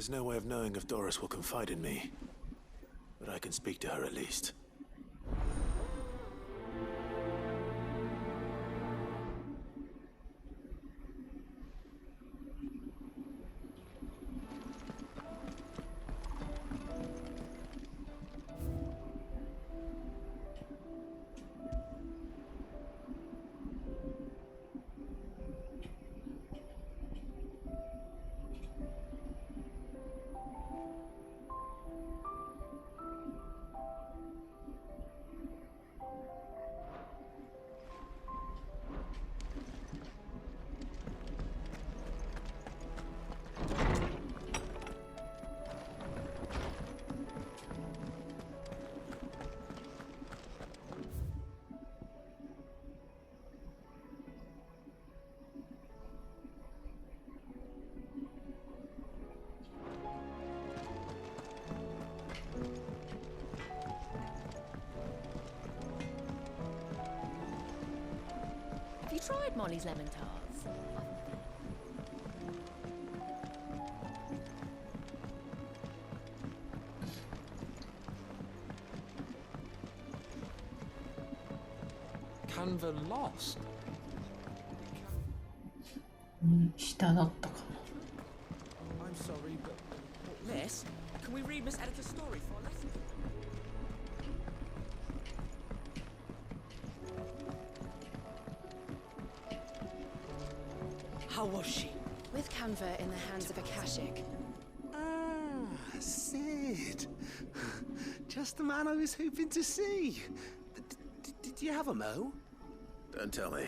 There's no way of knowing if Doris will confide in me, but I can speak to her at least. Have you tried Molly's lemon tarts? Canva lost. 下だったかな。 I'm sorry, but Miss, can we read Miss Editor's story for a lesson? How was she? With Canva in the hands of Akashic. Ah, Sid. Just the man I was hoping to see. Did you have a mo? Don't tell me.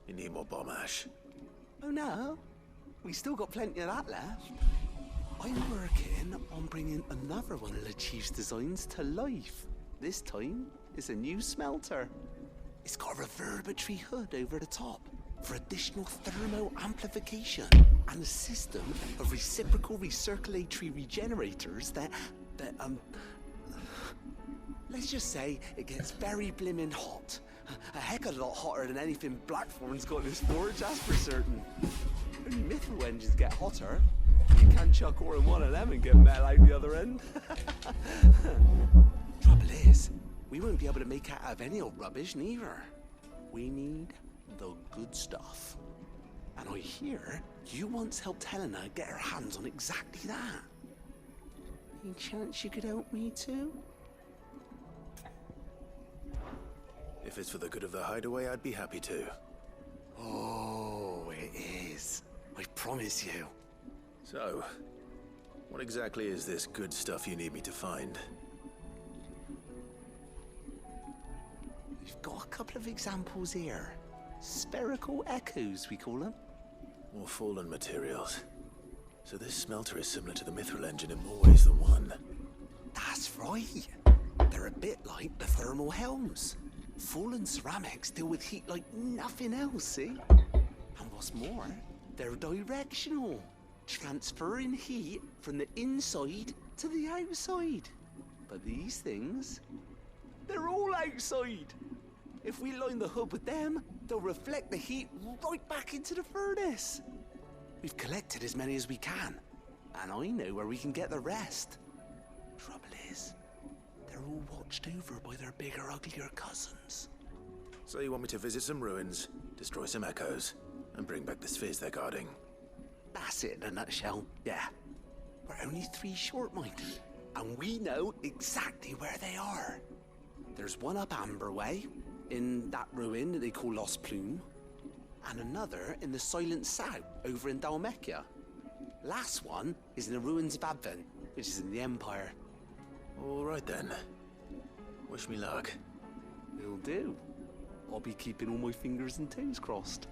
You need more bomb ash. Oh no, we still got plenty of that left. I'm working on bringing another one of the Chief's designs to life. This time, it's a new smelter. It's got a reverberatory hood over the top for additional thermo amplification and a system of reciprocal recirculatory regenerators that let's just say it gets very blimmin' hot. A heck of a lot hotter than anything Blackthorn's got in his forge, that's for certain. Only Mithril engines get hotter. You can't chuck ore in one of them and get metal out the other end. Trouble is, we won't be able to make it out of any old rubbish neither. We need the good stuff. And I hear you once helped Helena get her hands on exactly that. Any chance you could help me too? If it's for the good of the hideaway, I'd be happy to. Oh, it is. I promise you. So, what exactly is this good stuff you need me to find? We've got a couple of examples here. Spherical echoes, we call them. More fallen materials. So this smelter is similar to the Mithril engine in more ways than one. That's right. They're a bit like the thermal helms. Fallen ceramics deal with heat like nothing else, see? And what's more, they're directional, transferring heat from the inside to the outside. But these things, they're all outside. If we line the hood with them, they'll reflect the heat right back into the furnace. We've collected as many as we can, and I know where we can get the rest. Trouble is, they're all watched over by their bigger, uglier cousins. So you want me to visit some ruins, destroy some echoes, and bring back the spheres they're guarding? That's it in a nutshell, yeah. We're only 3 short, mind, and we know exactly where they are. There's one up Amber Way, in that ruin that they call Lost Plume, and another in the Silent South, over in Dalmekia. Last one is in the ruins of Advent, which is in the Empire. All right then. Wish me luck. It'll do. I'll be keeping all my fingers and toes crossed.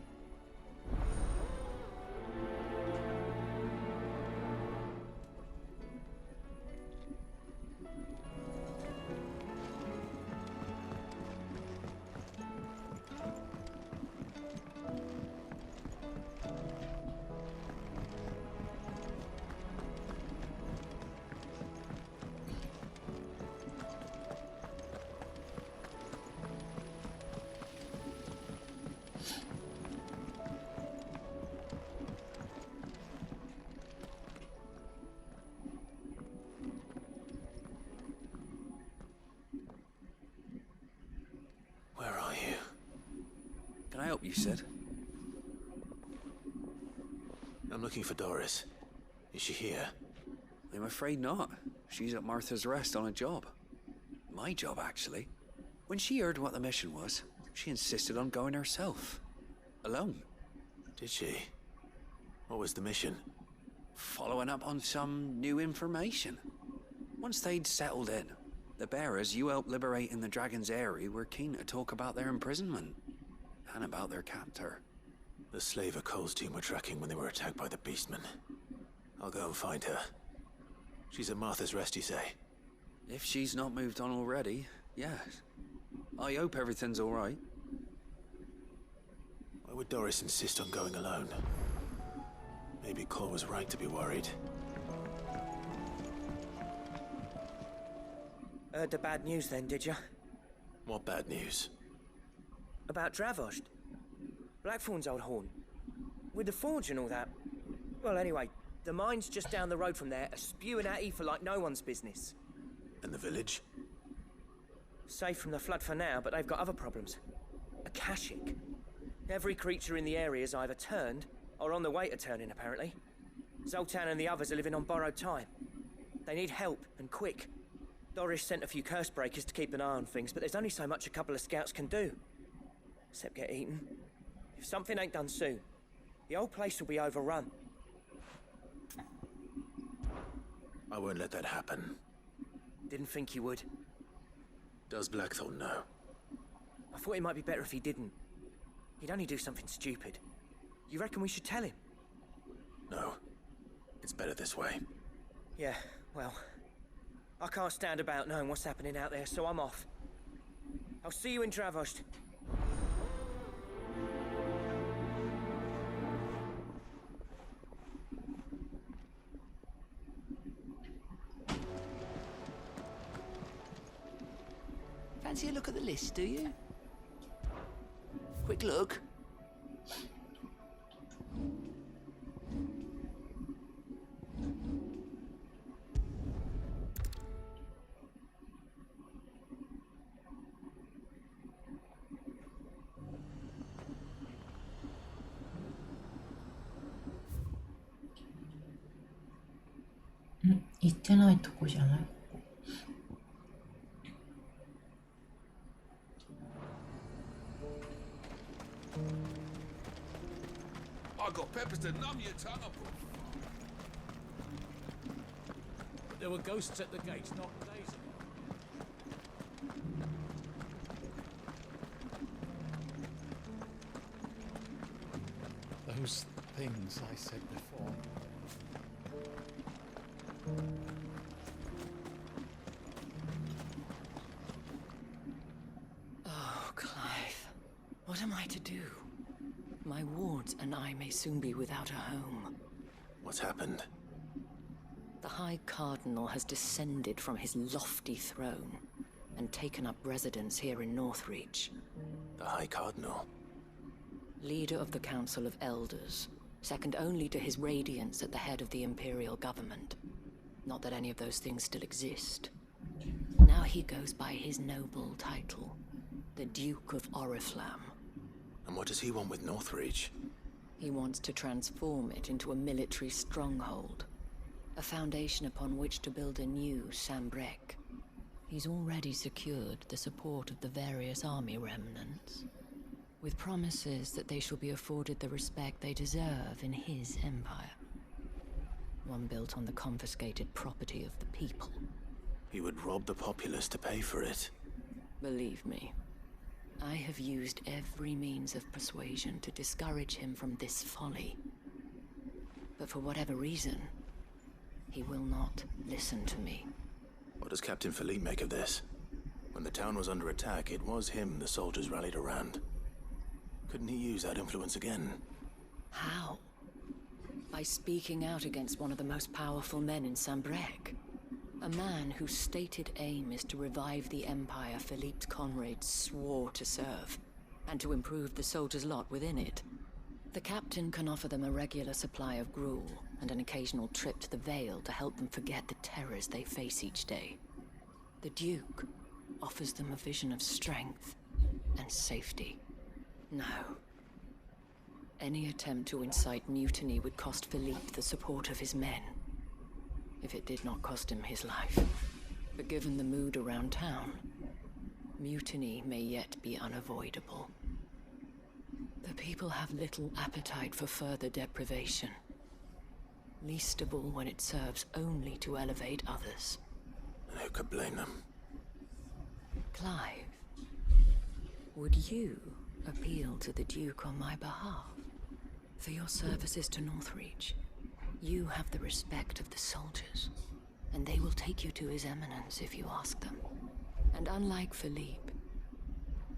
you said? I'm looking for Doris. Is she here? I'm afraid not. She's at Martha's Rest on a job. My job, actually. When she heard what the mission was, she insisted on going herself. Alone. Did she? What was the mission? Following up on some new information. Once they'd settled in, the bearers you helped liberate in the Dragon's Eyrie were keen to talk about their imprisonment. And about their captor. The slaver Cole's team were tracking when they were attacked by the Beastmen. I'll go and find her. She's at Martha's Rest, you say? If she's not moved on already, yes. I hope everything's all right. Why would Doris insist on going alone? Maybe Cole was right to be worried. Heard the bad news then, did you? What bad news? About Dravost. Blackthorn's old horn. With the forge and all that. Well, anyway, the mines just down the road from there are spewing at Aoife like no one's business. And the village? Safe from the flood for now, but they've got other problems. A Kashik. Every creature in the area is either turned or on the way to turning, apparently. Zoltan and the others are living on borrowed time. They need help, and quick. Doris sent a few curse breakers to keep an eye on things, but there's only so much a couple of scouts can do. Except get eaten. If something ain't done soon, the old place will be overrun. I won't let that happen. Didn't think you would. Does Blackthorn know? I thought it might be better if he didn't. He'd only do something stupid. You reckon we should tell him? No. It's better this way. Yeah, well, I can't stand about knowing what's happening out there, so I'm off. I'll see you in Dravost. Fancy a look at the list, do you? Quick look.ん、行ってないとこじゃない？ I got peppers to numb your tongue up. There were ghosts at the gates not days ago. Those things I said before. Oh, Clive. What am I to do? My wards and I may soon be without a home. What's happened? The High Cardinal has descended from his lofty throne and taken up residence here in Northreach. The High Cardinal? Leader of the Council of Elders, second only to his Radiance at the head of the Imperial government. Not that any of those things still exist. Now he goes by his noble title, the Duke of Oriflamme. And what does he want with Northreach? He wants to transform it into a military stronghold, a foundation upon which to build a new Sambrec. He's already secured the support of the various army remnants, with promises that they shall be afforded the respect they deserve in his empire. One built on the confiscated property of the people. He would rob the populace to pay for it. Believe me, I have used every means of persuasion to discourage him from this folly. But for whatever reason, he will not listen to me. What does Captain Philippe make of this? When the town was under attack, it was him the soldiers rallied around. Couldn't he use that influence again? How? By speaking out against one of the most powerful men in Sambrec. A man whose stated aim is to revive the empire Philippe's comrades swore to serve, and to improve the soldiers' lot within it. The captain can offer them a regular supply of gruel, and an occasional trip to the Vale to help them forget the terrors they face each day. The Duke offers them a vision of strength and safety. No, Any attempt to incite mutiny would cost Philippe the support of his men, if it did not cost him his life. But given the mood around town, mutiny may yet be unavoidable. The people have little appetite for further deprivation, least of all when it serves only to elevate others. And who could blame them? Clive, would you appeal to the Duke on my behalf? For your services to Northreach, you have the respect of the soldiers, and they will take you to His Eminence if you ask them. And unlike Philippe,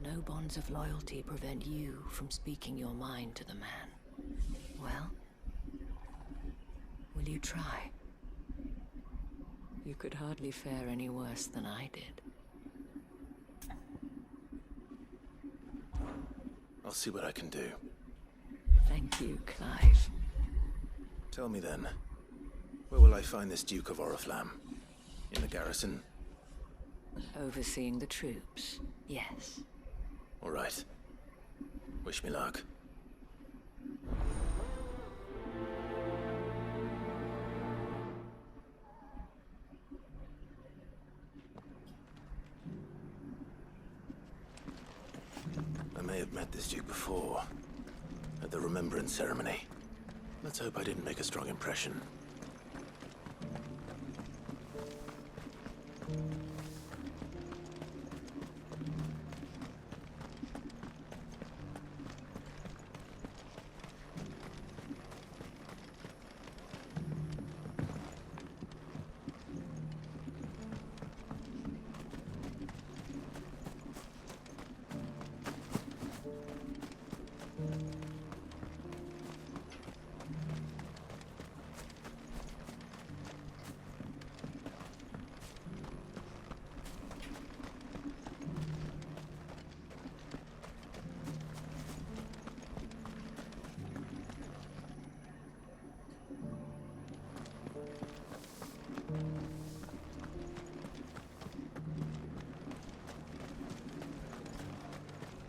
no bonds of loyalty prevent you from speaking your mind to the man. Well, will you try? You could hardly fare any worse than I did. I'll see what I can do. Thank you, Clive. Tell me then, where will I find this Duke of Oriflamme? In the garrison? Overseeing the troops, yes. All right. Wish me luck. I may have met this Duke before, at the Remembrance Ceremony. Let's hope I didn't make a strong impression.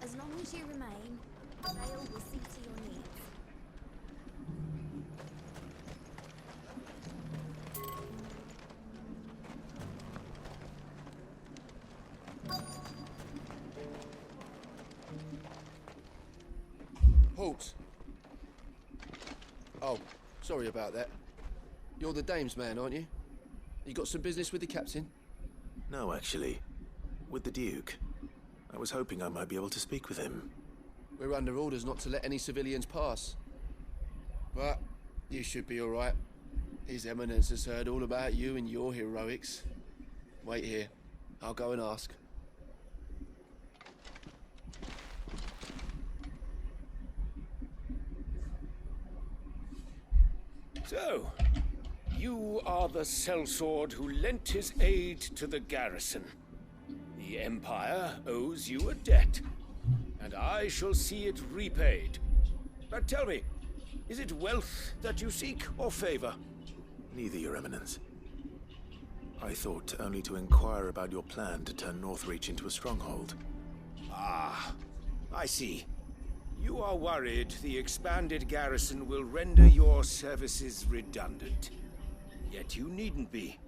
As long as you remain, Vale will see to your needs. Halt! Oh, sorry about that. You're the dame's man, aren't you? You got some business with the captain? No, actually. With the Duke. I was hoping I might be able to speak with him. We're under orders not to let any civilians pass. But you should be all right. His Eminence has heard all about you and your heroics. Wait here. I'll go and ask. So, you are the sellsword who lent his aid to the garrison. The Empire owes you a debt, and I shall see it repaid. But tell me, is it wealth that you seek, or favor? Neither, Your Eminence. I thought only to inquire about your plan to turn Northreach into a stronghold. Ah, I see. You are worried the expanded garrison will render your services redundant. Yet you needn't be.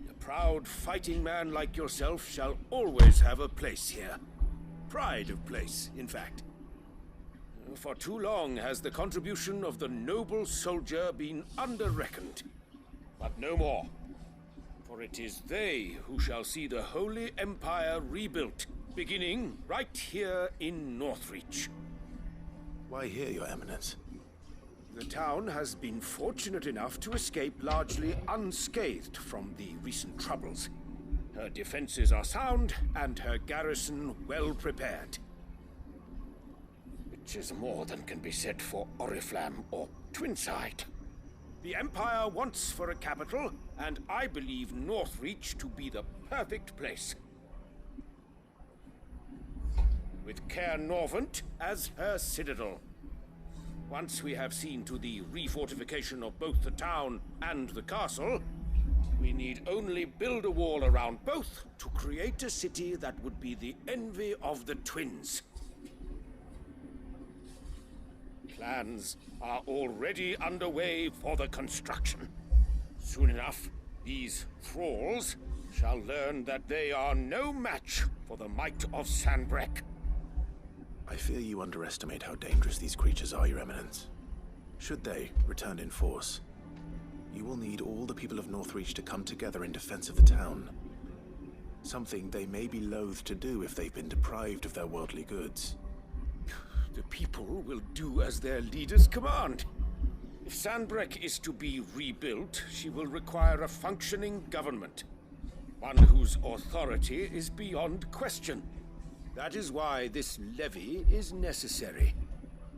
A proud fighting man like yourself shall always have a place here. Pride of place, in fact. For too long has the contribution of the noble soldier been under-reckoned. But no more. For it is they who shall see the Holy Empire rebuilt, beginning right here in Northreach. Why here, Your Eminence? The town has been fortunate enough to escape largely unscathed from the recent troubles. Her defenses are sound, and her garrison well prepared. Which is more than can be said for Oriflamme or Twinside. The Empire wants for a capital, and I believe Northreach to be the perfect place. With Caer Norvent as her citadel. Once we have seen to the refortification of both the town and the castle, we need only build a wall around both to create a city that would be the envy of the twins. Plans are already underway for the construction. Soon enough, these thralls shall learn that they are no match for the might of Sanbreque. I fear you underestimate how dangerous these creatures are, Your Eminence. Should they return in force, you will need all the people of Northreach to come together in defense of the town. Something they may be loath to do if they've been deprived of their worldly goods. The people will do as their leaders command. If Sanbreque is to be rebuilt, she will require a functioning government. One whose authority is beyond question. That is why this levy is necessary.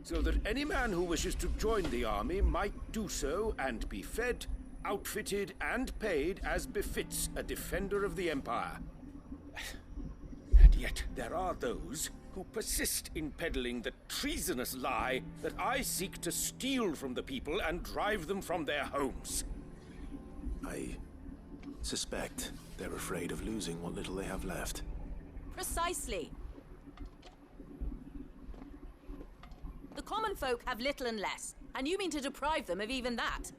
So that any man who wishes to join the army might do so and be fed, outfitted, and paid as befits a defender of the Empire. And yet there are those who persist in peddling the treasonous lie that I seek to steal from the people and drive them from their homes. I suspect they're afraid of losing what little they have left. Precisely. The common folk have little and less, and you mean to deprive them of even that.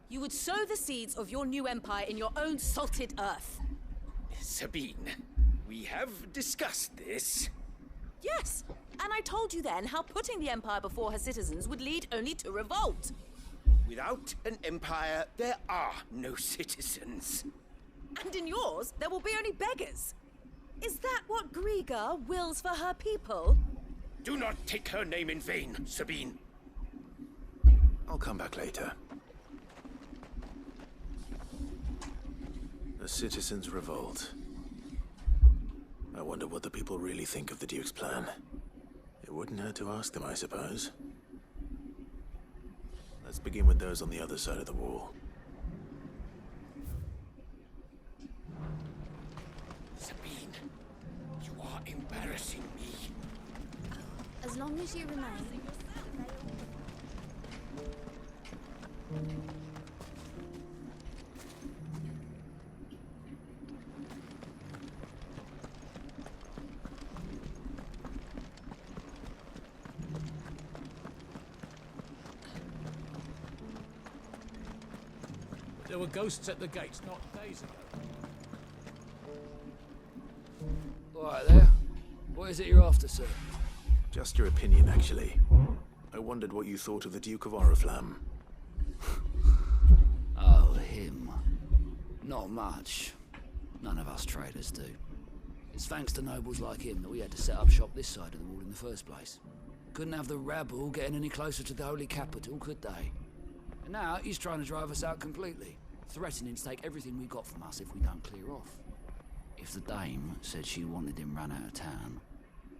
You would sow the seeds of your new empire in your own salted earth. Sabine, we have discussed this. Yes, and I told you then how putting the empire before her citizens would lead only to revolt. Without an empire, there are no citizens. And in yours, there will be only beggars. Is that what Griga wills for her people? Do not take her name in vain, Sabine. I'll come back later. The citizens revolt. I wonder what the people really think of the Duke's plan. It wouldn't hurt to ask them, I suppose. Let's begin with those on the other side of the wall. Sabine, you are embarrassing me. As long as you remain. There were ghosts at the gates not days ago. All right there. What is it you're after, sir? Just your opinion, actually. I wondered what you thought of the Duke of Oriflamme. Oh, him. Not much. None of us traders do. It's thanks to nobles like him that we had to set up shop this side of the wall in the first place. Couldn't have the rabble getting any closer to the holy capital, could they? And now he's trying to drive us out completely, threatening to take everything we got from us if we don't clear off. If the dame said she wanted him run out of town,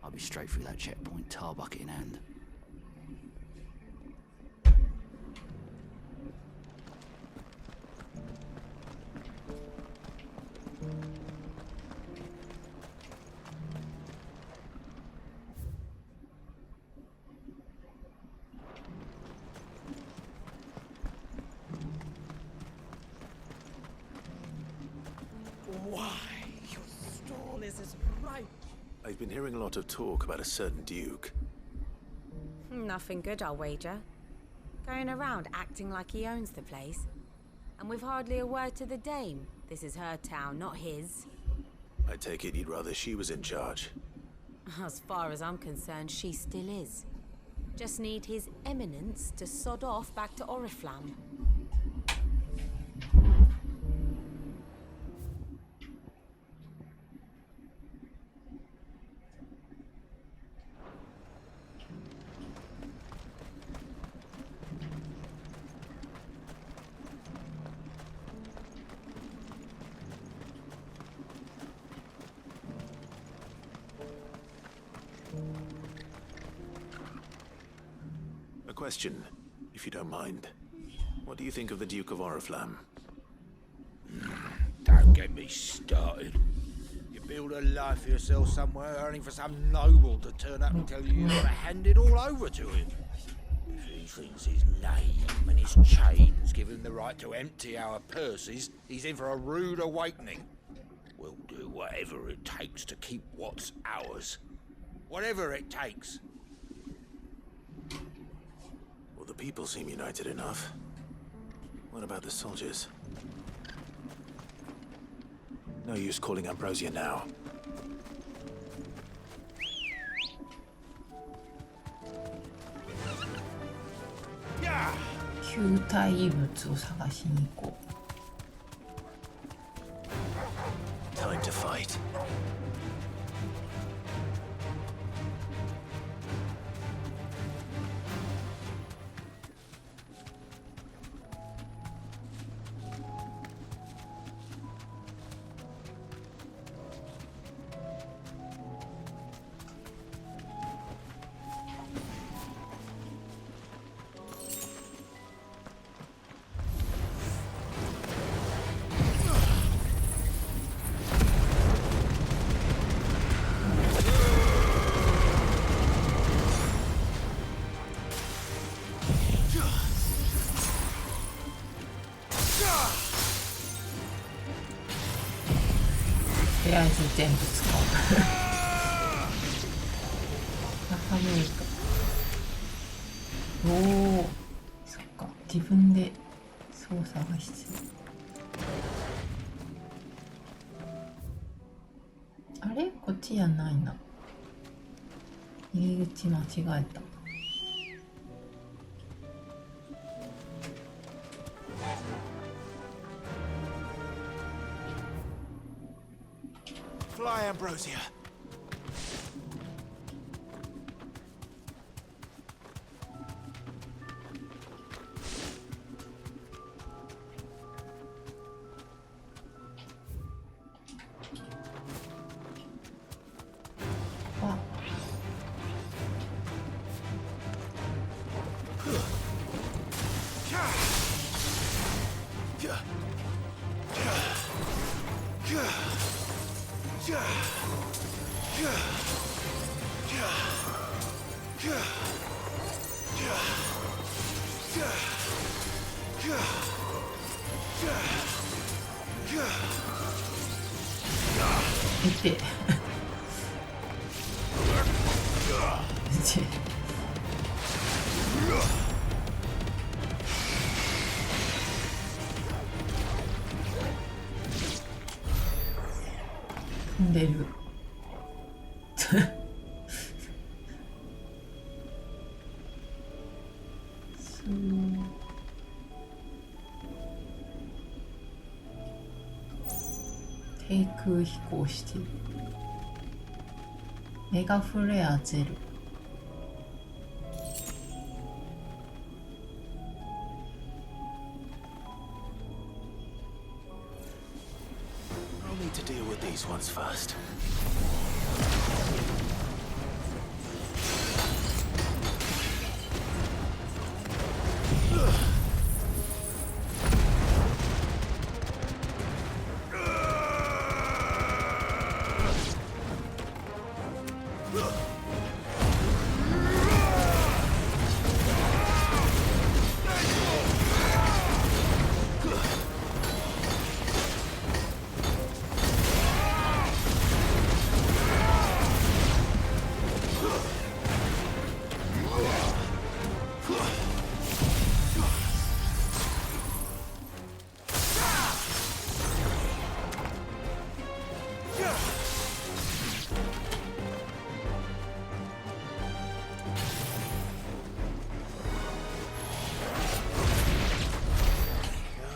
I'd be straight through that checkpoint, tar bucket in hand. Why? Your stall is as right. I've been hearing a lot of talk about a certain Duke. Nothing good, I'll wager. Going around acting like he owns the place. And with hardly a word to the dame. This is her town, not his. I take it you'd rather she was in charge. As far as I'm concerned, she still is. Just need his eminence to sod off back to Oriflamme. A question, if you don't mind. What do you think of the Duke of Oriflamme? Don't get me started. You build a life for yourself somewhere, earning for some noble to turn up and tell you you've got to hand it all over to him. If he thinks his name and his chains give him the right to empty our purses, he's in for a rude awakening. We'll do whatever it takes to keep what's ours. Whatever it takes. The people seem united enough. What about the soldiers? No use calling Ambrosia now. 球体物を探しに行こう。 Time to fight.全部使う中メイクおおそっか自分で操作が必要あれこっちじゃないな入り口間違えたFly, Ambrosia.飛んでる低空飛行してるメガフレアゼロI'll need to deal with these ones first.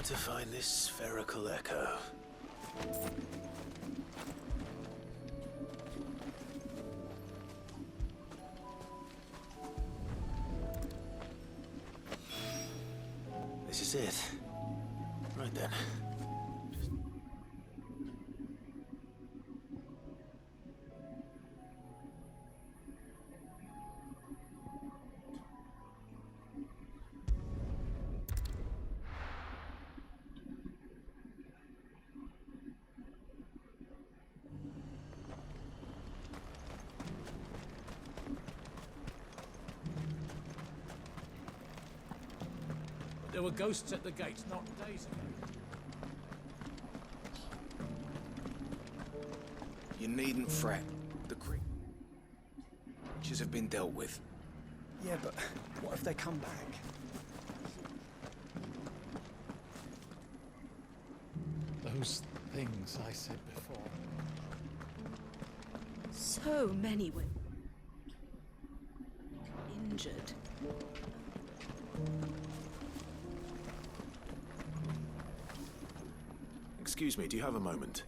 To find this spherical echo. This is it. Right then. There were ghosts at the gates not days ago. You needn't fret. The creatures have been dealt with. Yeah, but what if they come back? things I said before. So many were injured. Excuse me, do you have a moment?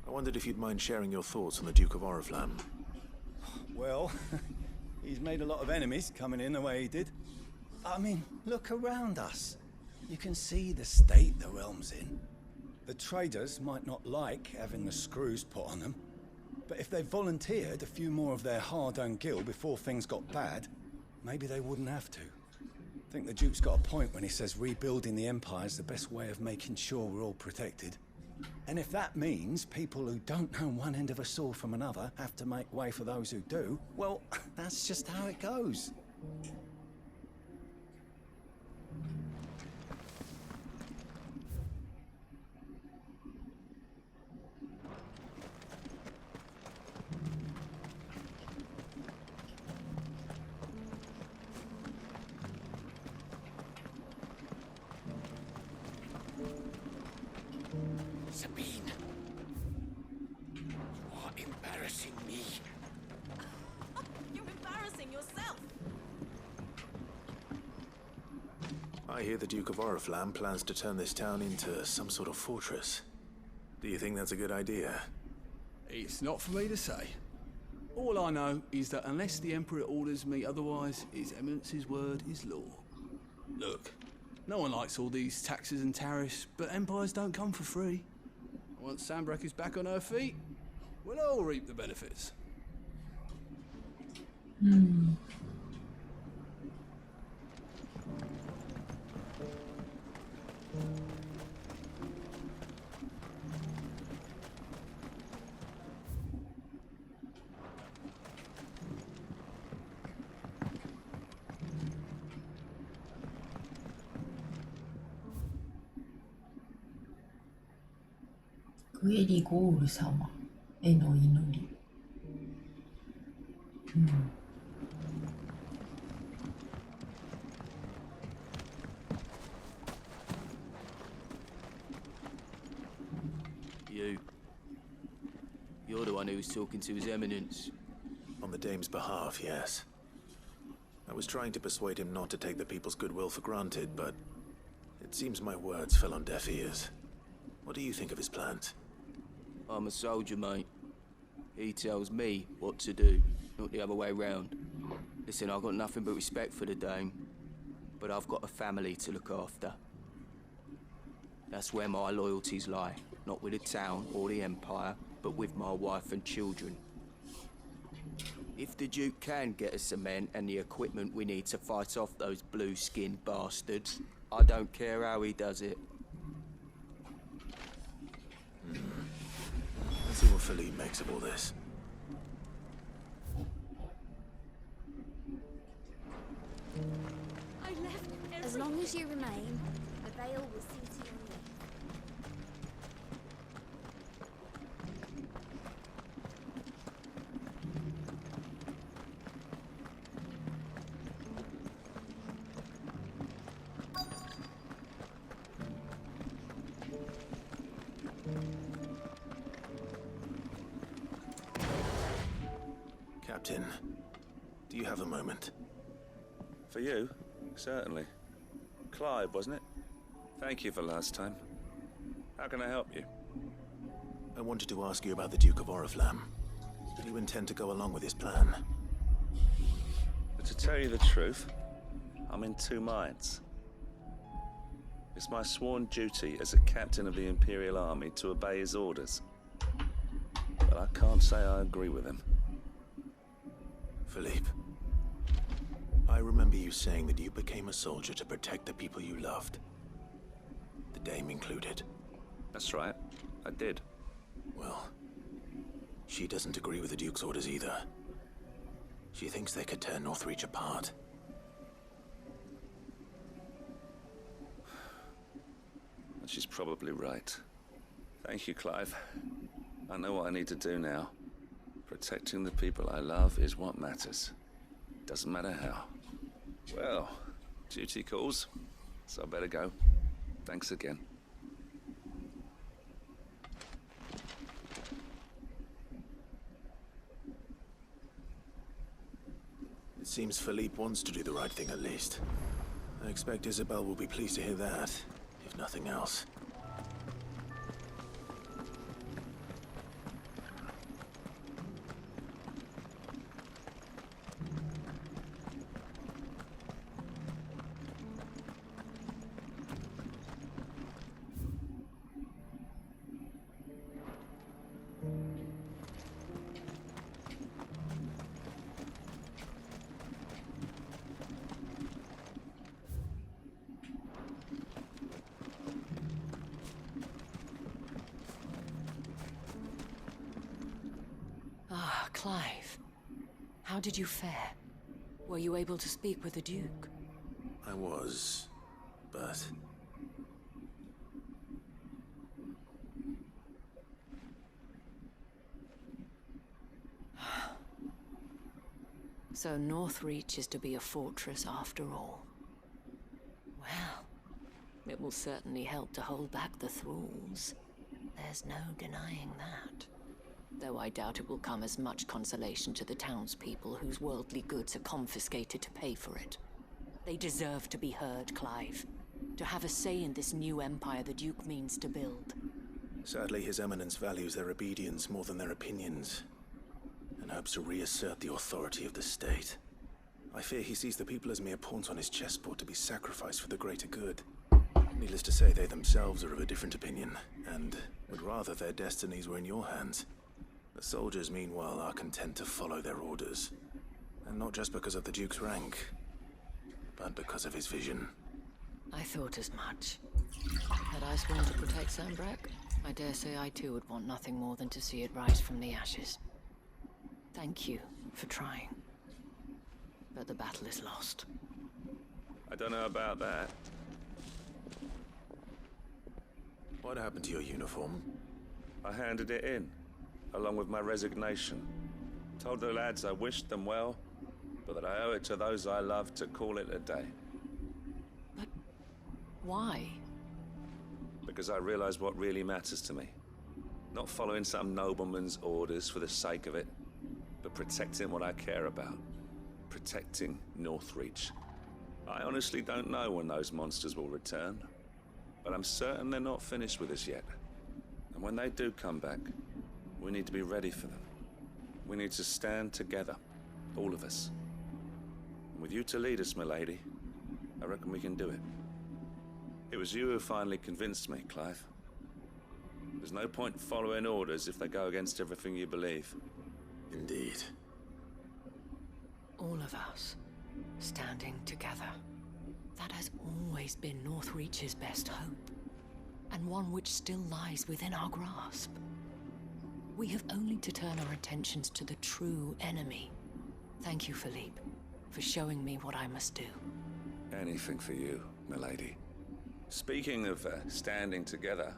I wondered if you'd mind sharing your thoughts on the Duke of Oriflamme. Well, he's made a lot of enemies coming in the way he did. I mean, look around us. You can see the state the realm's in. The traders might not like having the screws put on them, but if they volunteered a few more of their hard-earned gil before things got bad, maybe they wouldn't have to. I think the Duke's got a point when he says rebuilding the Empire's the best way of making sure we're all protected. And if that means people who don't know one end of a sword from another have to make way for those who do, well, that's just how it goes. Sabine, you are embarrassing me. You're embarrassing yourself. I hear the Duke of Oriflamme plans to turn this town into some sort of fortress. Do you think that's a good idea? It's not for me to say. All I know is that unless the Emperor orders me otherwise, His Eminence's word is law. Look, no one likes all these taxes and tariffs, but empires don't come for free. Once Sanbreque is back on her feet, we'll all reap the benefits.グエリゴール様への祈り。You're the one who was talking to His Eminence. On the Dame's behalf, yes. I was trying to persuade him not to take the people's goodwill for granted, but it seems my words fell on deaf ears. What do you think of his plans? I'm a soldier, mate. He tells me what to do, not the other way round. Listen, I've got nothing but respect for the Dame, but I've got a family to look after. That's where my loyalties lie, not with the town or the Empire, but with my wife and children. If the Duke can get us cement and the equipment we need to fight off those blue-skinned bastards, I don't care how he does it. Let's see what Philippe makes of all this. I left as long as you remain, the Veil will see to your needs. Captain, do you have a moment? For you? Certainly. Clive, wasn't it? Thank you for last time. How can I help you? I wanted to ask you about the Duke of Oriflamme. Do you intend to go along with his plan? But to tell you the truth, I'm in two minds. It's my sworn duty as a captain of the Imperial Army to obey his orders. But I can't say I agree with him. Philippe, I remember you saying that you became a soldier to protect the people you loved. The Dame included. That's right, I did. Well, she doesn't agree with the Duke's orders either. She thinks they could tear Northreach apart. She's probably right. Thank you, Clive. I know what I need to do now. Protecting the people I love is what matters. Doesn't matter how. Well, duty calls, so I better go. Thanks again. seems Philippe wants to do the right thing at least. I expect Isabel will be pleased to hear that, if nothing else. Clive, how did you fare? Were you able to speak with the Duke? I was, but... So Northreach is to be a fortress after all. Well, it will certainly help to hold back the thralls. There's no denying that. Though I doubt it will come as much consolation to the townspeople whose worldly goods are confiscated to pay for it. They deserve to be heard, Clive. To have a say in this new empire the Duke means to build. Sadly, His Eminence values their obedience more than their opinions, and hopes to reassert the authority of the state. I fear he sees the people as mere pawns on his chessboard to be sacrificed for the greater good. Needless to say, they themselves are of a different opinion, and would rather their destinies were in your hands. The soldiers, meanwhile, are content to follow their orders. And not just because of the Duke's rank, but because of his vision. I thought as much. Had I sworn to protect Sanbreque, I dare say I too would want nothing more than to see it rise from the ashes. Thank you for trying. But the battle is lost. I don't know about that. What happened to your uniform? I handed it in, along with my resignation. Told the lads I wished them well, but that I owe it to those I love to call it a day. But why? Because I realize what really matters to me. Not following some nobleman's orders for the sake of it, but protecting what I care about. Protecting Northreach. I honestly don't know when those monsters will return, but I'm certain they're not finished with us yet. And when they do come back, we need to be ready for them. We need to stand together, all of us. And with you to lead us, milady, I reckon we can do it. It was you who finally convinced me, Clive. There's no point following orders if they go against everything you believe. Indeed. All of us, standing together. That has always been Northreach's best hope, and one which still lies within our grasp. We have only to turn our attentions to the true enemy. Thank you, Philippe, for showing me what I must do. Anything for you, milady. Speaking of standing together,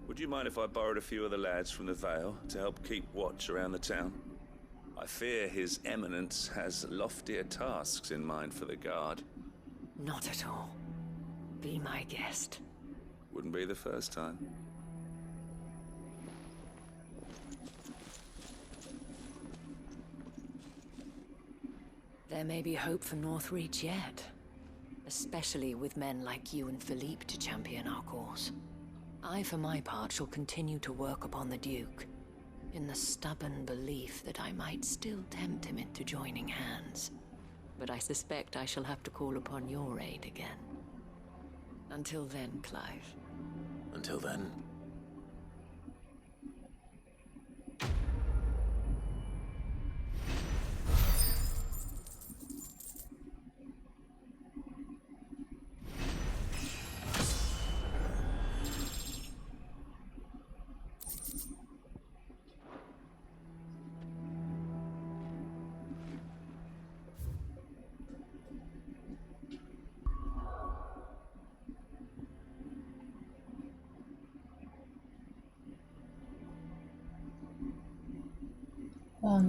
would you mind if I borrowed a few of the lads from the Vale to help keep watch around the town? I fear His Eminence has loftier tasks in mind for the guard. Not at all. Be my guest. Wouldn't be the first time. There may be hope for Northreach yet. Especially with men like you and Philippe to champion our cause. I, for my part, shall continue to work upon the Duke, in the stubborn belief that I might still tempt him into joining hands. But I suspect I shall have to call upon your aid again. Until then, Clive. Until then.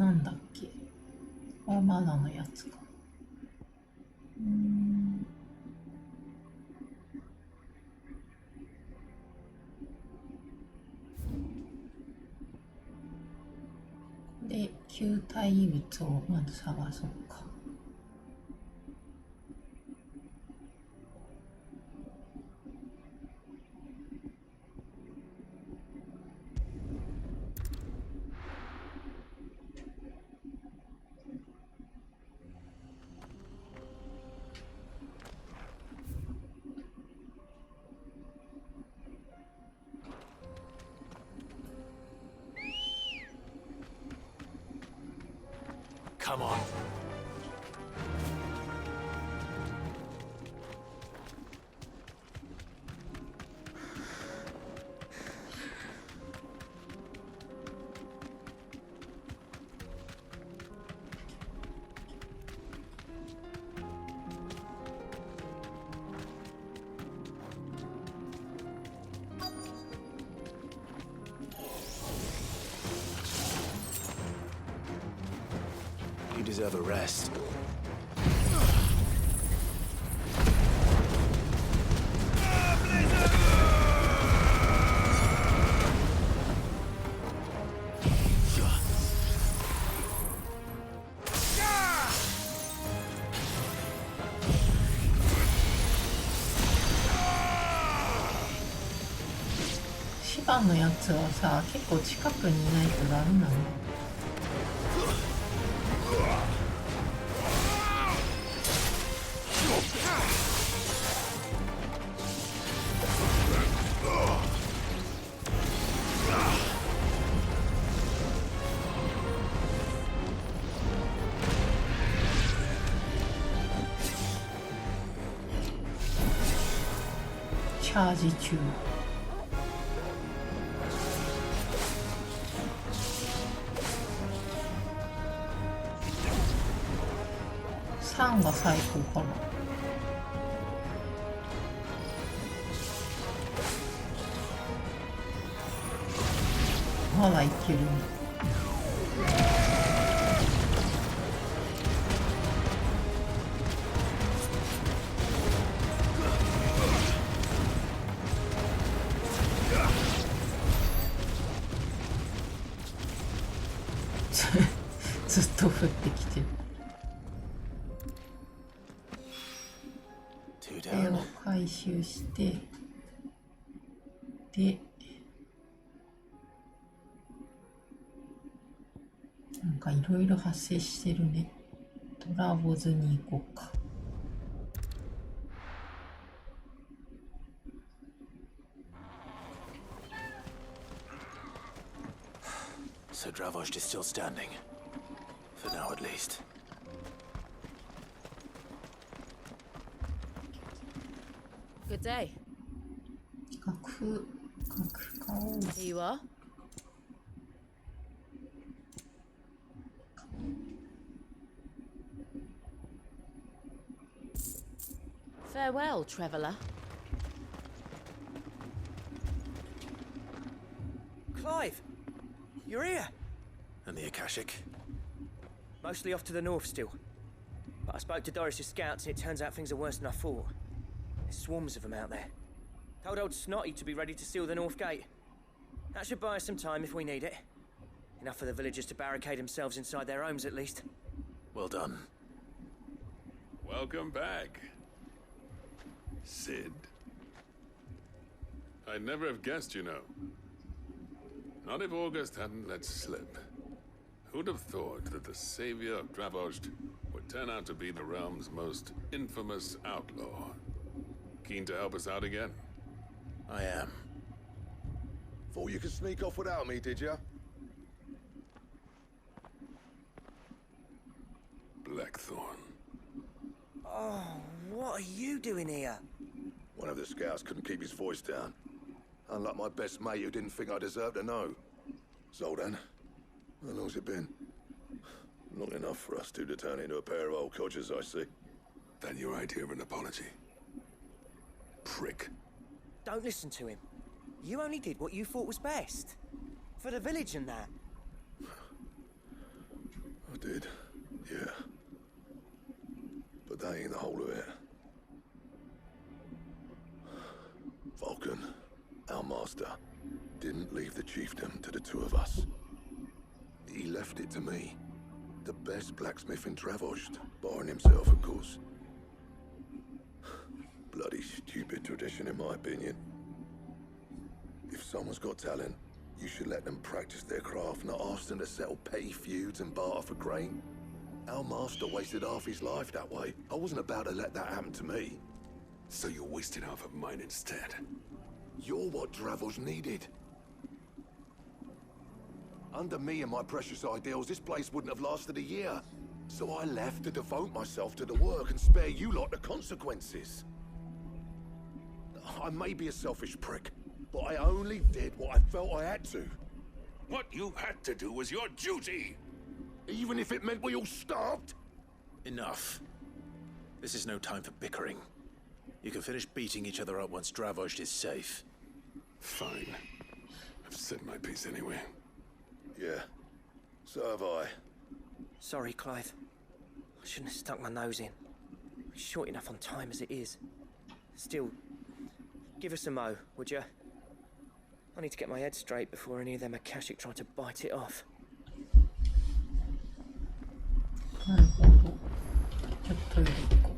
なんだっけ。マナのやつか。で、球体物をまず探そうか。Come on. You deserve a rest.シバのやつはさ、結構近くにいないとダメなの。チャージ中。3が最高かな。まだいけるね。ずっと降ってきてる。絵を回収してでなんかいろいろ発生してるね。トラボズに行こうか。So Dravost is still standing. For now, at least. Good day. Here you are. Farewell, traveller. Clive! You're here! And the Akashic? Mostly off to the north still. But I spoke to Doris's scouts and it turns out things are worse than I thought. There's swarms of them out there. Told old Snotty to be ready to seal the north gate. That should buy us some time if we need it. Enough for the villagers to barricade themselves inside their homes at least. Well done. Welcome back, Cid. I'd never have guessed, you know. Not if August hadn't let slip. Who'd have thought that the savior of Dravost would turn out to be the realm's most infamous outlaw? Keen to help us out again? I am. Thought you could sneak off without me, did ya? Blackthorn. Oh, what are you doing here? One of the scouts couldn't keep his voice down. Unlike my best mate who didn't think I deserved to know. Zoltan, how long's it been? Long enough for us two to turn into a pair of old codgers, I see. Then your idea of an apology. Prick. Don't listen to him. You only did what you thought was best. For the village and that. I did, yeah. But that ain't the whole of it. Vulcan, our master, didn't leave the chiefdom to the two of us. He left it to me. The best blacksmith in Dravost, barring himself, of course. Bloody stupid tradition, in my opinion. If someone's got talent, you should let them practice their craft, not ask them to settle petty feuds and barter for grain. Our master wasted half his life that way. I wasn't about to let that happen to me. So you wasted half of mine instead. You're what Dravost needed. Under me and my precious ideals, this place wouldn't have lasted a year. So I left to devote myself to the work and spare you lot the consequences. I may be a selfish prick, but I only did what I felt I had to. What you had to do was your duty! Even if it meant we all starved? Enough. This is no time for bickering. You can finish beating each other up once Dravozd is safe. Fine. I've said my piece anyway. Yeah, so have I. Sorry, Clive. I shouldn't have stuck my nose in. We're short enough on time as it is. Still, give us a mo, would you? I need to get my head straight before any of them Akashic try to bite it off. 벽돌도 있고.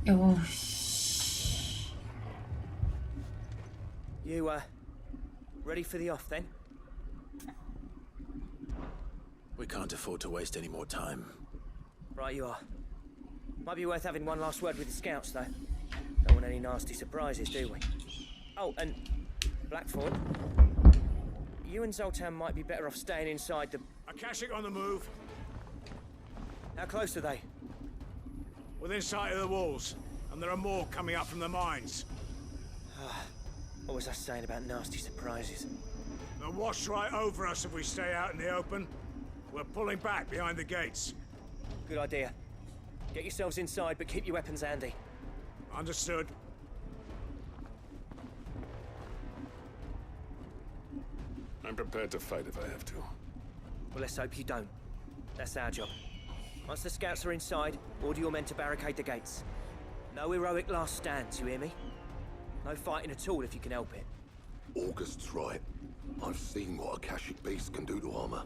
You, ready for the off then? We can't afford to waste any more time. Right you are. Might be worth having one last word with the scouts, though. Don't want any nasty surprises, do we? Oh, and Blackthorn, you and Zoltan might be better off staying inside the... Akashic on the move. How close are they? Within sight of the walls, and there are more coming up from the mines. What was I saying about nasty surprises? They'll wash right over us if we stay out in the open. We're pulling back behind the gates. Good idea. Get yourselves inside, but keep your weapons handy. Understood. I'm prepared to fight if I have to. Well, let's hope you don't. That's our job. Once the scouts are inside, order your men to barricade the gates. No heroic last stands, you hear me? No fighting at all if you can help it. August's right. I've seen what Akashic beasts can do to armor.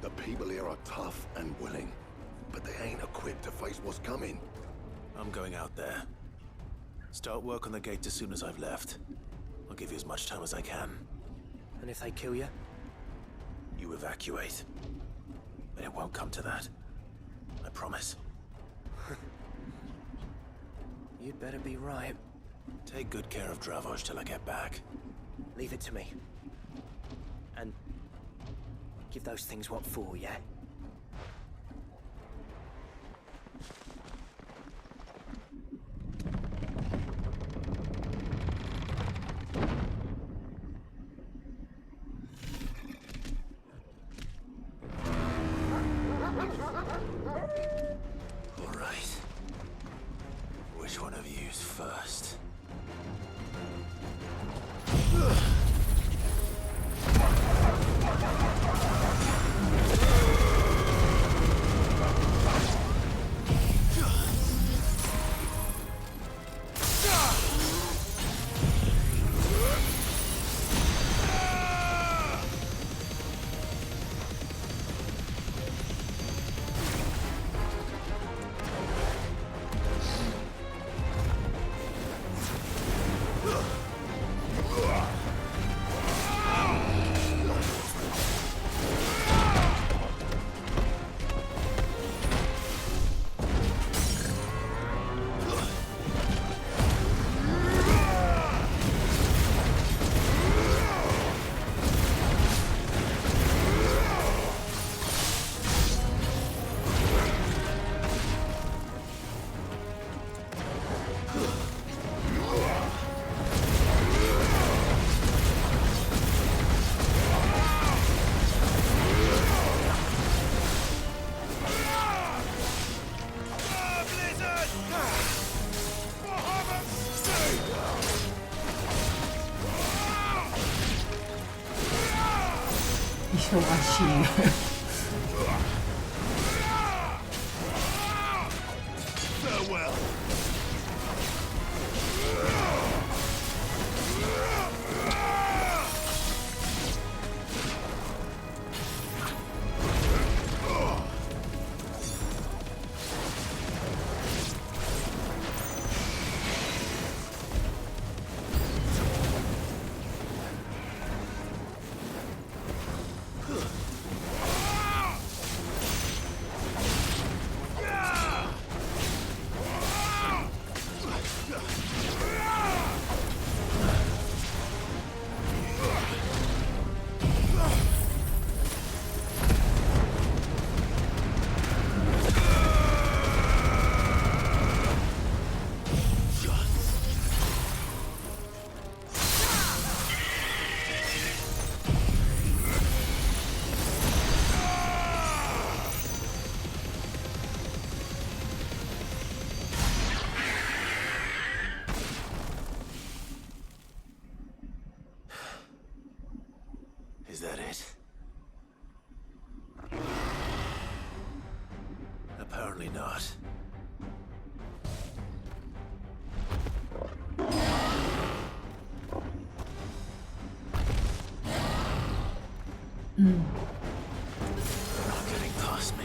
The people here are tough and willing, but they ain't equipped to face what's coming. I'm going out there. Start work on the gate as soon as I've left. I'll give you as much time as I can. And if they kill you? You evacuate. But it won't come to that. I promise. You'd better be right. Take good care of Dravoj till I get back. Leave it to me. And give those things what for, yeah? All right. Which one of you's first? Farewell. Is that it? Apparently not. They're not getting past me.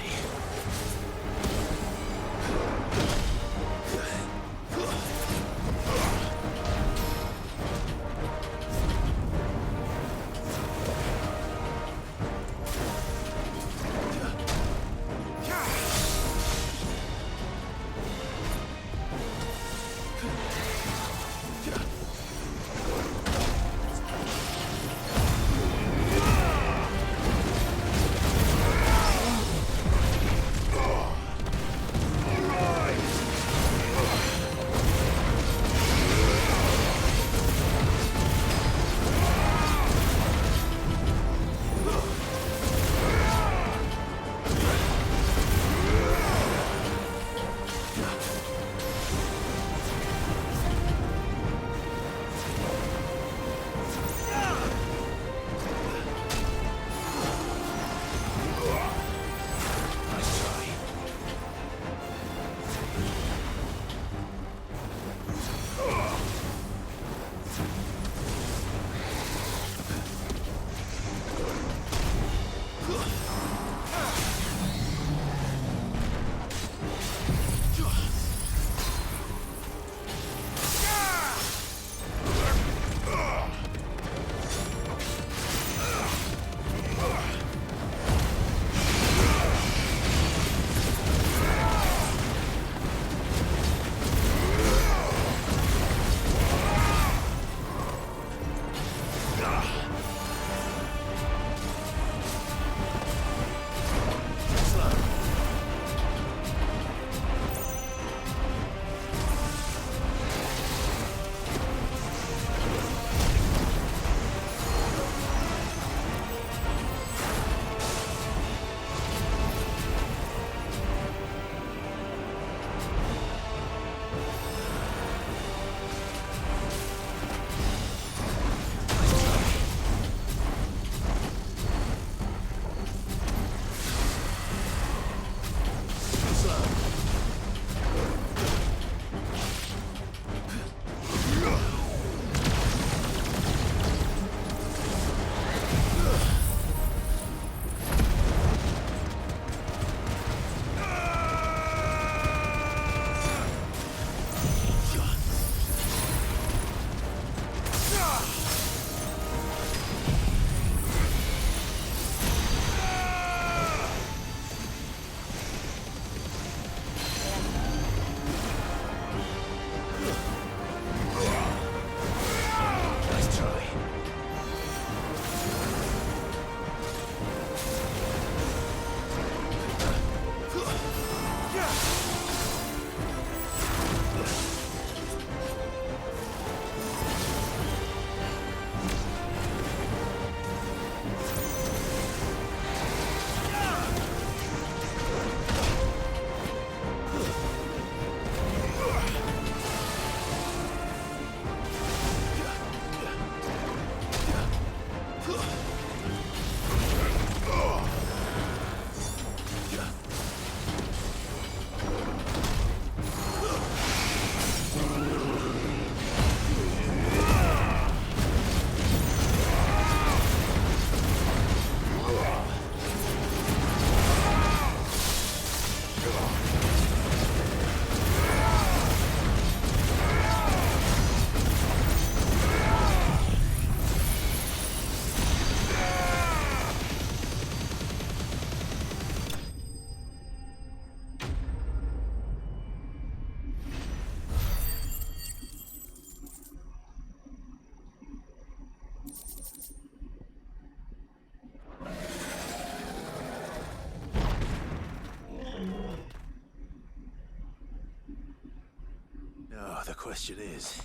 The question is,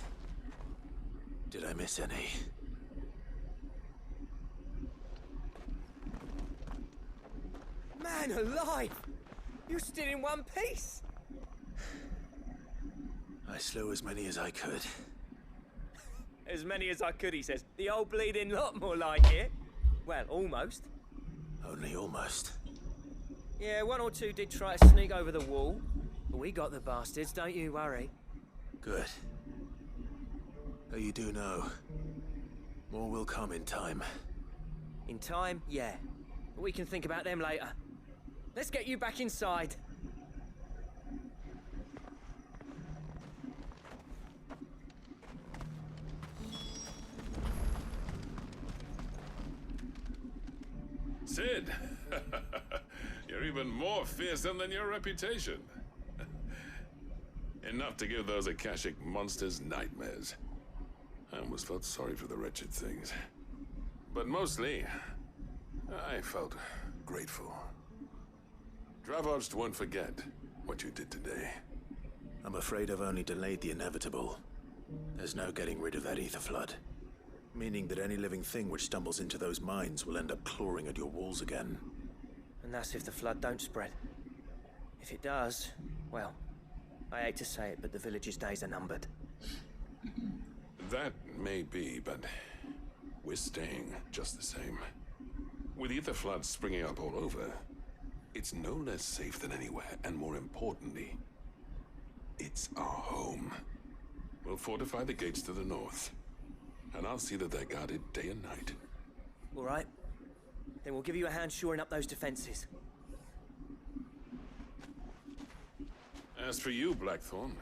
did I miss any? Man alive! You're still in one piece! I slew as many as I could. As many as I could, he says. The old bleeding lot, more like it. Well, almost. Only almost. Yeah, one or two did try to sneak over the wall. But we got the bastards, don't you worry. Good. Though you do know, more will come in time. In time, yeah. But we can think about them later. Let's get you back inside. Cid! You're even more fearsome than your reputation. Enough to give those Akashic monsters nightmares. I almost felt sorry for the wretched things. But mostly, I felt grateful. Dravoged won't forget what you did today. I'm afraid I've only delayed the inevitable. There's no getting rid of that ether flood. Meaning that any living thing which stumbles into those mines will end up clawing at your walls again. And that's if the flood don't spread. If it does, well, I hate to say it, but the village's days are numbered. That may be, but we're staying just the same. With ether floods springing up all over, it's no less safe than anywhere, and more importantly, it's our home. We'll fortify the gates to the north, and I'll see that they're guarded day and night. All right. Then we'll give you a hand shoring up those defenses. As for you, Blackthorn,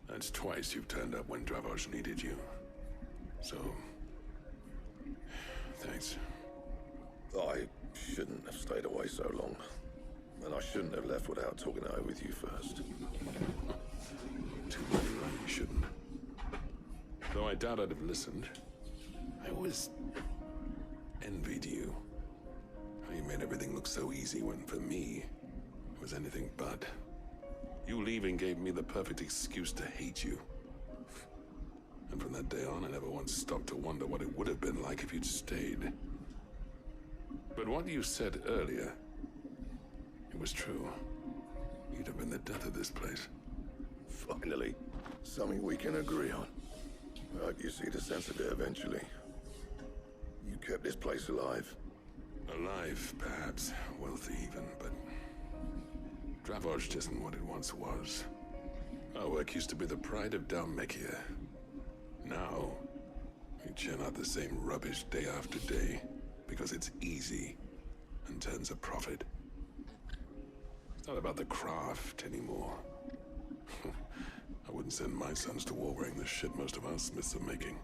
that's twice you've turned up when Dravos needed you. So, thanks. I shouldn't have stayed away so long. And I shouldn't have left without talking it over with you first. Too many right, you shouldn't. Though I doubt I'd have listened. I always envied you. How you made everything look so easy when, for me, it was anything but. You leaving gave me the perfect excuse to hate you. And from that day on, I never once stopped to wonder what it would have been like if you'd stayed. But what you said earlier, it was true. You'd have been the death of this place. Finally, something we can agree on. I hope you see the sense of it eventually. You kept this place alive. Alive, perhaps. Wealthy even, but Dravoged isn't what it once was. Our work used to be the pride of Dhalmekia. Now, we churn out the same rubbish day after day because it's easy and turns a profit. It's not about the craft anymore. I wouldn't send my sons to war wearing the shit most of our smiths are making.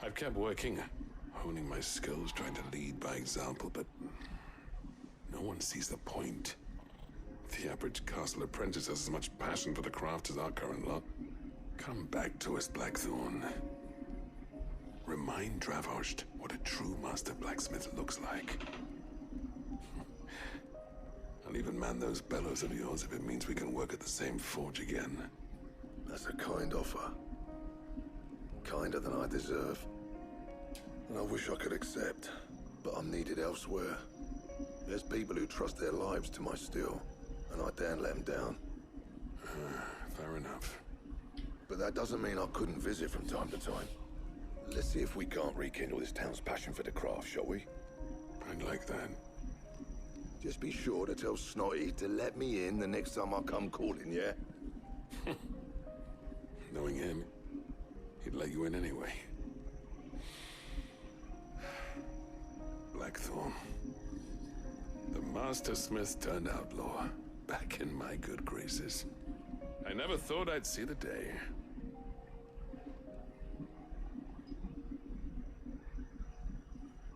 I've kept working, honing my skills, trying to lead by example, but no one sees the point. The average castle apprentice has as much passion for the craft as our current lot. Come back to us, Blackthorn. Remind Dravoged what a true master blacksmith looks like. I'll even man those bellows of yours if it means we can work at the same forge again. That's a kind offer. Kinder than I deserve. And I wish I could accept, but I'm needed elsewhere. There's people who trust their lives to my steel, and I daren't let them down. Fair enough. But that doesn't mean I couldn't visit from time to time. Let's see if we can't rekindle this town's passion for the craft, shall we? I'd like that. Just be sure to tell Snotty to let me in the next time I come calling, yeah? Knowing him, he'd let you in anyway. Blackthorn. The Master Smith turned outlaw, back in my good graces. I never thought I'd see the day.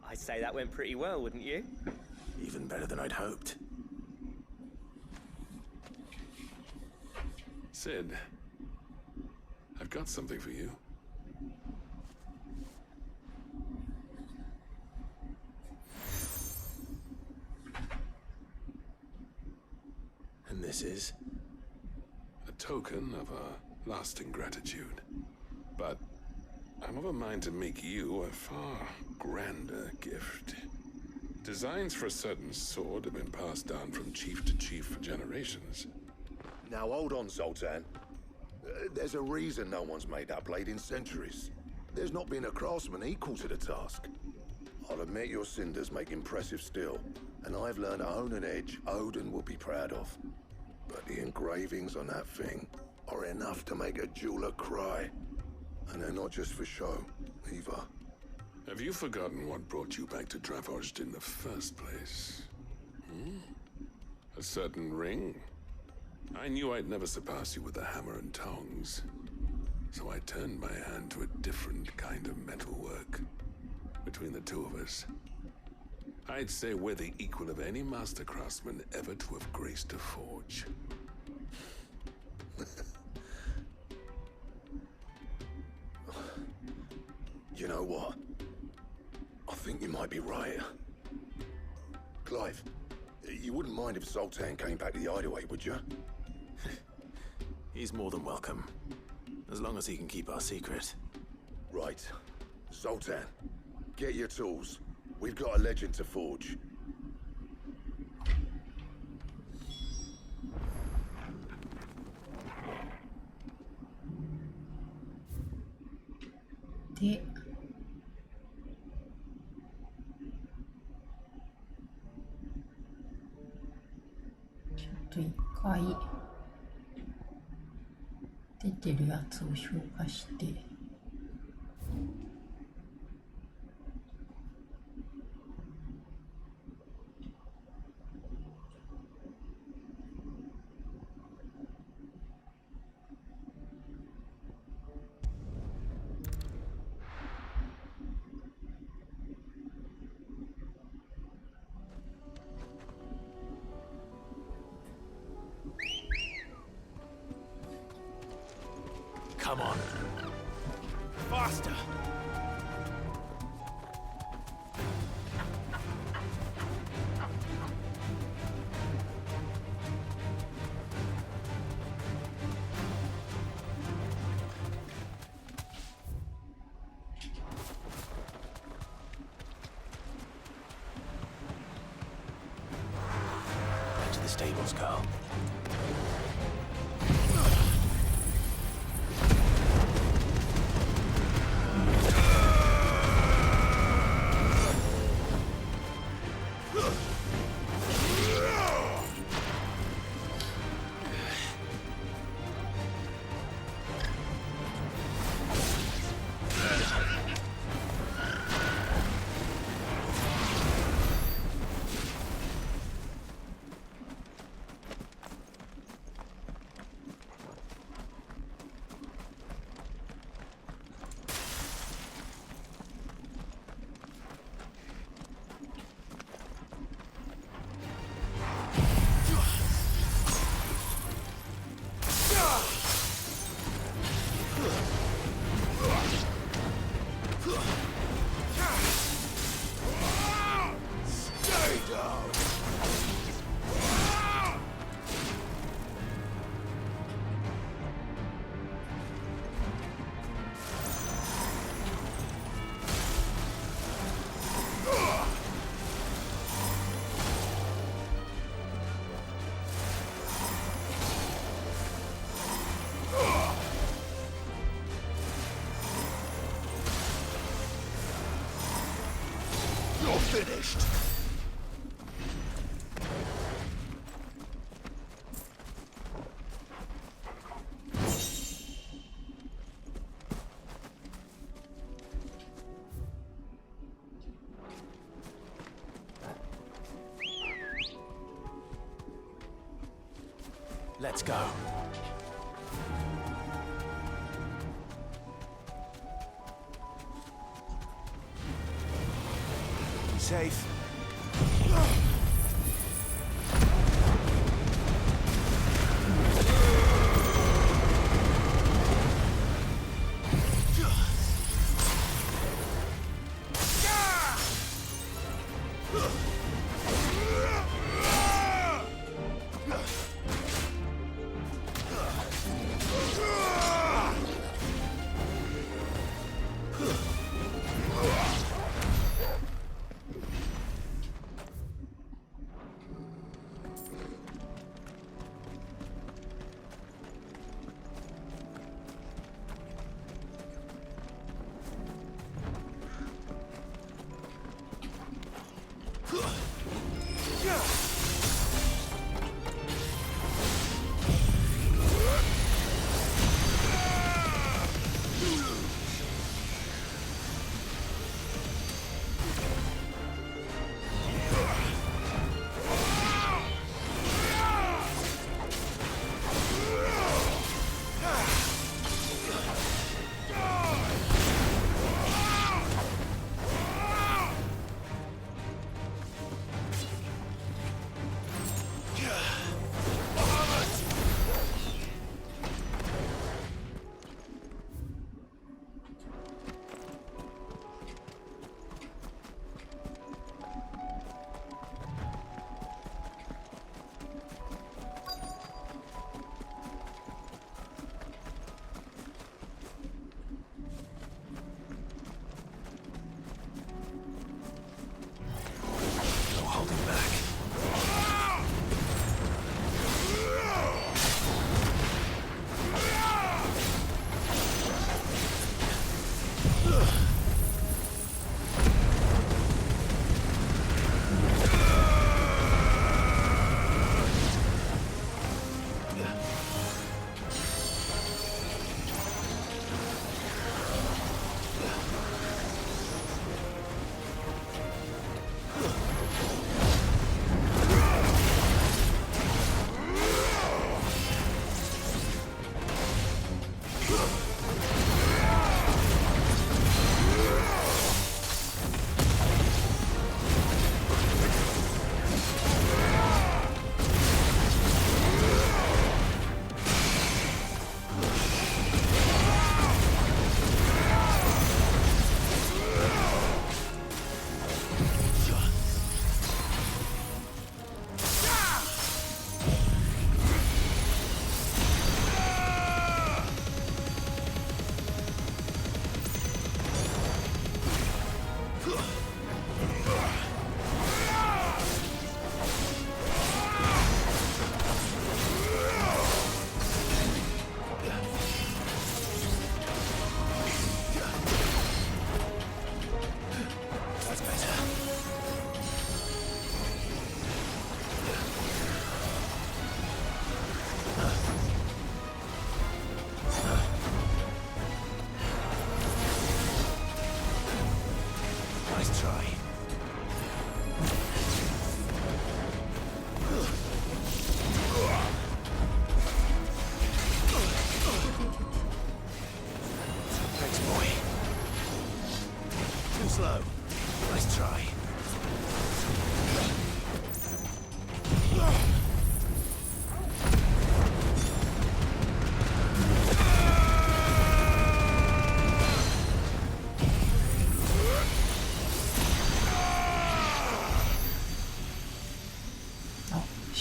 I'd say that went pretty well, wouldn't you? Even better than I'd hoped. Cid, I've got something for you. And this is? A token of our lasting gratitude. But I'm of a mind to make you a far grander gift. Designs for a certain sword have been passed down from chief to chief for generations. Now hold on, Zoltan. There's a reason no one's made that blade in centuries. There's not been a craftsman equal to the task. I'll admit your cinders make impressive steel, and I've learned to own an edge Odin will be proud of. But the engravings on that thing are enough to make a jeweler cry. And they're not just for show, either. Have you forgotten what brought you back to Dravost in the first place? A certain ring? I knew I'd never surpass you with the hammer and tongs. So I turned my hand to a different kind of metalwork. Between the two of us, I'd say we're the equal of any master craftsman ever to have graced a forge. You know what? I think you might be right. Clive, you wouldn't mind if Zoltan came back to the Hideaway, would you? He's more than welcome. As long as he can keep our secret. Right. Zoltan, get your tools. We've got a legend to forge.でちょっと一回出てるやつを消化してCome on. Faster! Back to the stables, Carl. Finished. Let's go. Safe.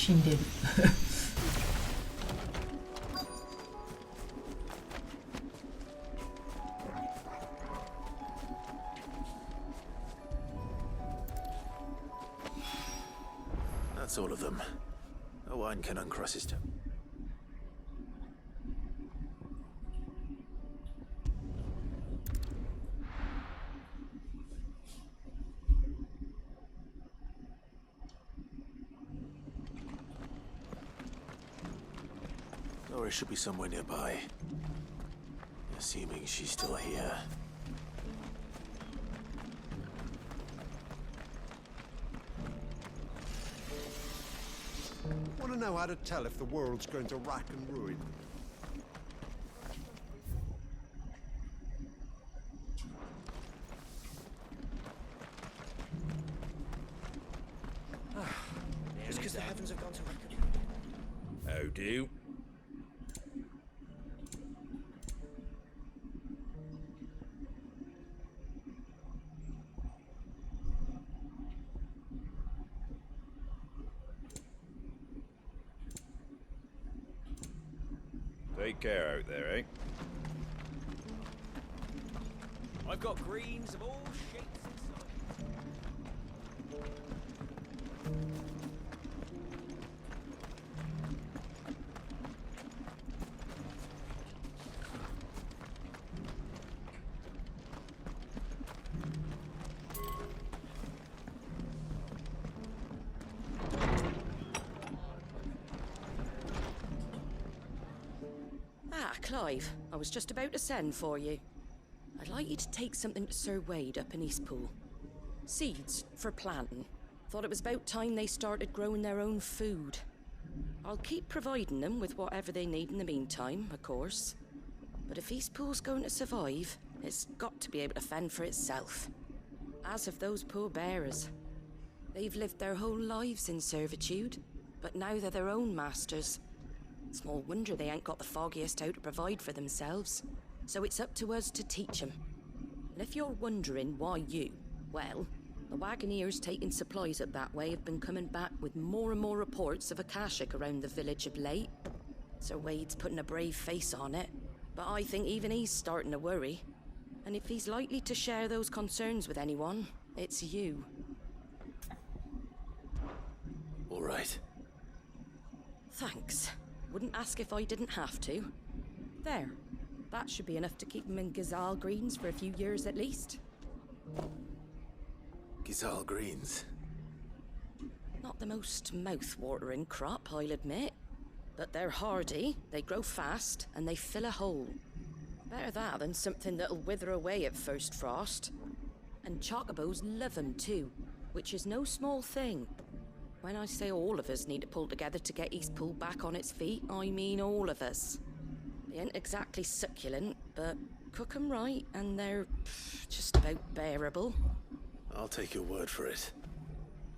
死んでるThat's all of them. Owain can uncross his Laura should be somewhere nearby. Assuming she's still here. Want to know how to tell if the world's going to rack and ruin? Just because the heavens have gone to record. How do? Take care out there, eh? I've got greens of all shapes and sizes. Ah, Clive, I was just about to send for you. I'd like you to take something to Sir Wade up in Eastpool. Seeds for planting. Thought it was about time they started growing their own food. I'll keep providing them with whatever they need in the meantime, of course. But if Eastpool's going to survive, it's got to be able to fend for itself. As of those poor bearers. They've lived their whole lives in servitude, but now they're their own masters. Small wonder they ain't got the foggiest how to provide for themselves. So it's up to us to teach them. And if you're wondering why you, well, the Wagoneers taking supplies up that way have been coming back with more and more reports of Akashic around the village of late. Sir Wade's putting a brave face on it, but I think even he's starting to worry. And if he's likely to share those concerns with anyone, it's you. All right. Thanks. Wouldn't ask if I didn't have to. There. That should be enough to keep them in Gazal Greens for a few years at least. Gazal Greens? Not the most mouth-watering crop, I'll admit. But they're hardy, they grow fast, and they fill a hole. Better that than something that'll wither away at first frost. And chocobos love 'em too, which is no small thing. When I say all of us need to pull together to get Eastpool back on its feet, I mean all of us. They ain't exactly succulent, but cook 'em right, and they're just about bearable. I'll take your word for it.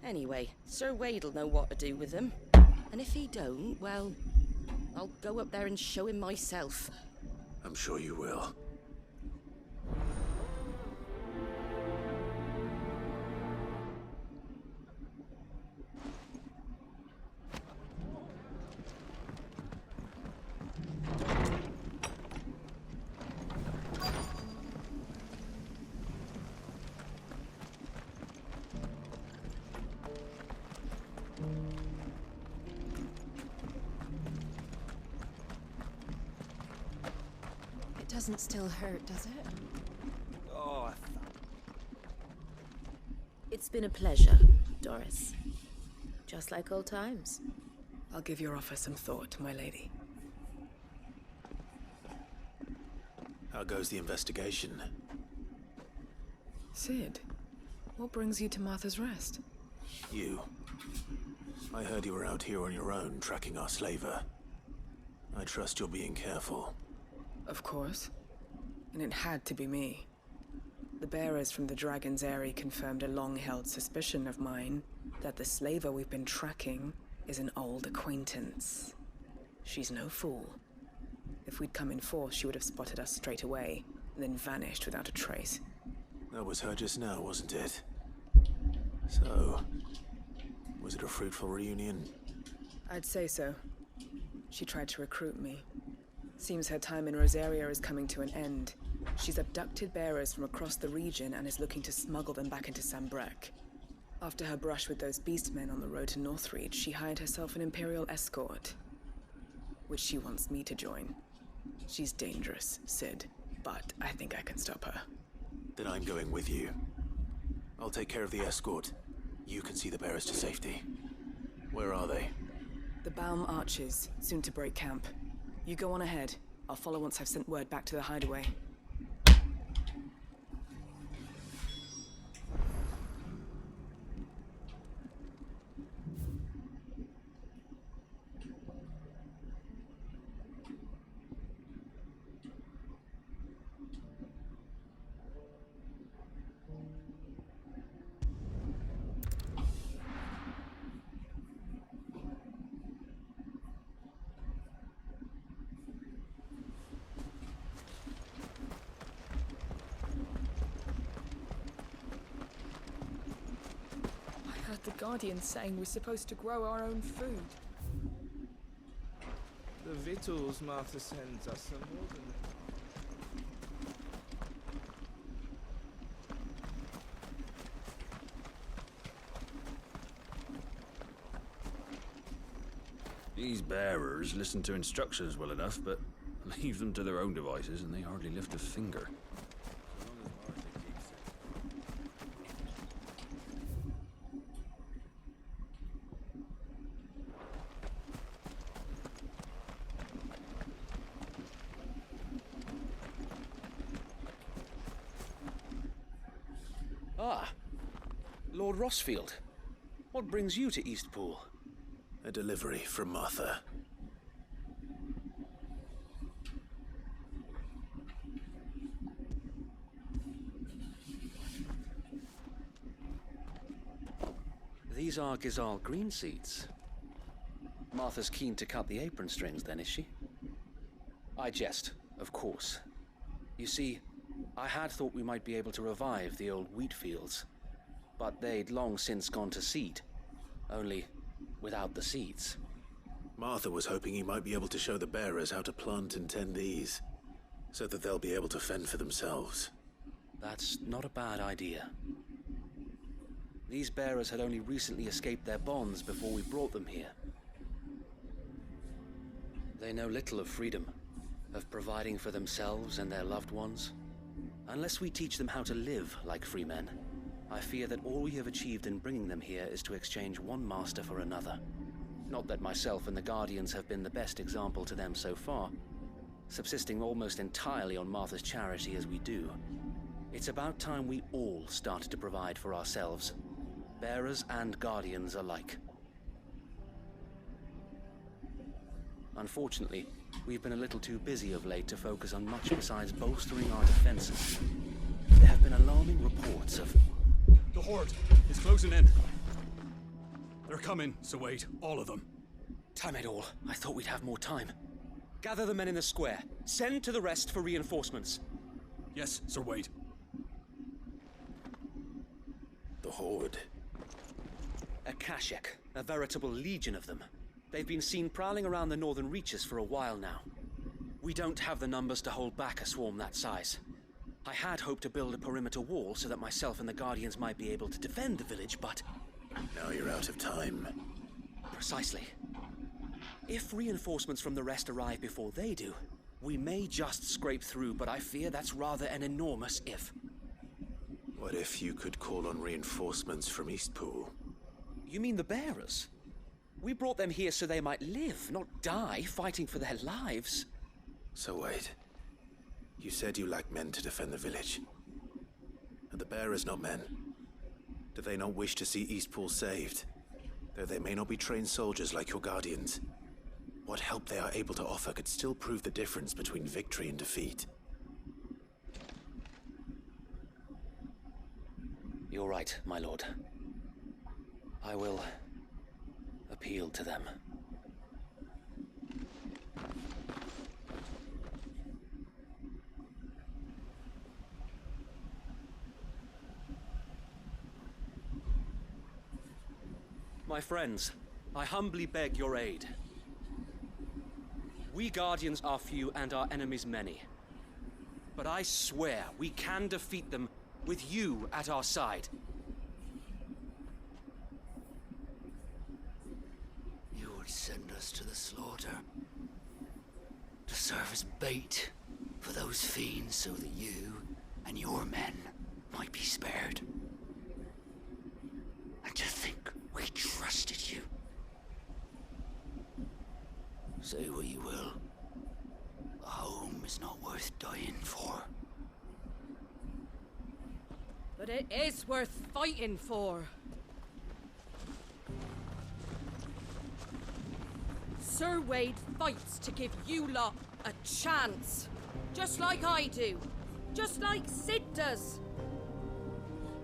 Anyway, Sir Wade'll know what to do with them. And if he don't, well, I'll go up there and show him myself. I'm sure you will. It doesn't still hurt, does it? Oh, It's been a pleasure, Doris. Just like old times. I'll give your offer some thought, my lady. How goes the investigation? Sid, what brings you to Martha's Rest? You. I heard you were out here on your own, tracking our slaver. I trust you're being careful. Of course. And it had to be me. The bearers from the Dragon's Eyrie confirmed a long-held suspicion of mine that the slaver we've been tracking is an old acquaintance. She's no fool. If we'd come in force, she would have spotted us straight away, and then vanished without a trace. That was her just now, wasn't it? So, was it a fruitful reunion? I'd say so. She tried to recruit me. Seems her time in Rosaria is coming to an end. She's abducted bearers from across the region and is looking to smuggle them back into Sambrec. After her brush with those beastmen on the road to Northreach, she hired herself an Imperial escort, which she wants me to join. She's dangerous, Sid, but I think I can stop her. Then I'm going with you. I'll take care of the escort. You can see the bearers to safety. Where are they? The Baum Archers, soon to break camp. You go on ahead. I'll follow once I've sent word back to the hideaway. The Guardian saying we're supposed to grow our own food. The victuals Martha sends us are more than These bearers listen to instructions well enough, but leave them to their own devices and they hardly lift a finger. Ah, Lord Rossfield. What brings you to Eastpool? A delivery from Martha. These are Gazal green seeds. Martha's keen to cut the apron strings then, is she? I jest, of course. You see, I had thought we might be able to revive the old wheat fields, but they'd long since gone to seed, only without the seeds. Martha was hoping he might be able to show the bearers how to plant and tend these, so that they'll be able to fend for themselves. That's not a bad idea. These bearers had only recently escaped their bonds before we brought them here. They know little of freedom, of providing for themselves and their loved ones. Unless we teach them how to live like free men, I fear that all we have achieved in bringing them here is to exchange one master for another. Not that myself and the Guardians have been the best example to them so far, subsisting almost entirely on Martha's charity as we do. It's about time we all started to provide for ourselves, bearers and Guardians alike. Unfortunately, we've been a little too busy of late to focus on much besides bolstering our defenses. There have been alarming reports of... The Horde is closing in. They're coming, Sir Wade, all of them. Damn it all, I thought we'd have more time. Gather the men in the square. Send to the rest for reinforcements. Yes, Sir Wade. The Horde. A Kashek, a veritable legion of them. They've been seen prowling around the northern reaches for a while now. We don't have the numbers to hold back a swarm that size. I had hoped to build a perimeter wall so that myself and the Guardians might be able to defend the village, but... Now you're out of time. Precisely. If reinforcements from the rest arrive before they do, we may just scrape through, but I fear that's rather an enormous if. What if you could call on reinforcements from Eastpool? You mean the bearers? We brought them here so they might live, not die fighting for their lives. So wait. You said you lack men to defend the village. Are the bearers not men? Do they not wish to see Eastpool saved? Though they may not be trained soldiers like your Guardians. What help they are able to offer could still prove the difference between victory and defeat. You're right, my lord. I will appeal to them. My friends, I humbly beg your aid. We Guardians are few and our enemies many. But I swear we can defeat them with you at our side. You would send us to the slaughter, to serve as bait for those fiends so that you and your men might be spared. And to think we trusted you. Say what you will, a home is not worth dying for. But it is worth fighting for. Sir Wade fights to give you lot a chance. Just like I do. Just like Sid does.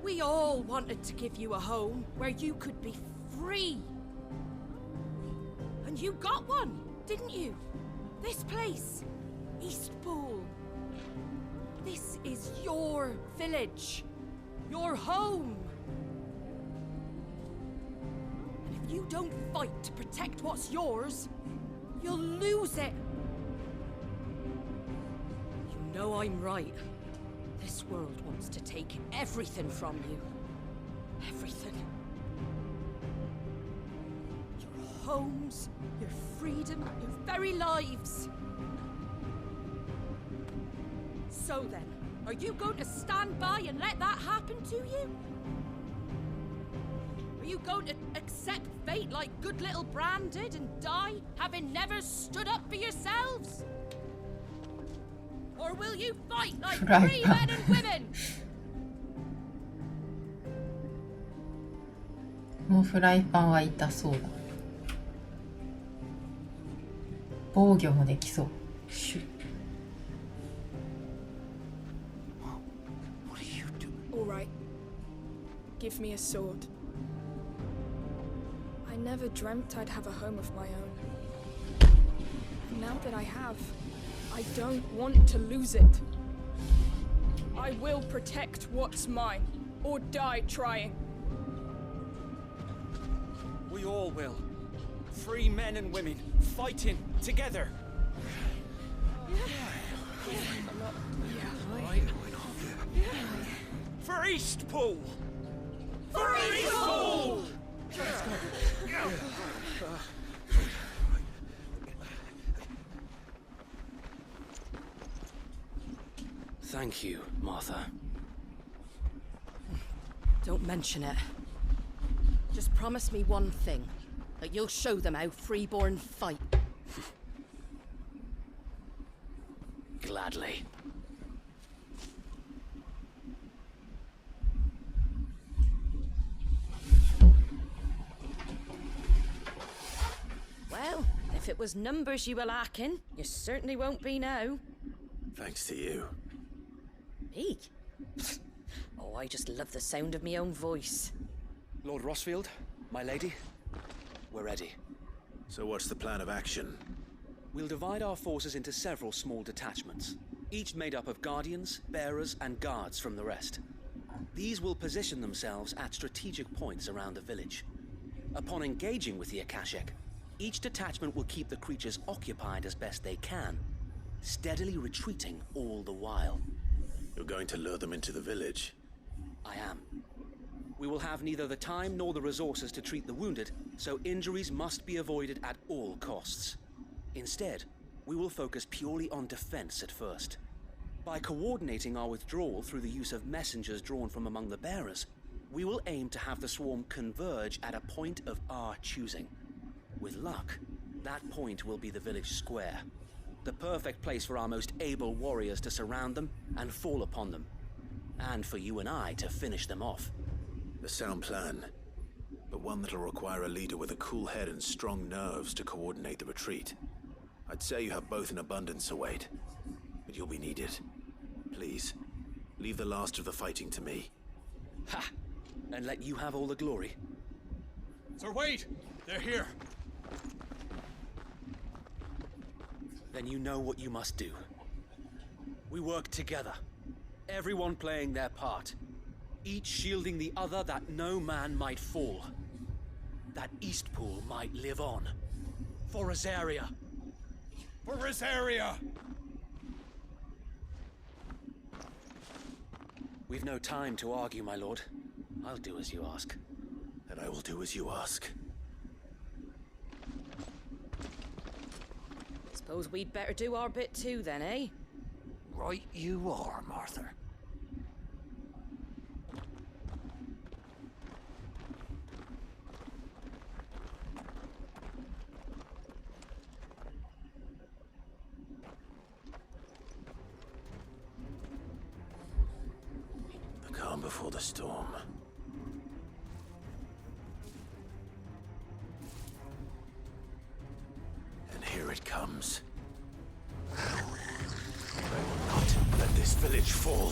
We all wanted to give you a home where you could be free. And you got one, didn't you? This place, Eastpool. This is your village. Your home. And if you don't fight to protect what's yours, you'll lose it. You know I'm right. This world wants to take everything from you. Everything. Your homes, your freedom, your very lives. So then, are you going to stand by and let that happen to you? Are you going to accept fate like good little Bran did and die, having never stood up for yourselves? Or will you fight like free men and women? もうフライパンは痛そうだ。防御もできそう。シュッ。All right. Give me a sword. I never dreamt I'd have a home of my own. And now that I have, I don't want to lose it. I will protect what's mine, or die trying. We all will. Free men and women, fighting together. For Eastpool! For Eastpool! Let's go. Thank you, Martha. Don't mention it. Just promise me one thing. That you'll show them how freeborn fight. Gladly. Well, if it was numbers you were lacking, you certainly won't be now. Thanks to you. Me? Oh, I just love the sound of my own voice. Lord Rossfield, my lady, we're ready. So what's the plan of action? We'll divide our forces into several small detachments, each made up of guardians, bearers, and guards from the rest. These will position themselves at strategic points around the village. Upon engaging with the Akashic, each detachment will keep the creatures occupied as best they can, steadily retreating all the while. You're going to lure them into the village? I am. We will have neither the time nor the resources to treat the wounded, so injuries must be avoided at all costs. Instead, we will focus purely on defense at first. By coordinating our withdrawal through the use of messengers drawn from among the bearers, we will aim to have the swarm converge at a point of our choosing. With luck, that point will be the village square, the perfect place for our most able warriors to surround them and fall upon them, and for you and I to finish them off. A sound plan, but one that'll require a leader with a cool head and strong nerves to coordinate the retreat. I'd say you have both in abundance, Sir Wade, but you'll be needed. Please, leave the last of the fighting to me. Ha! And let you have all the glory. Sir Wade! They're here! Then you know what you must do. We work together, everyone playing their part, each shielding the other that no man might fall, that Eastpool might live on. For Rosaria! For Rosaria! We've no time to argue, my lord. I'll do as you ask. And I will do as you ask. Suppose we'd better do our bit too then, eh? Right you are, Martha. The calm before the storm. And here it comes. I will not let this village fall.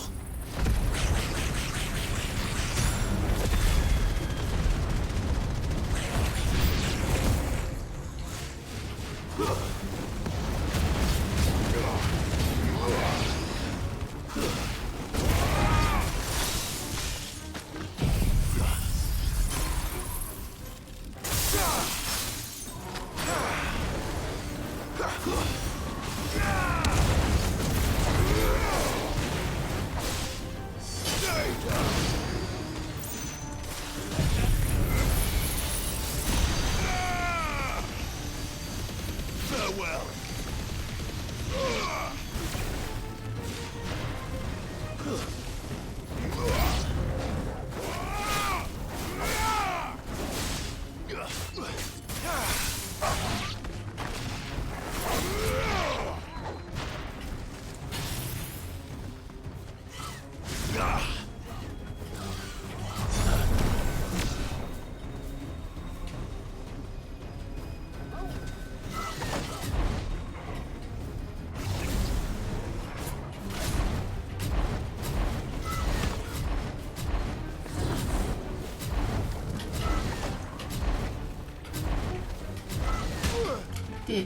Did.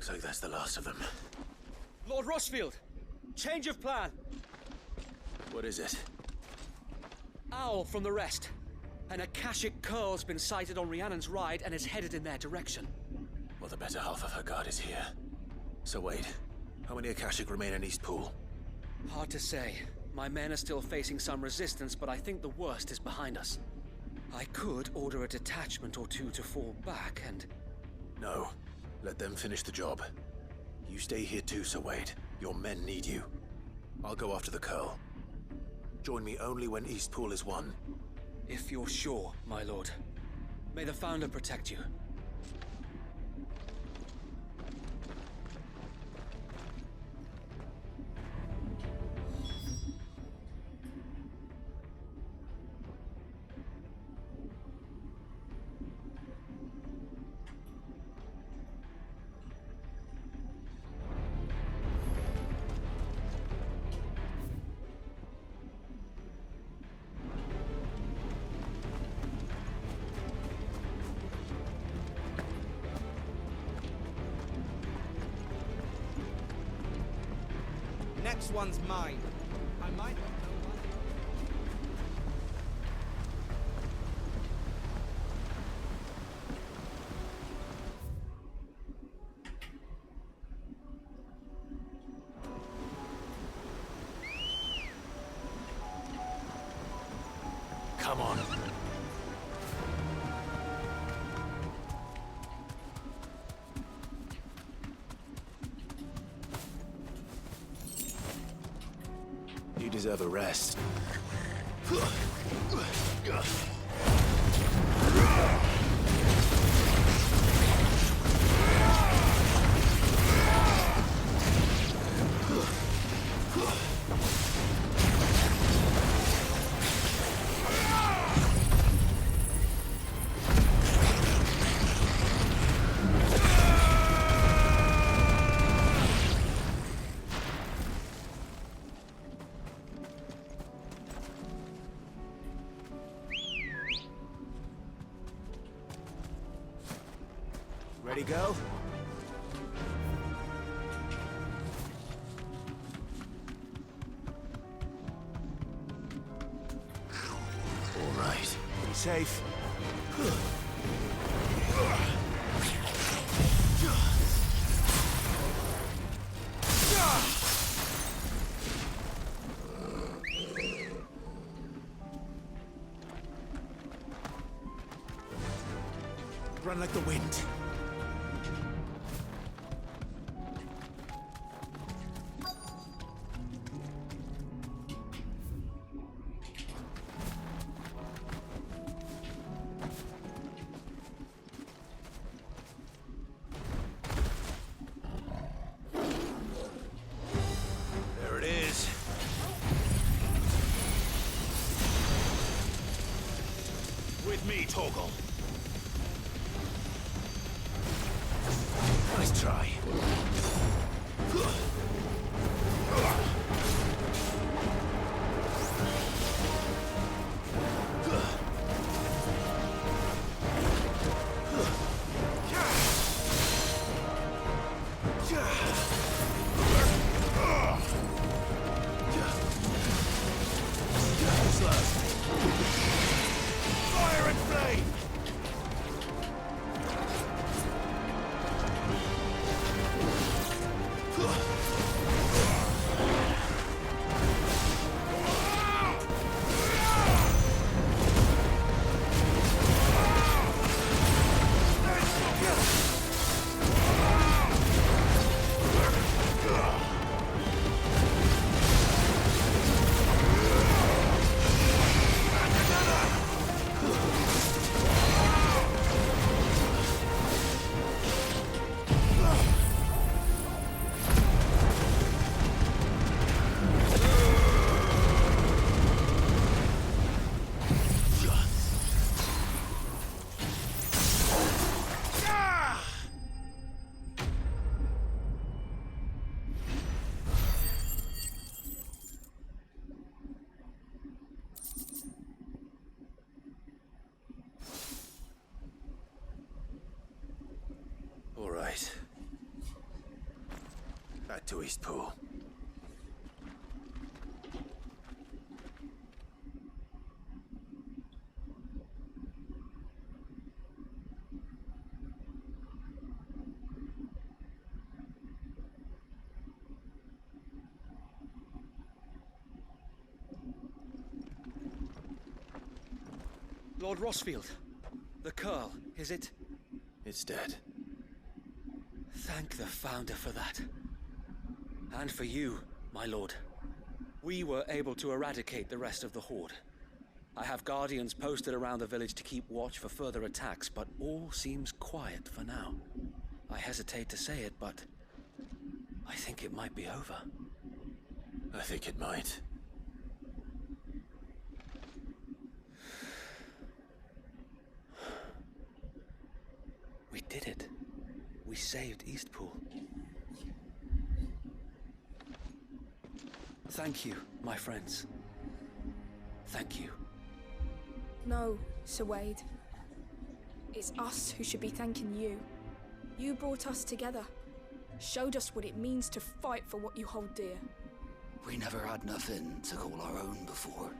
Looks like that's the last of them. Lord Rushfield! Change of plan! What is it? Owl from the rest. An Akashic Curl's been sighted on Rhiannon's Ride and is headed in their direction. Well, the better half of her guard is here. So wait, how many Akashic remain in Eastpool? Hard to say. My men are still facing some resistance, but I think the worst is behind us. I could order a detachment or two to fall back and... No. Let them finish the job. You stay here too, Sir Wade. Your men need you. I'll go after the Curl. Join me only when Eastpool is won. If you're sure, my lord. May the Founder protect you. Next one's mine. I might not know why. Come on. You deserve a rest. Ready, go? All right. Be safe. Run like the wind. There it is. With me, Torgal. Nice try. Fire and flame! All right. back to Eastpool. Lord Rossfield, the Curl, is it? It's dead. Thank the Founder for that. And for you, my lord. We were able to eradicate the rest of the Horde. I have guardians posted around the village to keep watch for further attacks, but all seems quiet for now. I hesitate to say it, but I think it might be over. I think it might. We did it. We saved Eastpool. Thank you, my friends. Thank you. No, Sir Wade. It's us who should be thanking you. You brought us together. Showed us what it means to fight for what you hold dear. We never had nothing to call our own before.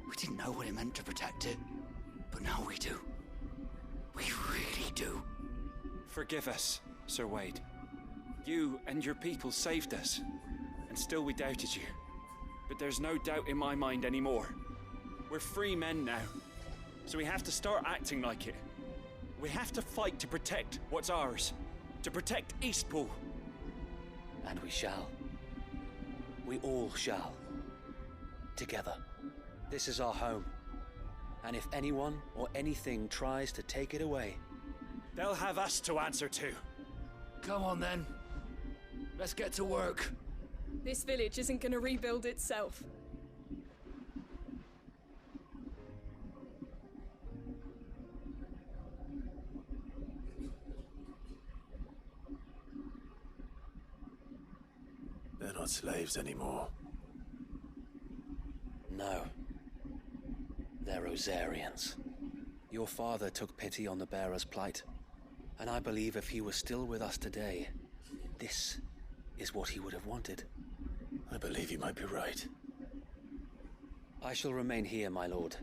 We didn't know what it meant to protect it, but now we do. We really do. Forgive us, Sir Wade. You and your people saved us, and still we doubted you. But there's no doubt in my mind anymore. We're free men now, so we have to start acting like it. We have to fight to protect what's ours, to protect Eastpool. And we shall. We all shall. Together. This is our home. And if anyone or anything tries to take it away, they'll have us to answer to. Come on then. Let's get to work. This village isn't gonna rebuild itself. They're not slaves anymore. No. They're Rosarians. Your father took pity on the bearer's plight, and I believe if he was still with us today, this is what he would have wanted. I believe you might be right. I shall remain here, my lord,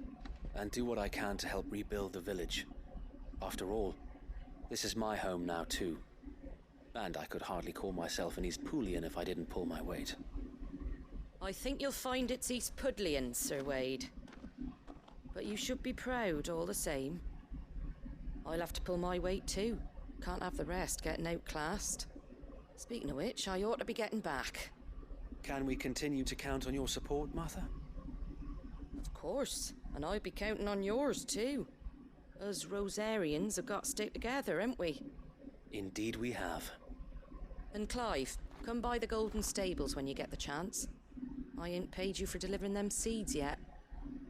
and do what I can to help rebuild the village. After all, this is my home now too, and I could hardly call myself an Eastpoolian if I didn't pull my weight. I think you'll find it's Eastpudlian, Sir Wade. But you should be proud all the same. I'll have to pull my weight too. Can't have the rest getting outclassed. Speaking of which, I ought to be getting back. Can we continue to count on your support, Martha? Of course, and I'll be counting on yours too. Us Rosarians have got to stick together, haven't we? Indeed we have. And Clive, come by the Golden Stables when you get the chance. I ain't paid you for delivering them seeds yet.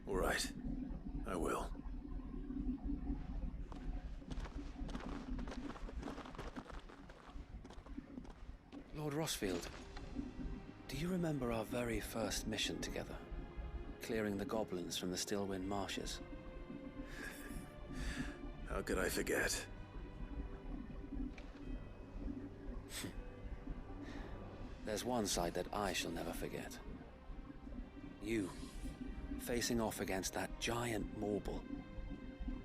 All right. I will. Lord Rossfield, do you remember our very first mission together? Clearing the goblins from the Stillwind marshes? How could I forget? There's one side that I shall never forget. You, facing off against that giant Morble.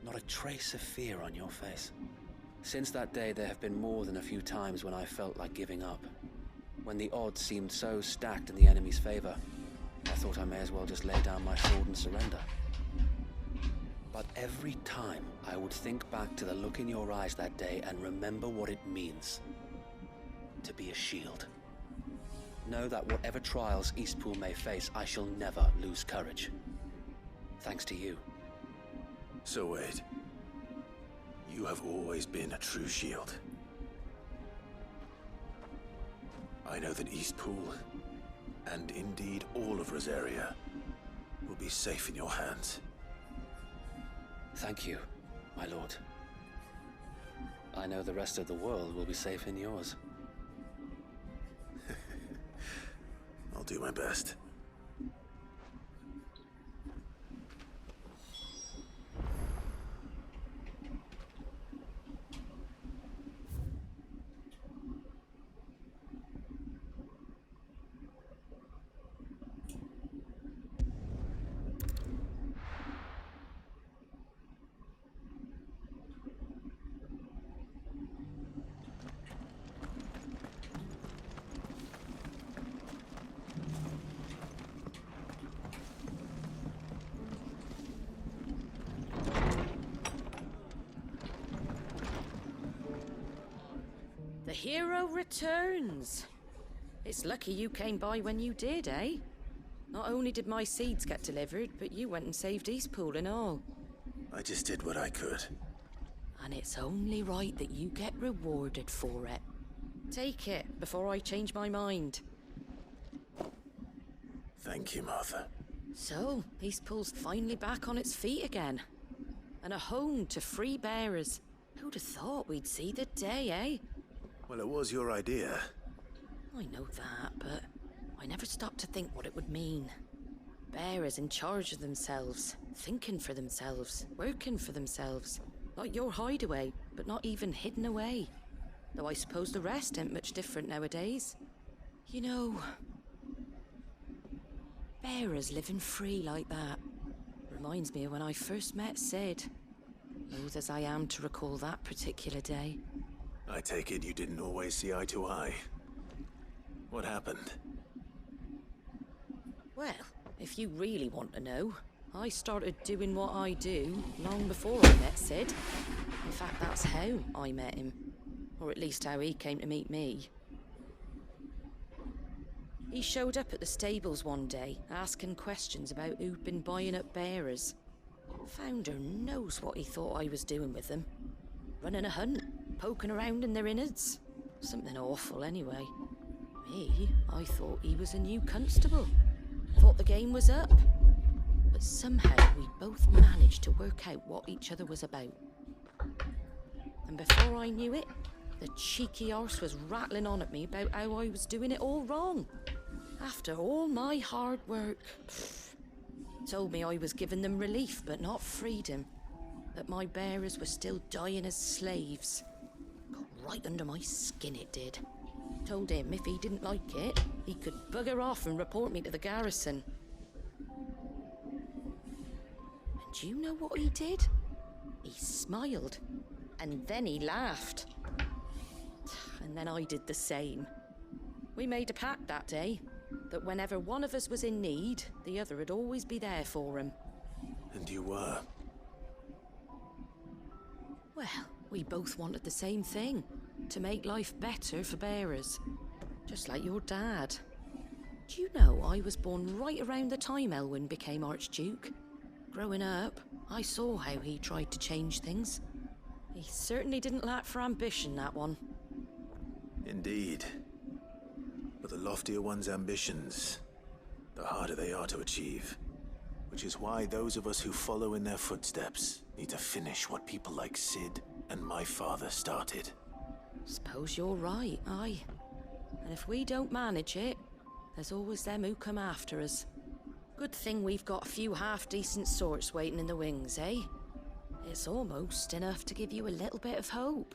Not a trace of fear on your face. Since that day, there have been more than a few times when I felt like giving up. When the odds seemed so stacked in the enemy's favor, I thought I may as well just lay down my sword and surrender. But every time, I would think back to the look in your eyes that day and remember what it means to be a shield. Know that whatever trials Eastpool may face, I shall never lose courage. Thanks to you. So Wade, you have always been a true shield. I know that Eastpool, and indeed all of Rosaria, will be safe in your hands. Thank you, my lord. I know the rest of the world will be safe in yours. I'll do my best. The hero returns. It's lucky you came by when you did, eh? Not only did my seeds get delivered, but you went and saved Eastpool and all. I just did what I could. And it's only right that you get rewarded for it. Take it before I change my mind. Thank you, Martha. So, Eastpool's finally back on its feet again. And a home to free bearers. Who'd have thought we'd see the day, eh? Well, it was your idea. I know that, but I never stopped to think what it would mean. Bearers in charge of themselves, thinking for themselves, working for themselves. Like your hideaway, but not even hidden away. Though I suppose the rest ain't much different nowadays. You know, bearers living free like that reminds me of when I first met Sid. Loath as I am to recall that particular day. I take it you didn't always see eye to eye. What happened? Well, if you really want to know, I started doing what I do long before I met Sid. In fact, that's how I met him. Or at least how he came to meet me. He showed up at the stables one day, asking questions about who'd been buying up bearers. Founder knows what he thought I was doing with them. Running a hunt, poking around in their innards. Something awful anyway. Me, I thought he was a new constable. Thought the game was up. But somehow we both managed to work out what each other was about. And before I knew it, the cheeky arse was rattling on at me about how I was doing it all wrong. After all my hard work. Told me I was giving them relief, but not freedom. That my bearers were still dying as slaves. Got right under my skin, it did. Told him if he didn't like it, he could bugger off and report me to the garrison. And do you know what he did? He smiled. And then he laughed. And then I did the same. We made a pact that day, that whenever one of us was in need, the other would always be there for him. And you were? Well, we both wanted the same thing. To make life better for bearers. Just like your dad. Do you know I was born right around the time Elwyn became Archduke? Growing up, I saw how he tried to change things. He certainly didn't lack for ambition, that one. Indeed. But the loftier one's ambitions, the harder they are to achieve. Which is why those of us who follow in their footsteps need to finish what people like Sid and my father started. Suppose you're right, aye. And if we don't manage it, there's always them who come after us. Good thing we've got a few half-decent sorts waiting in the wings, eh? It's almost enough to give you a little bit of hope.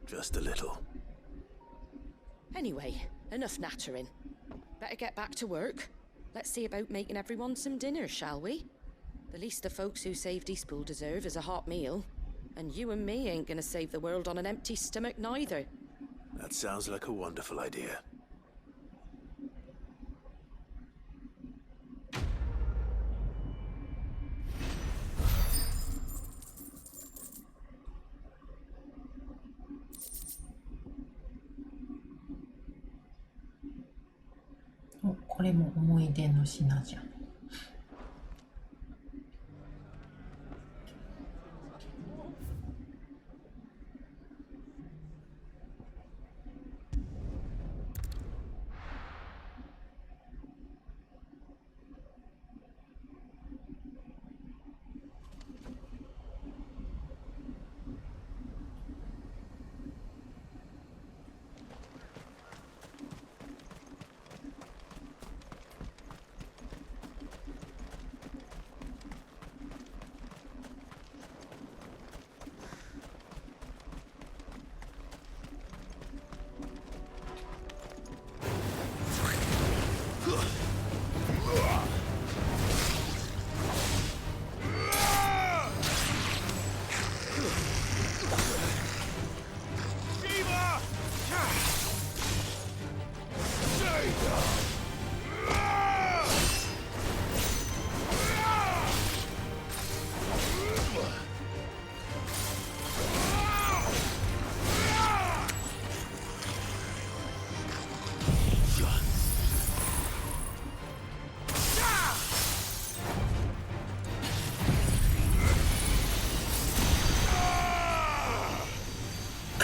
Just a little. Anyway, enough nattering. Better get back to work. Let's see about making everyone some dinner, shall we? The least the folks who saved Eastpool deserve is a hot meal. And you and me ain't gonna save the world on an empty stomach neither. That sounds like a wonderful idea. Oh, これも思い出の品じゃん。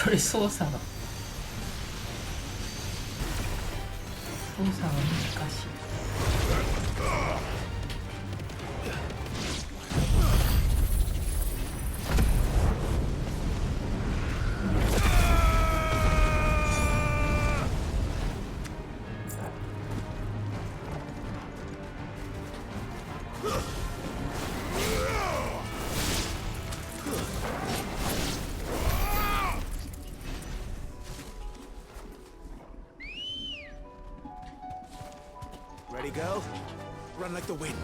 これ操作が難しい。Ready, girl? Run like the wind.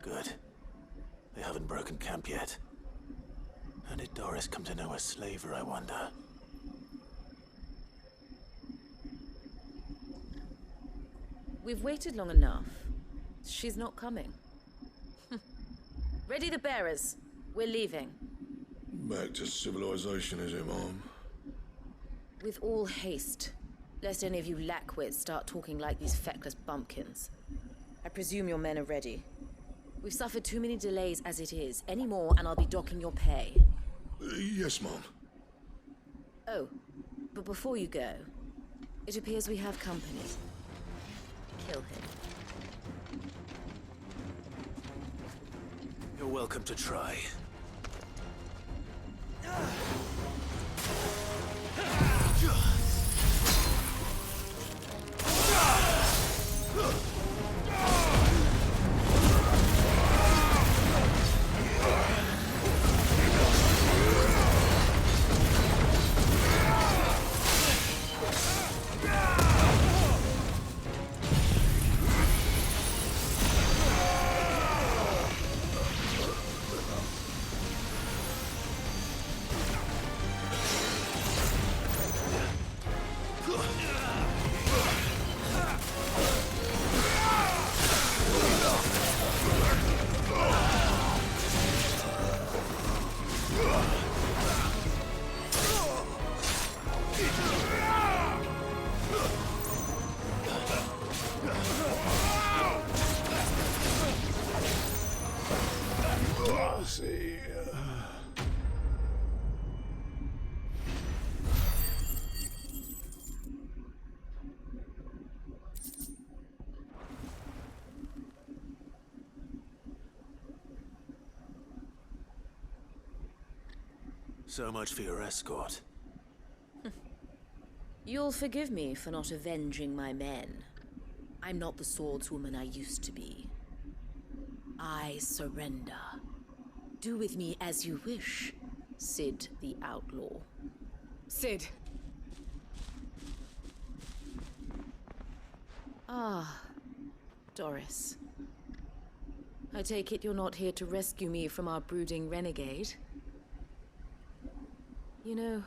Good. They haven't broken camp yet. How did Doris come to know a slaver, I wonder? We've waited long enough. She's not coming. Ready the bearers. We're leaving. Back to civilization, is it, Mom? With all haste, lest any of you lackwits start talking like these feckless bumpkins. I presume your men are ready. We've suffered too many delays as it is. Any more and I'll be docking your pay. Yes, Mom. Oh, but before you go, it appears we have company. Kill him. You're welcome to try. See. So much for your escort. You'll forgive me for not avenging my men. I'm not the swordswoman I used to be. I surrender. Do with me as you wish, Cid the Outlaw. Cid. Ah, Doris. I take it you're not here to rescue me from our brooding renegade? You know,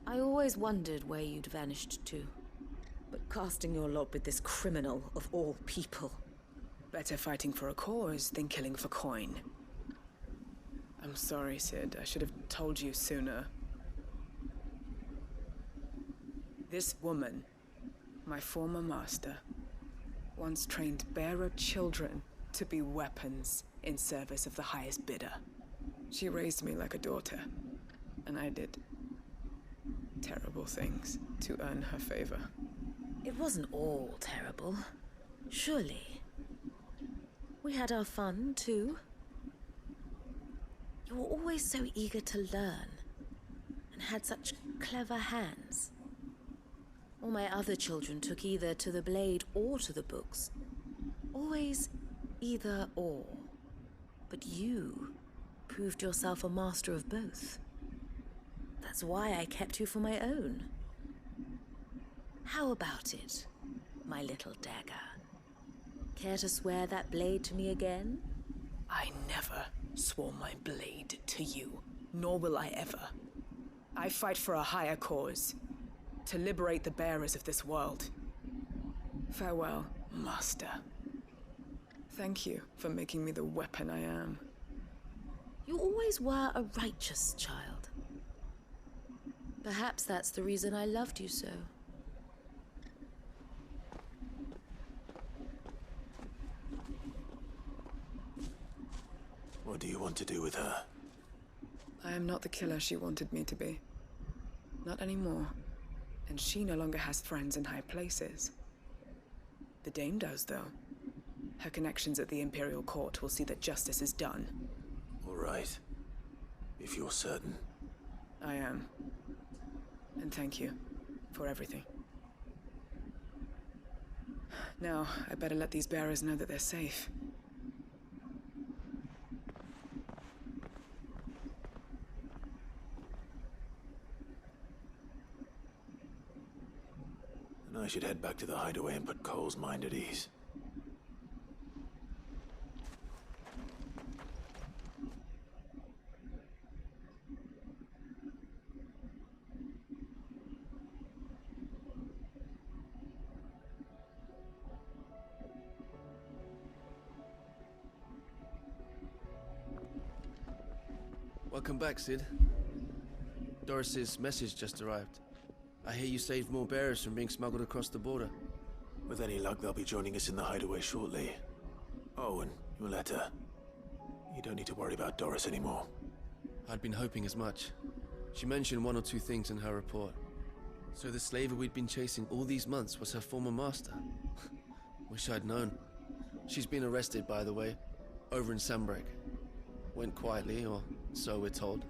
I always wondered where you'd vanished to. But casting your lot with this criminal of all people. Better fighting for a cause than killing for coin. I'm sorry, Cid. I should have told you sooner. This woman, my former master, once trained bearer children to be weapons in service of the highest bidder. She raised me like a daughter, and I did terrible things to earn her favor. It wasn't all terrible, surely. We had our fun, too. You were always so eager to learn, and had such clever hands. All my other children took either to the blade or to the books. Always either or. But you proved yourself a master of both. That's why I kept you for my own. How about it, my little dagger? Care to swear that blade to me again? I never swore my blade to you, nor will I ever. I fight for a higher cause, to liberate the bearers of this world. Farewell, Master. Thank you for making me the weapon I am. You always were a righteous child. Perhaps that's the reason I loved you so. What do you want to do with her? I am not the killer she wanted me to be. Not anymore. And she no longer has friends in high places. The Dame does, though. Her connections at the Imperial Court will see that justice is done. All right. If you're certain. I am. And thank you for everything. Now, I better let these bearers know that they're safe. And I should head back to the hideaway and put Cole's mind at ease. Welcome back, Cid. Doris's message just arrived. I hear you saved more bearers from being smuggled across the border. With any luck, they'll be joining us in the hideaway shortly. Oh, and your letter. You don't need to worry about Doris anymore. I'd been hoping as much. She mentioned one or two things in her report. So the slaver we'd been chasing all these months was her former master. Wish I'd known. She's been arrested, by the way, over in Sanbreque. Went quietly, or so we're told.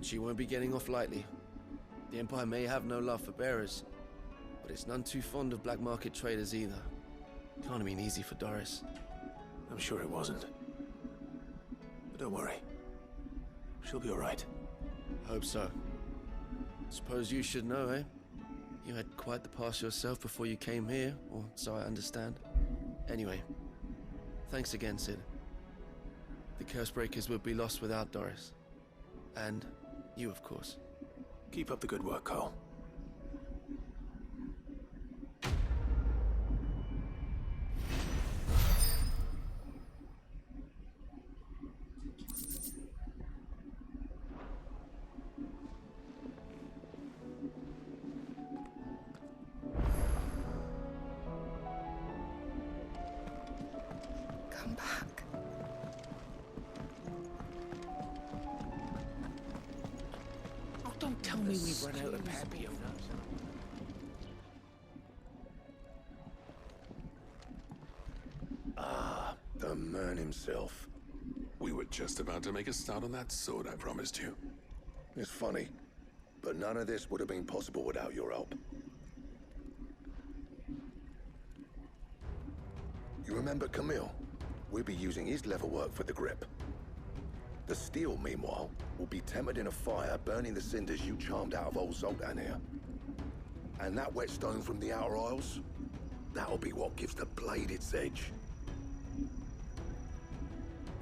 She won't be getting off lightly. The Empire may have no love for bearers, but it's none too fond of black market traders either. Can't have been easy for Doris. I'm sure it wasn't. But don't worry. She'll be all right. Hope so. Suppose you should know, eh? You had quite the past yourself before you came here, or so I understand. Anyway, thanks again, Cid. The Cursebreakers would be lost without Doris. And you, of course. Keep up the good work, Cole. Come back. Don't tell me we've run out of Papillon. Ah, the man himself. We were just about to make a start on that sword I promised you. It's funny, but none of this would have been possible without your help. You remember Camille? We'll be using his leather work for the grip. The steel, meanwhile, will be tempered in a fire, burning the cinders you charmed out of old Zoltan here. And that whetstone from the Outer Isles, that'll be what gives the blade its edge.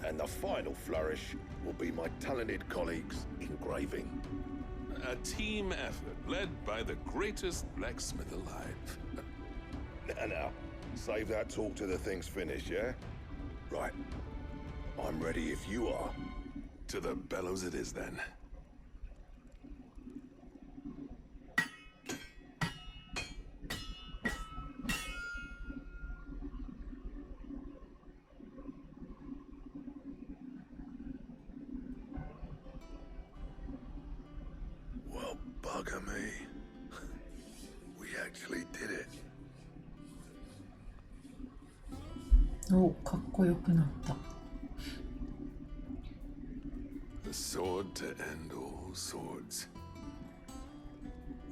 And the final flourish will be my talented colleagues' engraving. A team effort led by the greatest blacksmith alive. Now, save that talk till the thing's finished, yeah? Right. I'm ready if you are. To the bellows it is, then. Well, bugger me. We actually did it. 오, かっこよくなった。 The sword to end all swords.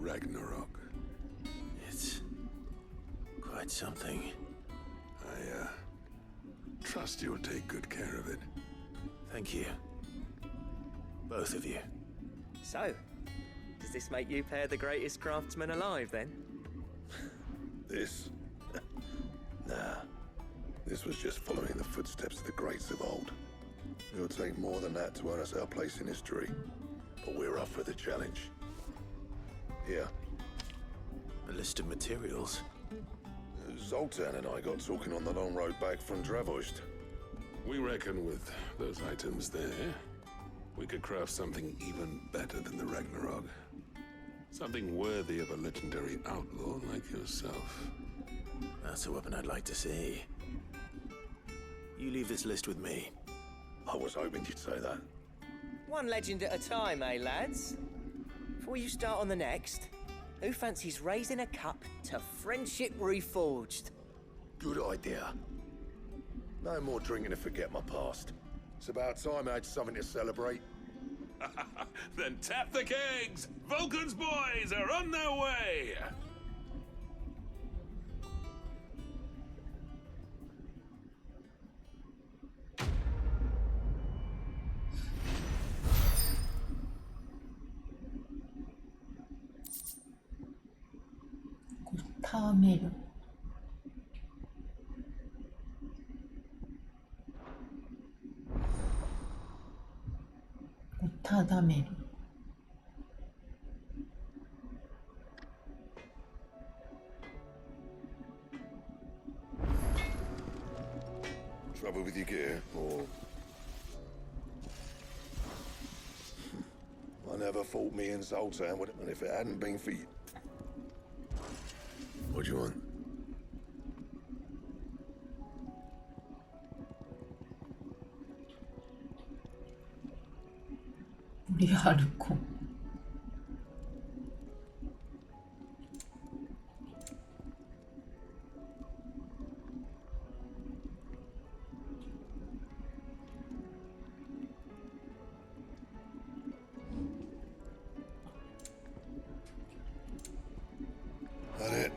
Ragnarok. It's quite something. I trust you'll take good care of it. Thank you. Both of you. So, does this make you pair the greatest craftsman alive, then? This? Nah. This was just following the footsteps of the greats of old. It'll take more than that to earn us our place in history. But we're up for the challenge. Here. A list of materials. Zoltan and I got talking on the long road back from Dravost. We reckon with those items there, we could craft something even better than the Ragnarok. Something worthy of a legendary outlaw like yourself. That's a weapon I'd like to see. You leave this list with me. I was hoping you'd say that. One legend at a time, eh, lads? Before you start on the next, who fancies raising a cup to friendship reforged? Good idea. No more drinking to forget my past. It's about time I had something to celebrate. Then tap the kegs! Vulcan's boys are on their way! 고타메르. 고타다메르. Trouble with your gear, or... I never thought me and Zoltan would... And if it hadn't been for you... What do you want? 우리 아르코. That it?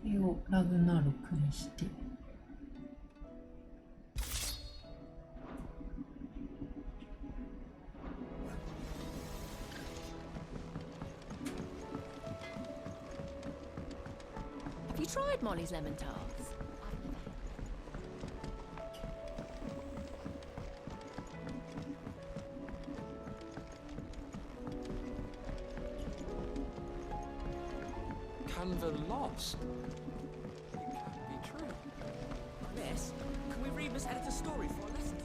이거 라그나로크にして。Have you tried Molly's lemon tarts? Canva lost? It can't be true. Miss, can we read Miss Editor's story for a lesson?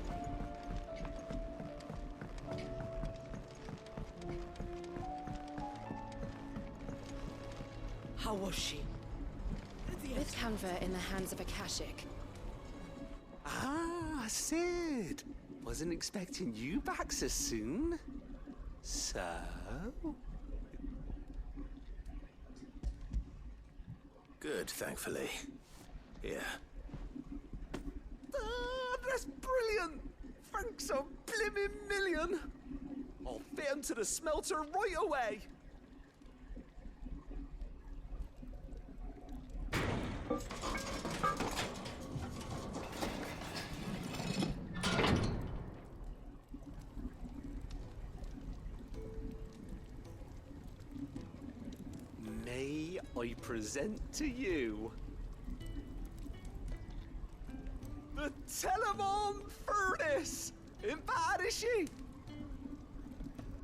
How was she? With Canva in the hands of Akashic. Ah, Sid! Wasn't expecting you back so soon. So? Good, thankfully. Here. Ah, that's brilliant! Thanks a blimmin' million! I'll fit 'em to the smelter right away! May I present to you the Telemon Furnace! Ain't bad, is she?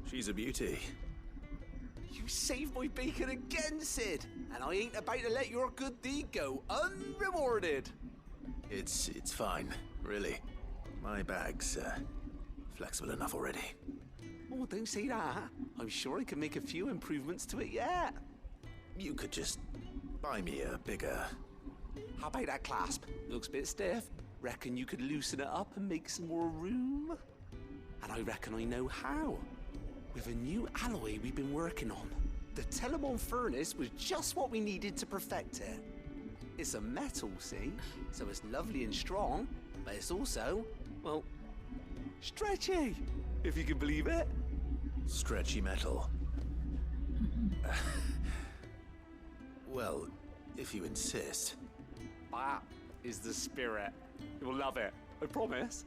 She's a beauty. You saved my bacon again, Sid, and I ain't about to let your good deed go unrewarded. It's fine, really. My bag's flexible enough already. Oh, don't say that. I'm sure I can make a few improvements to it yet. You could just buy me a bigger... How about that clasp? Looks a bit stiff. Reckon you could loosen it up and make some more room? And I reckon I know how. With a new alloy we've been working on. The Telemon Furnace was just what we needed to perfect it. It's a metal, see? So it's lovely and strong, but it's also, well, stretchy, if you can believe it. Stretchy metal. Well, if you insist. That is the spirit. You'll love it, I promise.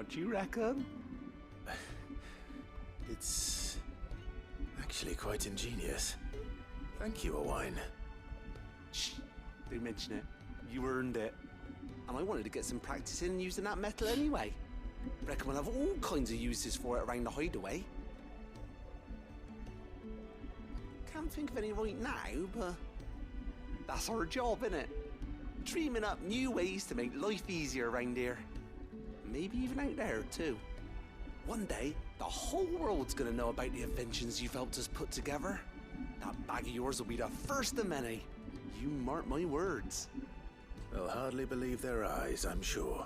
What do you reckon? It's actually quite ingenious. Thank you, Owain. Shh, don't mention it. You earned it. And I wanted to get some practice in using that metal anyway. Reckon we'll have all kinds of uses for it around the hideaway. Can't think of any right now, but that's our job, innit? Dreaming up new ways to make life easier around here. Maybe even out there, too. One day, the whole world's gonna know about the inventions you've helped us put together. That bag of yours will be the first of many. You mark my words. They'll hardly believe their eyes, I'm sure.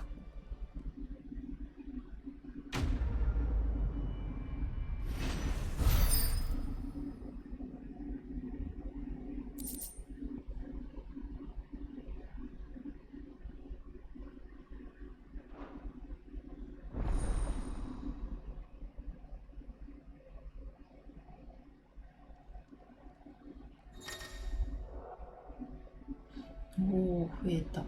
오, 후회했다.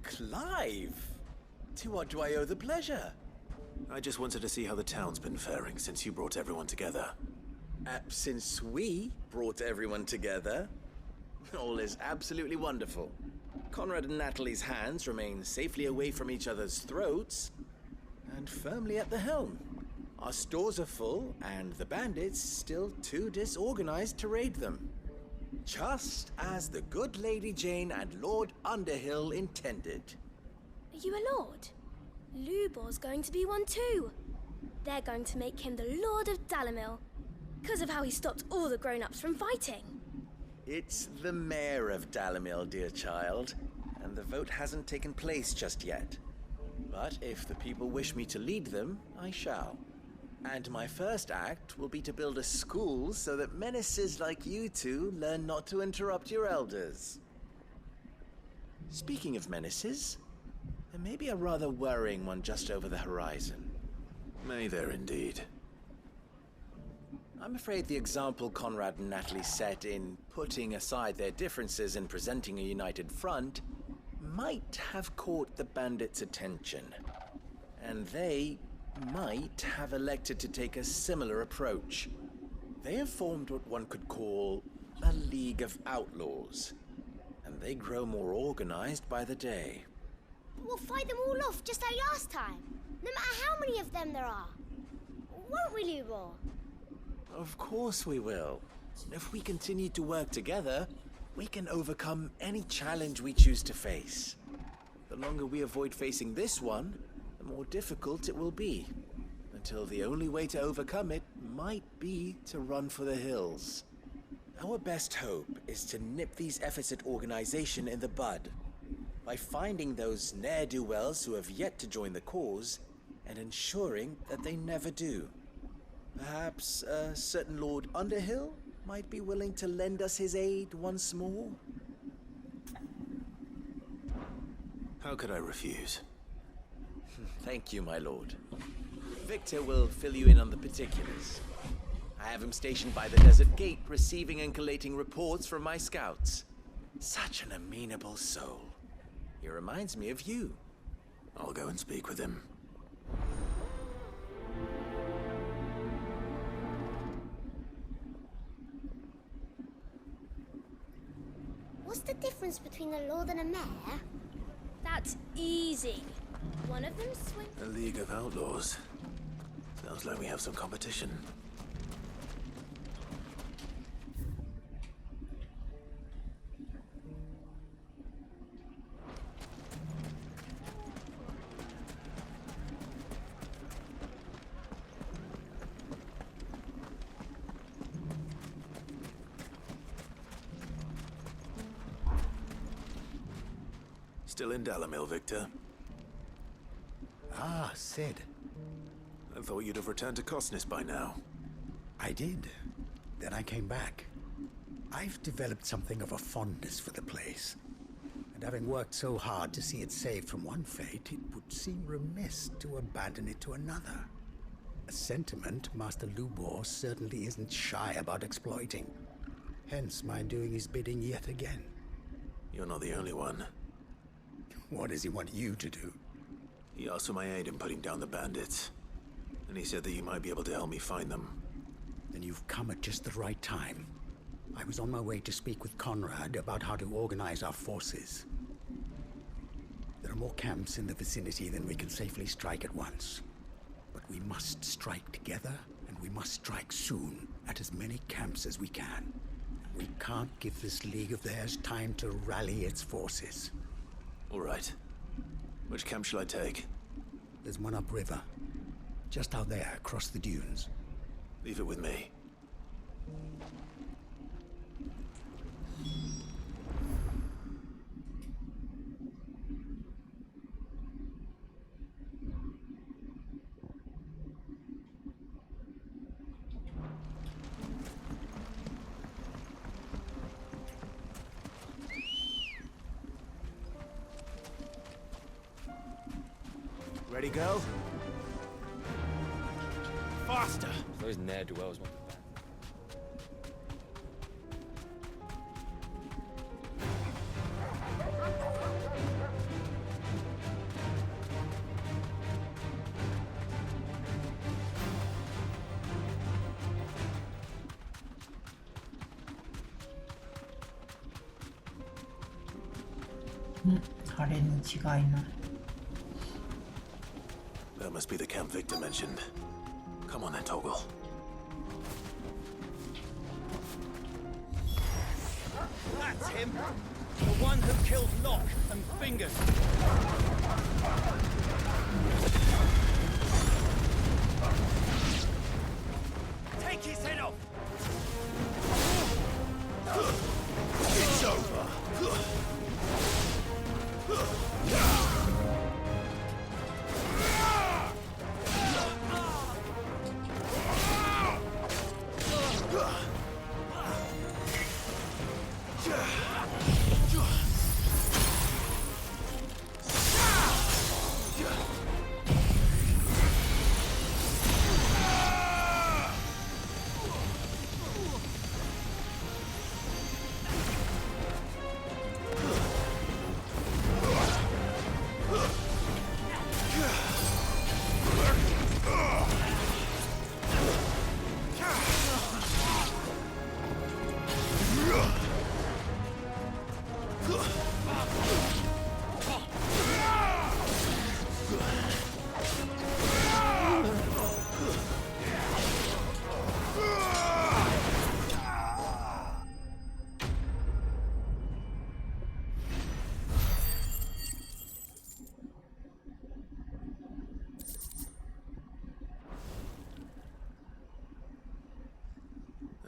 Clive! To what do I owe the pleasure? I just wanted to see how the town's been faring since you brought everyone together. Since we brought everyone together, all is absolutely wonderful. Conrad and Natalie's hands remain safely away from each other's throats and firmly at the helm. Our stores are full, and the bandits still too disorganized to raid them. Just as the good Lady Jane and Lord Underhill intended. Are you a lord? Lubor's going to be one too. They're going to make him the Lord of Dalimil, because of how he stopped all the grown-ups from fighting. It's the mayor of Dalimil, dear child, and the vote hasn't taken place just yet. But if the people wish me to lead them, I shall. And my first act will be to build a school so that menaces like you two learn not to interrupt your elders. Speaking of menaces, there may be a rather worrying one just over the horizon. May there indeed. I'm afraid the example Conrad and Natalie set in putting aside their differences and presenting a united front might have caught the bandits' attention. And they might have elected to take a similar approach. They have formed what one could call a League of Outlaws, and they grow more organized by the day. We'll fight them all off just like last time, no matter how many of them there are. Won't we, Lubor? Of course we will. If we continue to work together, we can overcome any challenge we choose to face. The longer we avoid facing this one, the more difficult it will be, until the only way to overcome it might be to run for the hills. Our best hope is to nip these efforts at organization in the bud, by finding those ne'er-do-wells who have yet to join the cause, and ensuring that they never do. Perhaps a certain Lord Underhill might be willing to lend us his aid once more? How could I refuse? Thank you, my lord. Victor will fill you in on the particulars. I have him stationed by the desert gate, receiving and collating reports from my scouts. Such an amenable soul. He reminds me of you. I'll go and speak with him. What's the difference between a lord and a mayor? That's easy. One of them swings. A League of Outlaws. Sounds like we have some competition. Still in Dalamil, Victor? Ah, Cid. I thought you'd have returned to Cosnis by now. I did. Then I came back. I've developed something of a fondness for the place. And having worked so hard to see it saved from one fate, it would seem remiss to abandon it to another. A sentiment Master Lubor certainly isn't shy about exploiting. Hence my doing his bidding yet again. You're not the only one. What does he want you to do? He asked for my aid in putting down the bandits. And he said that you might be able to help me find them. Then you've come at just the right time. I was on my way to speak with Conrad about how to organize our forces. There are more camps in the vicinity than we can safely strike at once. But we must strike together, and we must strike soon at as many camps as we can. We can't give this league of theirs time to rally its forces. All right. Which camp shall I take? There's one upriver. Just out there, across the dunes. Leave it with me. Ready, go? Faster! Those ne'er-do-wells want that. 아래는 지가 있나? That must be the camp Victor mentioned. Come on then, Toggle. That's him! The one who killed Locke and Fingers! Take his head off! It's over!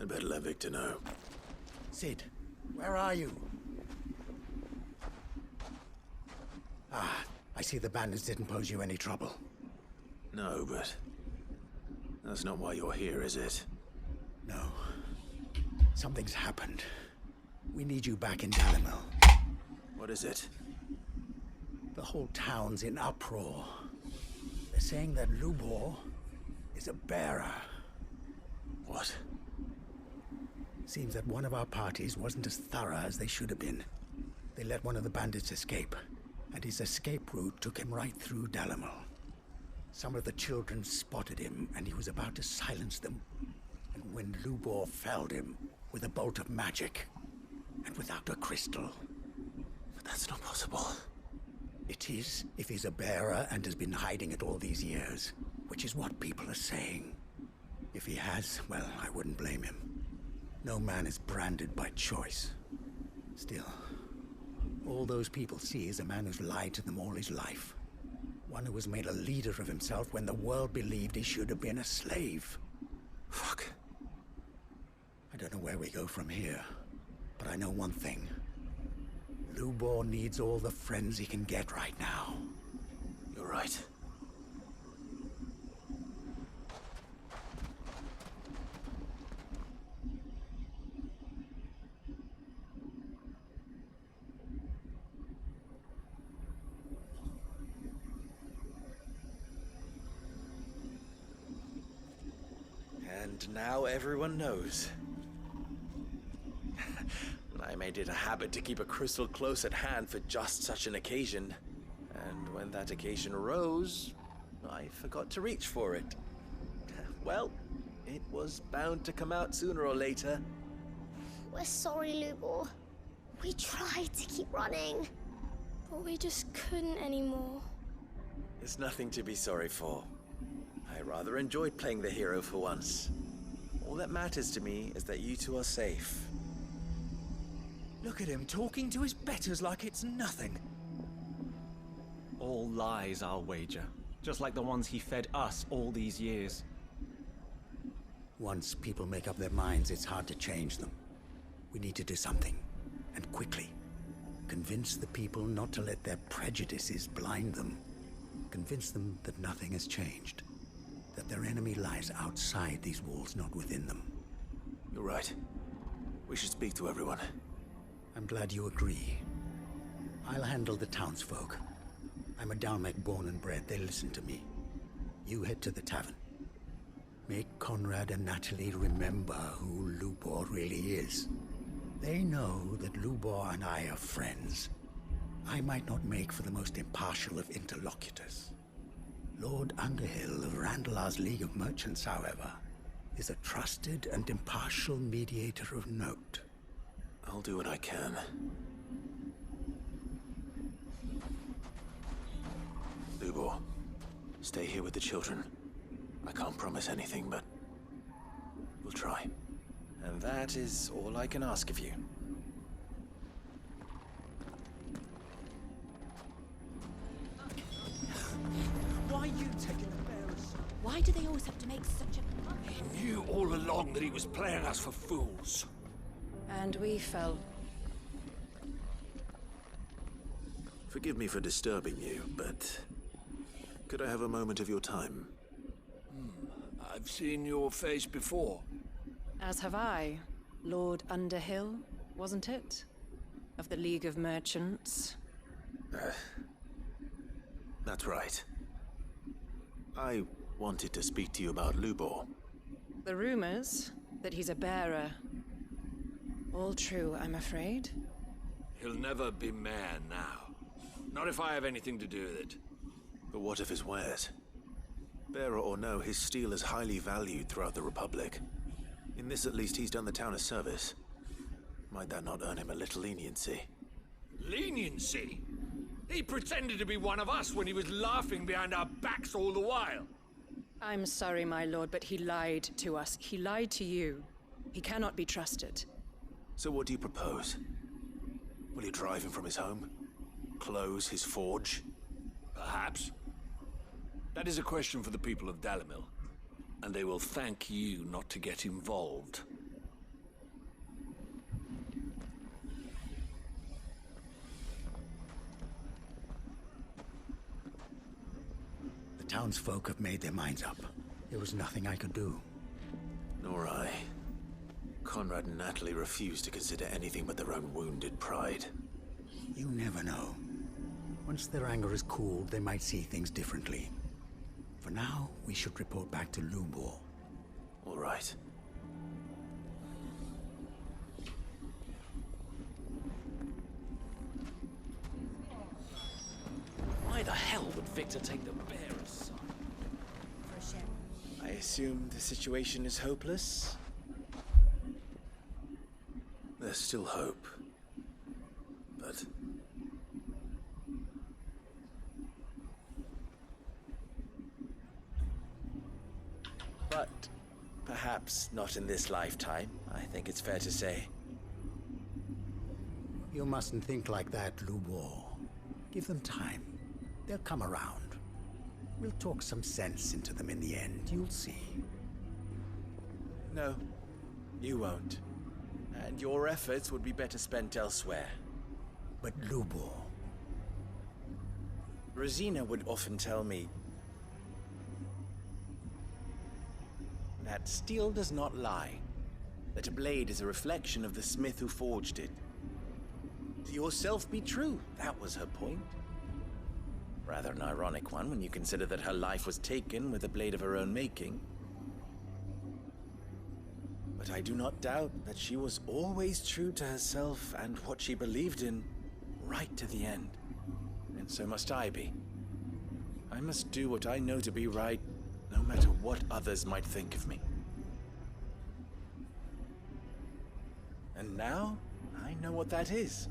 I'd better let Victor know. Cid, where are you? Ah, I see the bandits didn't pose you any trouble. No, but that's not why you're here, is it? No. Something's happened. We need you back in Dalamil. What is it? The whole town's in uproar. They're saying that Lubor is a bearer. What? Seems that one of our parties wasn't as thorough as they should have been. They let one of the bandits escape, and his escape route took him right through Dalamil. Some of the children spotted him, and he was about to silence them. And when Lubor felled him with a bolt of magic, and without a crystal. But that's not possible. It is, if he's a bearer and has been hiding it all these years, which is what people are saying. If he has, well, I wouldn't blame him. No man is branded by choice. Still, all those people see is a man who's lied to them all his life. One who was made a leader of himself when the world believed he should have been a slave. Fuck. I don't know where we go from here, but I know one thing. Lubor needs all the friends he can get right now. You're right. And now everyone knows. I made it a habit to keep a crystal close at hand for just such an occasion. And when that occasion arose, I forgot to reach for it. Well, it was bound to come out sooner or later. We're sorry, Lubor. We tried to keep running, but we just couldn't anymore. There's nothing to be sorry for. I rather enjoyed playing the hero for once. All that matters to me is that you two are safe. Look at him talking to his betters like it's nothing. All lies, I'll wager. Just like the ones he fed us all these years. Once people make up their minds, it's hard to change them. We need to do something, and quickly. Convince the people not to let their prejudices blind them. Convince them that nothing has changed. That their enemy lies outside these walls, not within them. You're right. We should speak to everyone. I'm glad you agree. I'll handle the townsfolk. I'm a Dalmek born and bred. They listen to me. You head to the tavern. Make Conrad and Natalie remember who Lubor really is. They know that Lubor and I are friends. I might not make for the most impartial of interlocutors. Lord Underhill of Randalar's League of Merchants, however, is a trusted and impartial mediator of note. I'll do what I can. Lubor, stay here with the children. I can't promise anything, but we'll try. And that is all I can ask of you. Why are you taking the bearers? Why do they always have to make such a... He knew all along that he was playing us for fools. And we fell. Forgive me for disturbing you, but could I have a moment of your time? I've seen your face before. As have I. Lord Underhill, wasn't it? Of the League of Merchants. That's right. I wanted to speak to you about Lubor. The rumors that he's a bearer. All true, I'm afraid. He'll never be mayor now. Not if I have anything to do with it. But what of his wares? Bearer or no, his steel is highly valued throughout the Republic. In this at least he's done the town a service. Might that not earn him a little leniency? Leniency? He pretended to be one of us when he was laughing behind our backs all the while. I'm sorry, my lord, but he lied to us. He lied to you. He cannot be trusted. So what do you propose? Will you drive him from his home? Close his forge? Perhaps. That is a question for the people of Dalimil, and they will thank you not to get involved. The townsfolk have made their minds up. There was nothing I could do. Nor I. Conrad and Natalie refuse to consider anything but their own wounded pride. You never know. Once their anger is cooled, they might see things differently. For now, we should report back to Lubor. All right. Why the hell would Victor take the bearers? I assume the situation is hopeless? There's still hope. But... But perhaps not in this lifetime, I think it's fair to say. You mustn't think like that, Lubor. Give them time. They'll come around. We'll talk some sense into them in the end, you'll see. No, you won't. And your efforts would be better spent elsewhere. But Lubor... Rosina would often tell me that steel does not lie, that a blade is a reflection of the smith who forged it. To yourself be true, that was her point. Rather an ironic one when you consider that her life was taken with a blade of her own making. But I do not doubt that she was always true to herself and what she believed in, right to the end. And so must I be. I must do what I know to be right, no matter what others might think of me. And now, I know what that is.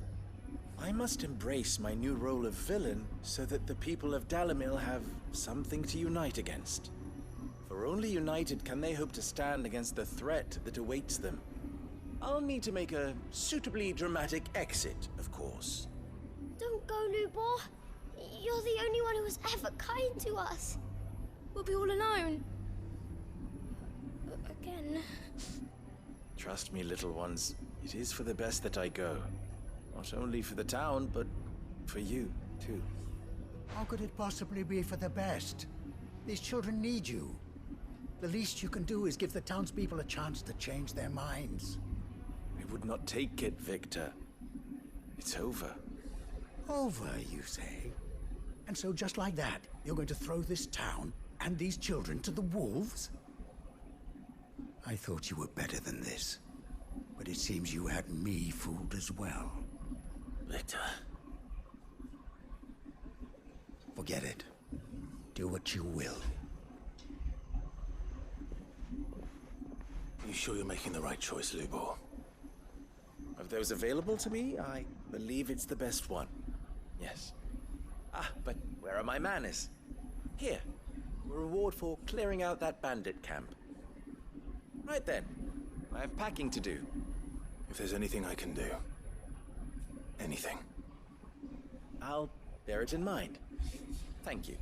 I must embrace my new role of villain so that the people of Dalimil have something to unite against. For only united can they hope to stand against the threat that awaits them. I'll need to make a suitably dramatic exit, of course. Don't go, Lubor. You're the only one who was ever kind to us. We'll be all alone. Again. Trust me, little ones. It is for the best that I go. Not only for the town, but for you, too. How could it possibly be for the best? These children need you. The least you can do is give the townspeople a chance to change their minds. I would not take it, Victor. It's over. Over, you say? And so just like that, you're going to throw this town and these children to the wolves? I thought you were better than this. But it seems you had me fooled as well. Victor. Forget it. Do what you will. You sure you're making the right choice, Lubor? Of those available to me, I believe it's the best one. Yes. Ah, but where are my manners? Here. A reward for clearing out that bandit camp. Right then. I have packing to do. If there's anything I can do. Anything. I'll bear it in mind. Thank you.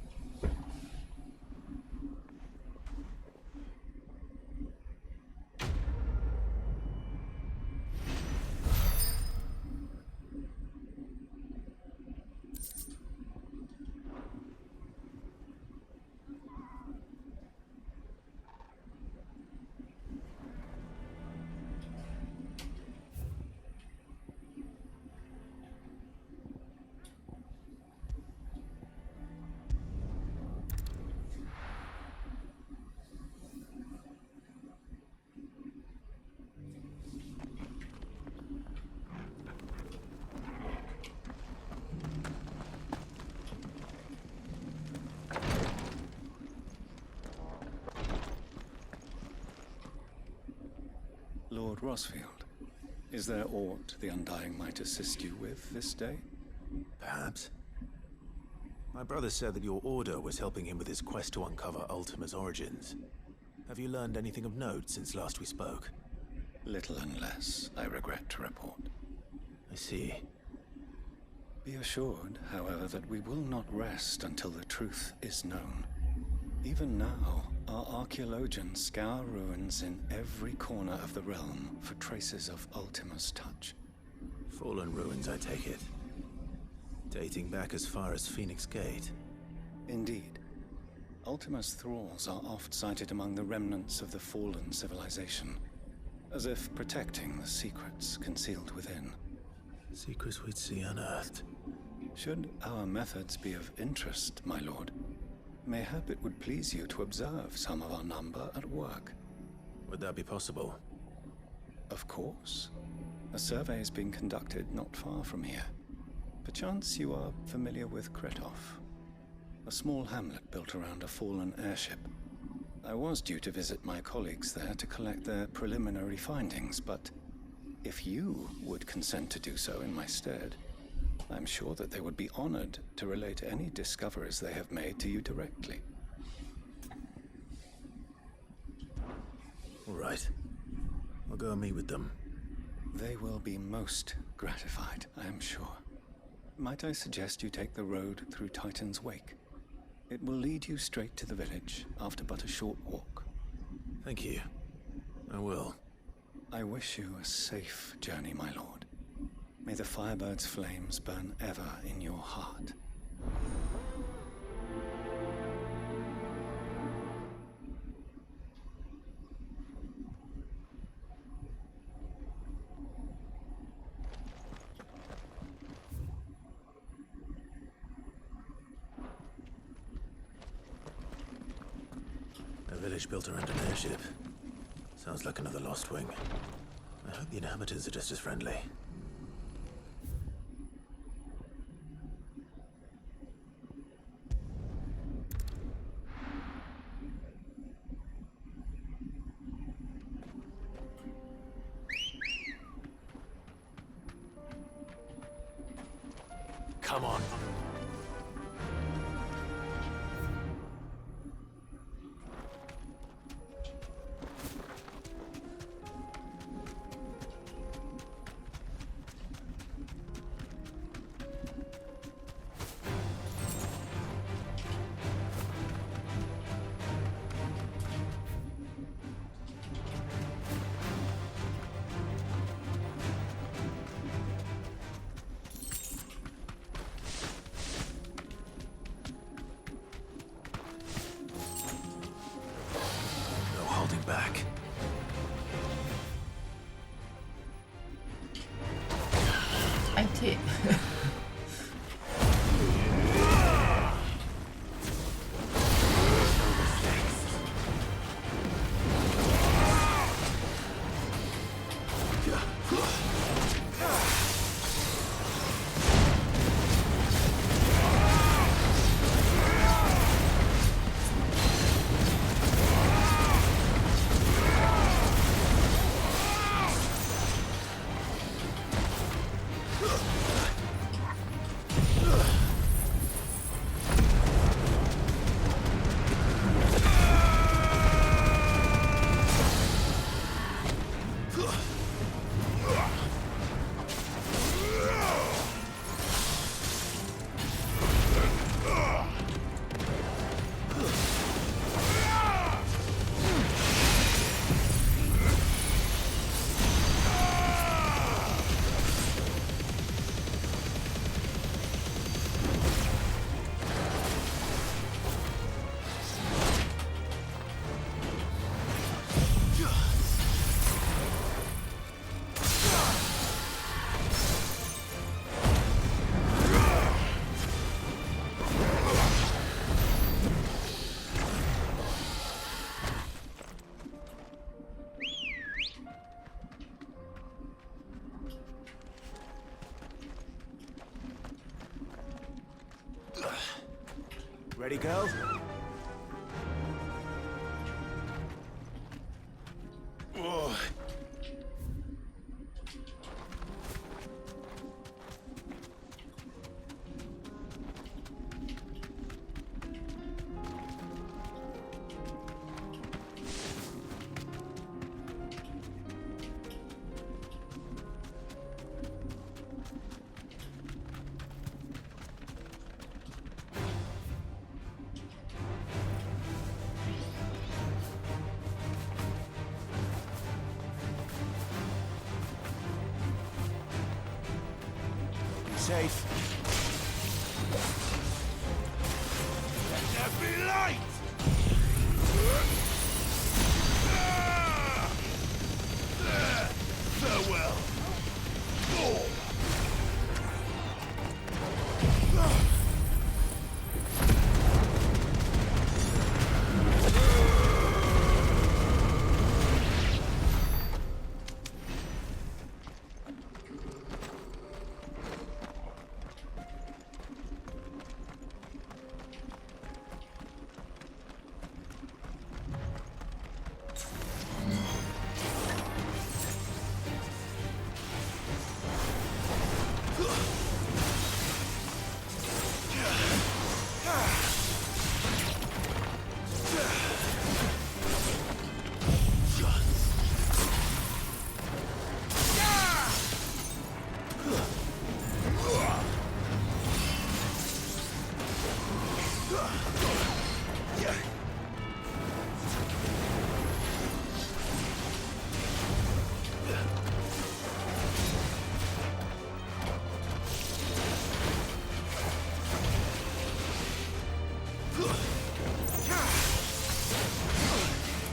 Lord Rosfield, is there aught the Undying might assist you with this day? Perhaps. My brother said that your order was helping him with his quest to uncover Ultima's origins. Have you learned anything of note since last we spoke? Little unless, I regret to report. I see. Be assured, however, that we will not rest until the truth is known. Even now, our archaeologians scour ruins in every corner of the realm for traces of Ultima's touch. Fallen ruins, I take it. Dating back as far as Phoenix Gate. Indeed. Ultima's thralls are oft sighted among the remnants of the fallen civilization, as if protecting the secrets concealed within. Secrets we'd see unearthed. Should our methods be of interest, my lord, mayhap it would please you to observe some of our number at work. Would that be possible? Of course. A survey is being conducted not far from here. Perchance you are familiar with Kretov, a small hamlet built around a fallen airship. I was due to visit my colleagues there to collect their preliminary findings, but if you would consent to do so in my stead, I'm sure that they would be honored to relate any discoveries they have made to you directly. All right. I'll go and meet with them. They will be most gratified, I am sure. Might I suggest you take the road through Titan's Wake? It will lead you straight to the village after but a short walk. Thank you. I will. I wish you a safe journey, my lord. May the Firebird's flames burn ever in your heart. A village built around an airship. Sounds like another Lost Wing. I hope the inhabitants are just as friendly. Come on. Back. IT. Ready, girls? Oh. Safe. Let there be light! Farewell.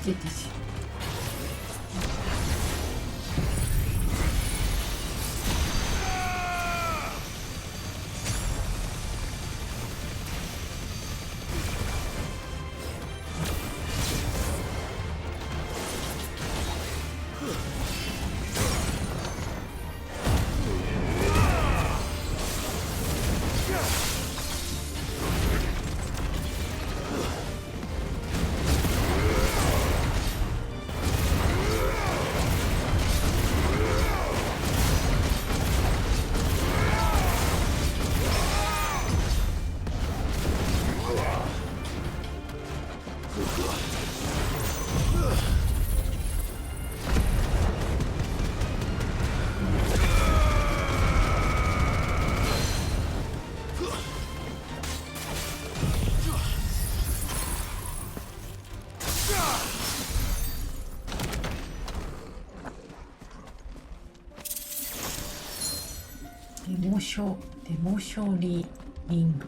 찌듯이.デモ処理リング。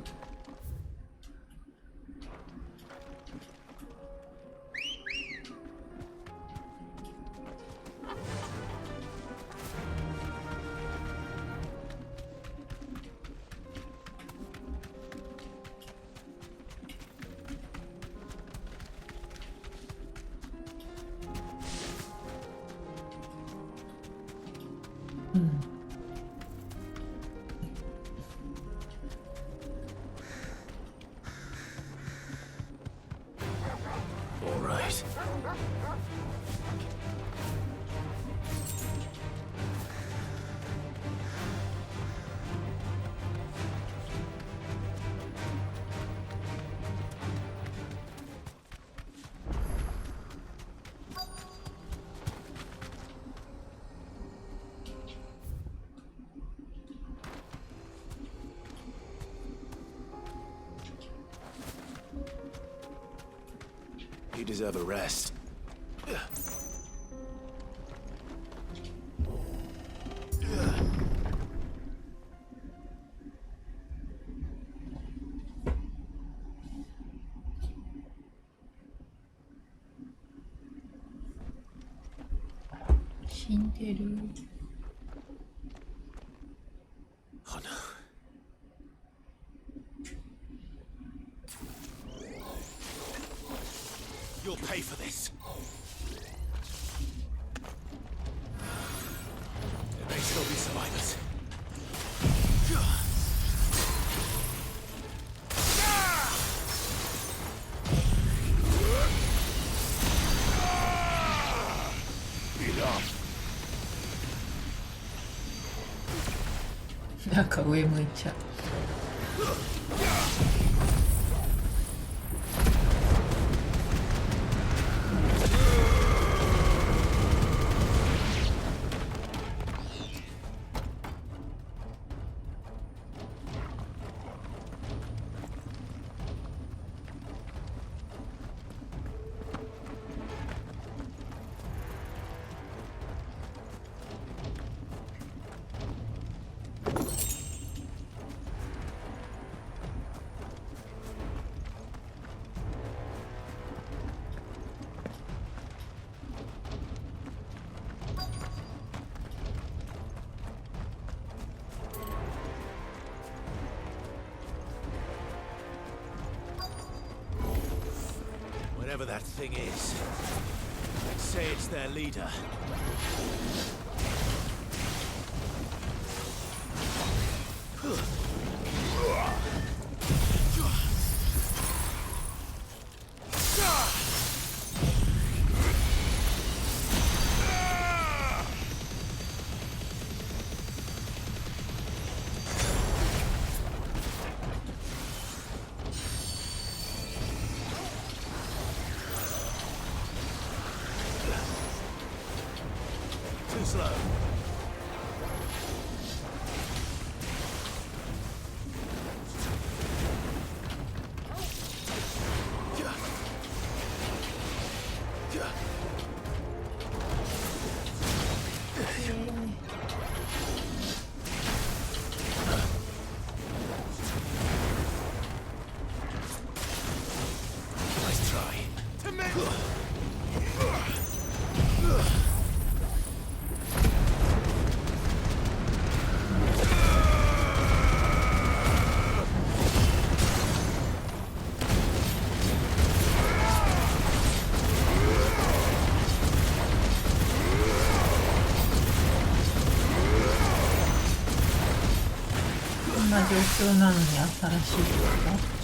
You deserve a rest. Oh no. You'll pay for this. There may still be survivors. Enough. なんか上向いちゃう。Whatever that thing is, let's say it's their leader. Too slow. 通なのに新しいってこと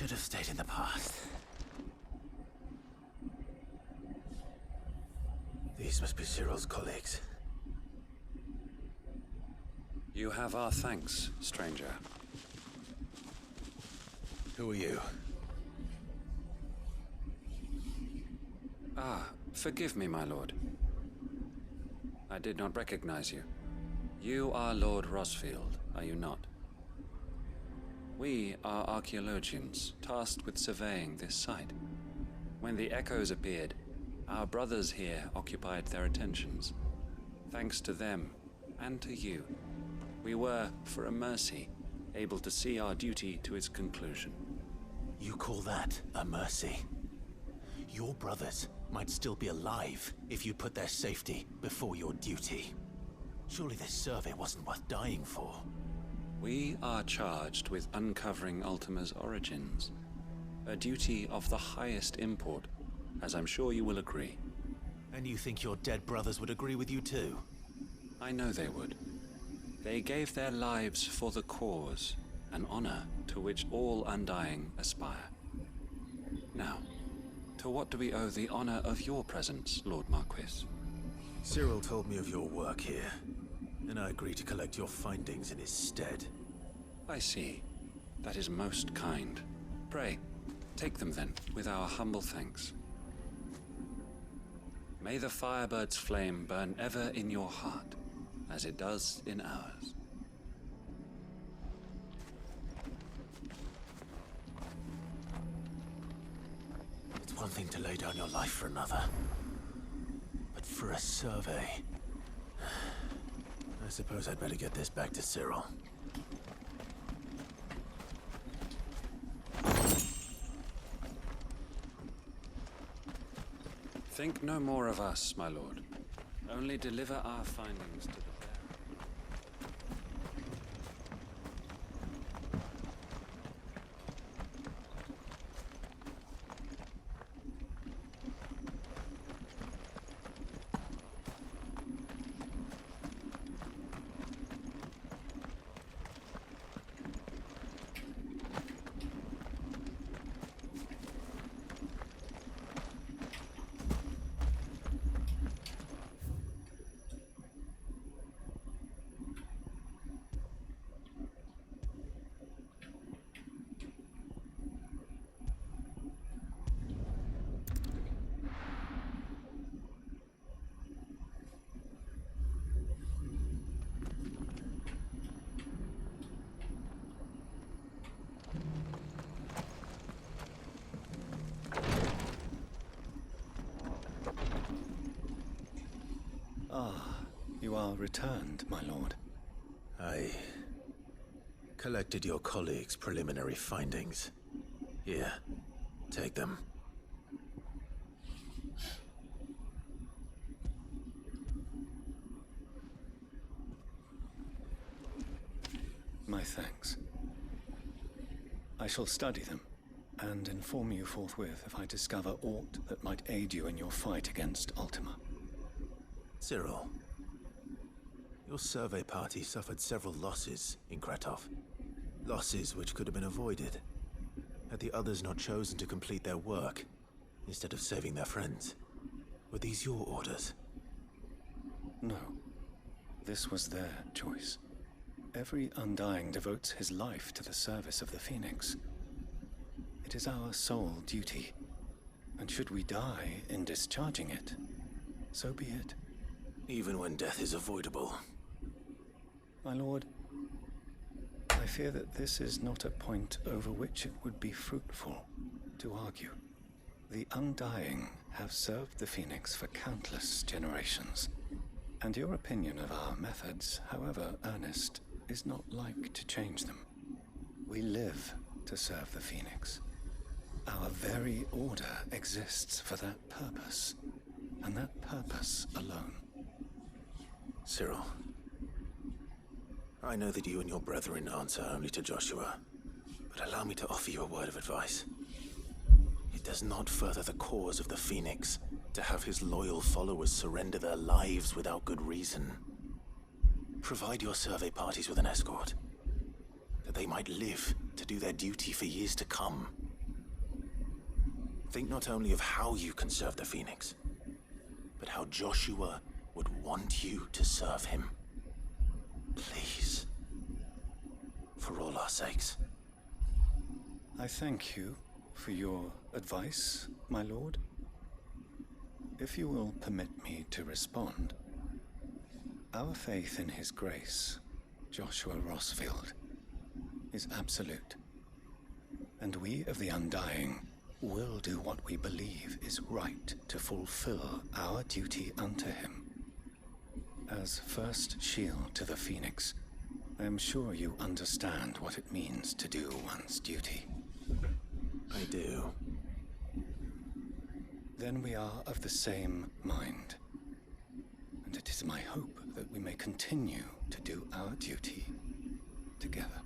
？Should have stayed in the past. These must be Cyril's colleagues. You have our thanks, stranger. Who are you? Ah, forgive me, my lord. I did not recognize you. You are Lord Rosfield, are you not? We are archaeologians, tasked with surveying this site. When the echoes appeared, our brothers here occupied their attentions. Thanks to them, and to you, we were, for a mercy, able to see our duty to its conclusion. You call that a mercy? Your brothers might still be alive if you put their safety before your duty. Surely this survey wasn't worth dying for. We are charged with uncovering Ultima's origins. A duty of the highest import, as I'm sure you will agree. And you think your dead brothers would agree with you too? I know they would. They gave their lives for the cause, an honor to which all Undying aspire. Now, to what do we owe the honor of your presence, Lord Marquis? Cyril told me of your work here, and I agreed to collect your findings in his stead. I see. That is most kind. Pray, take them then, with our humble thanks. May the Firebird's flame burn ever in your heart, as it does in ours. It's one thing to lay down your life for another, but for a survey... I suppose I'd better get this back to Cyril. Think no more of us, my lord. Only deliver our findings to the You are returned, my lord. I collected your colleagues' preliminary findings. Here, take them. My thanks. I shall study them, and inform you forthwith if I discover aught that might aid you in your fight against Ultima. Cyril, your survey party suffered several losses in Kretov. Losses which could have been avoided, had the others not chosen to complete their work, instead of saving their friends. Were these your orders? No. This was their choice. Every Undying devotes his life to the service of the Phoenix. It is our sole duty, and should we die in discharging it, so be it. Even when death is avoidable. My lord, I fear that this is not a point over which it would be fruitful to argue. The Undying have served the Phoenix for countless generations, and your opinion of our methods, however earnest, is not like to change them. We live to serve the Phoenix. Our very order exists for that purpose, and that purpose alone. Cyril, I know that you and your brethren answer only to Joshua, but allow me to offer you a word of advice. It does not further the cause of the Phoenix to have his loyal followers surrender their lives without good reason. Provide your survey parties with an escort, that they might live to do their duty for years to come. Think not only of how you can serve the Phoenix, but how Joshua would want you to serve him. Please. For all our sakes. I thank you for your advice, my lord. If you will permit me to respond, our faith in his grace, Joshua Rossfield, is absolute. And we of the Undying will do what we believe is right to fulfill our duty unto him. As first shield to the Phoenix, I am sure you understand what it means to do one's duty. I do. Then we are of the same mind. And it is my hope that we may continue to do our duty together.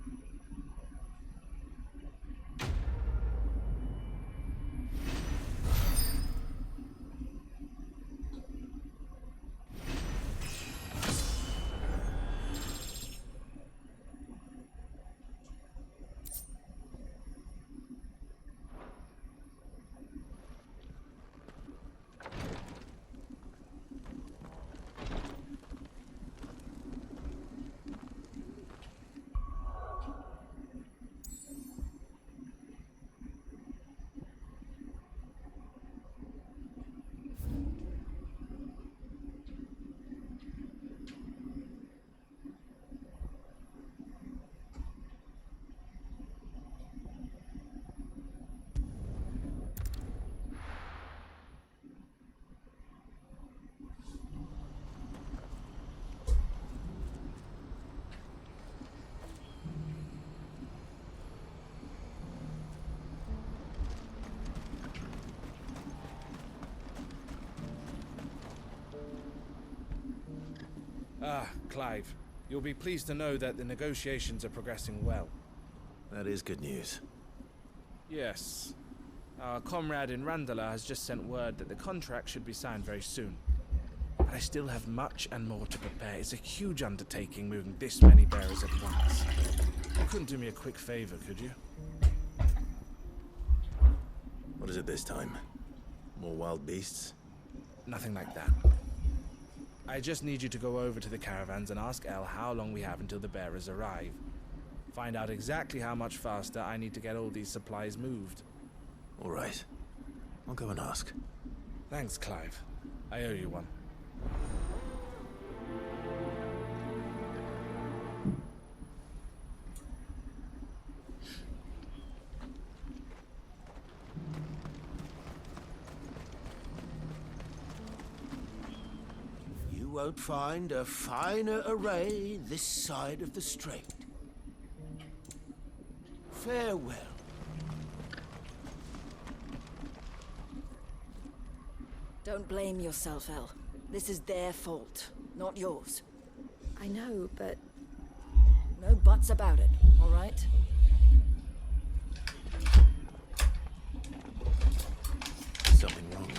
Ah, Clive. You'll be pleased to know that the negotiations are progressing well. That is good news. Yes. Our comrade in Randala has just sent word that the contract should be signed very soon. But I still have much and more to prepare. It's a huge undertaking moving this many bearers at once. You couldn't do me a quick favor, could you? What is it this time? More wild beasts? Nothing like that. I just need you to go over to the caravans and ask El how long we have until the bearers arrive. Find out exactly how much faster I need to get all these supplies moved. All right. I'll go and ask. Thanks, Clive. I owe you one. You won't find a finer array this side of the strait. Farewell. Don't blame yourself, El. This is their fault, not yours. I know, but... No buts about it, all right? Something wrong.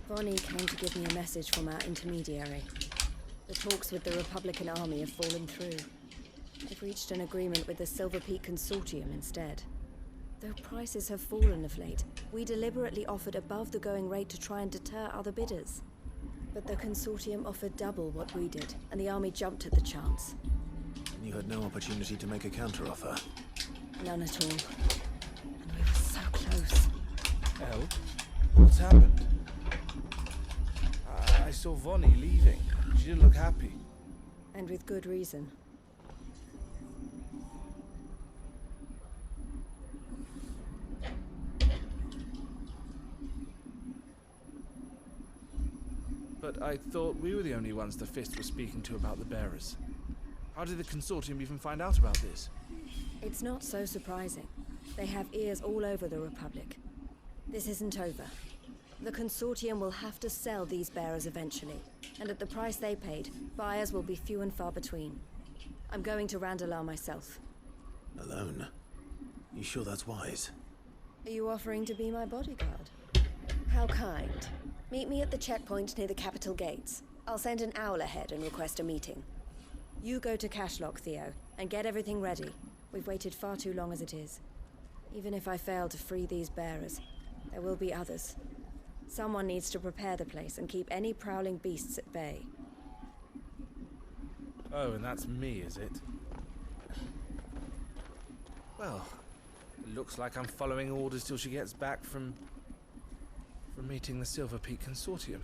Vonnie came to give me a message from our intermediary. The talks with the Republican Army have fallen through. They've reached an agreement with the Silver Peak Consortium instead. Though prices have fallen of late, we deliberately offered above the going rate to try and deter other bidders. But the Consortium offered double what we did, and the Army jumped at the chance. And you had no opportunity to make a counteroffer? None at all. And we were so close. El? What's happened? I saw Vonnie leaving. She didn't look happy. And with good reason. but I thought we were the only ones the Fist was speaking to about the bearers. How did the Consortium even find out about this? It's not so surprising. They have ears all over the Republic. This isn't over. The Consortium will have to sell these bearers eventually, and at the price they paid, buyers will be few and far between. I'm going to Randalar myself. Alone? You sure that's wise? Are you offering to be my bodyguard? How kind. Meet me at the checkpoint near the capital gates. I'll send an owl ahead and request a meeting. You go to Cashlock, Theo, and get everything ready. We've waited far too long as it is. Even if I fail to free these bearers, there will be others. Someone needs to prepare the place and keep any prowling beasts at bay. Oh, and that's me, is it? Well, it looks like I'm following orders till she gets back from meeting the Silver Peak Consortium,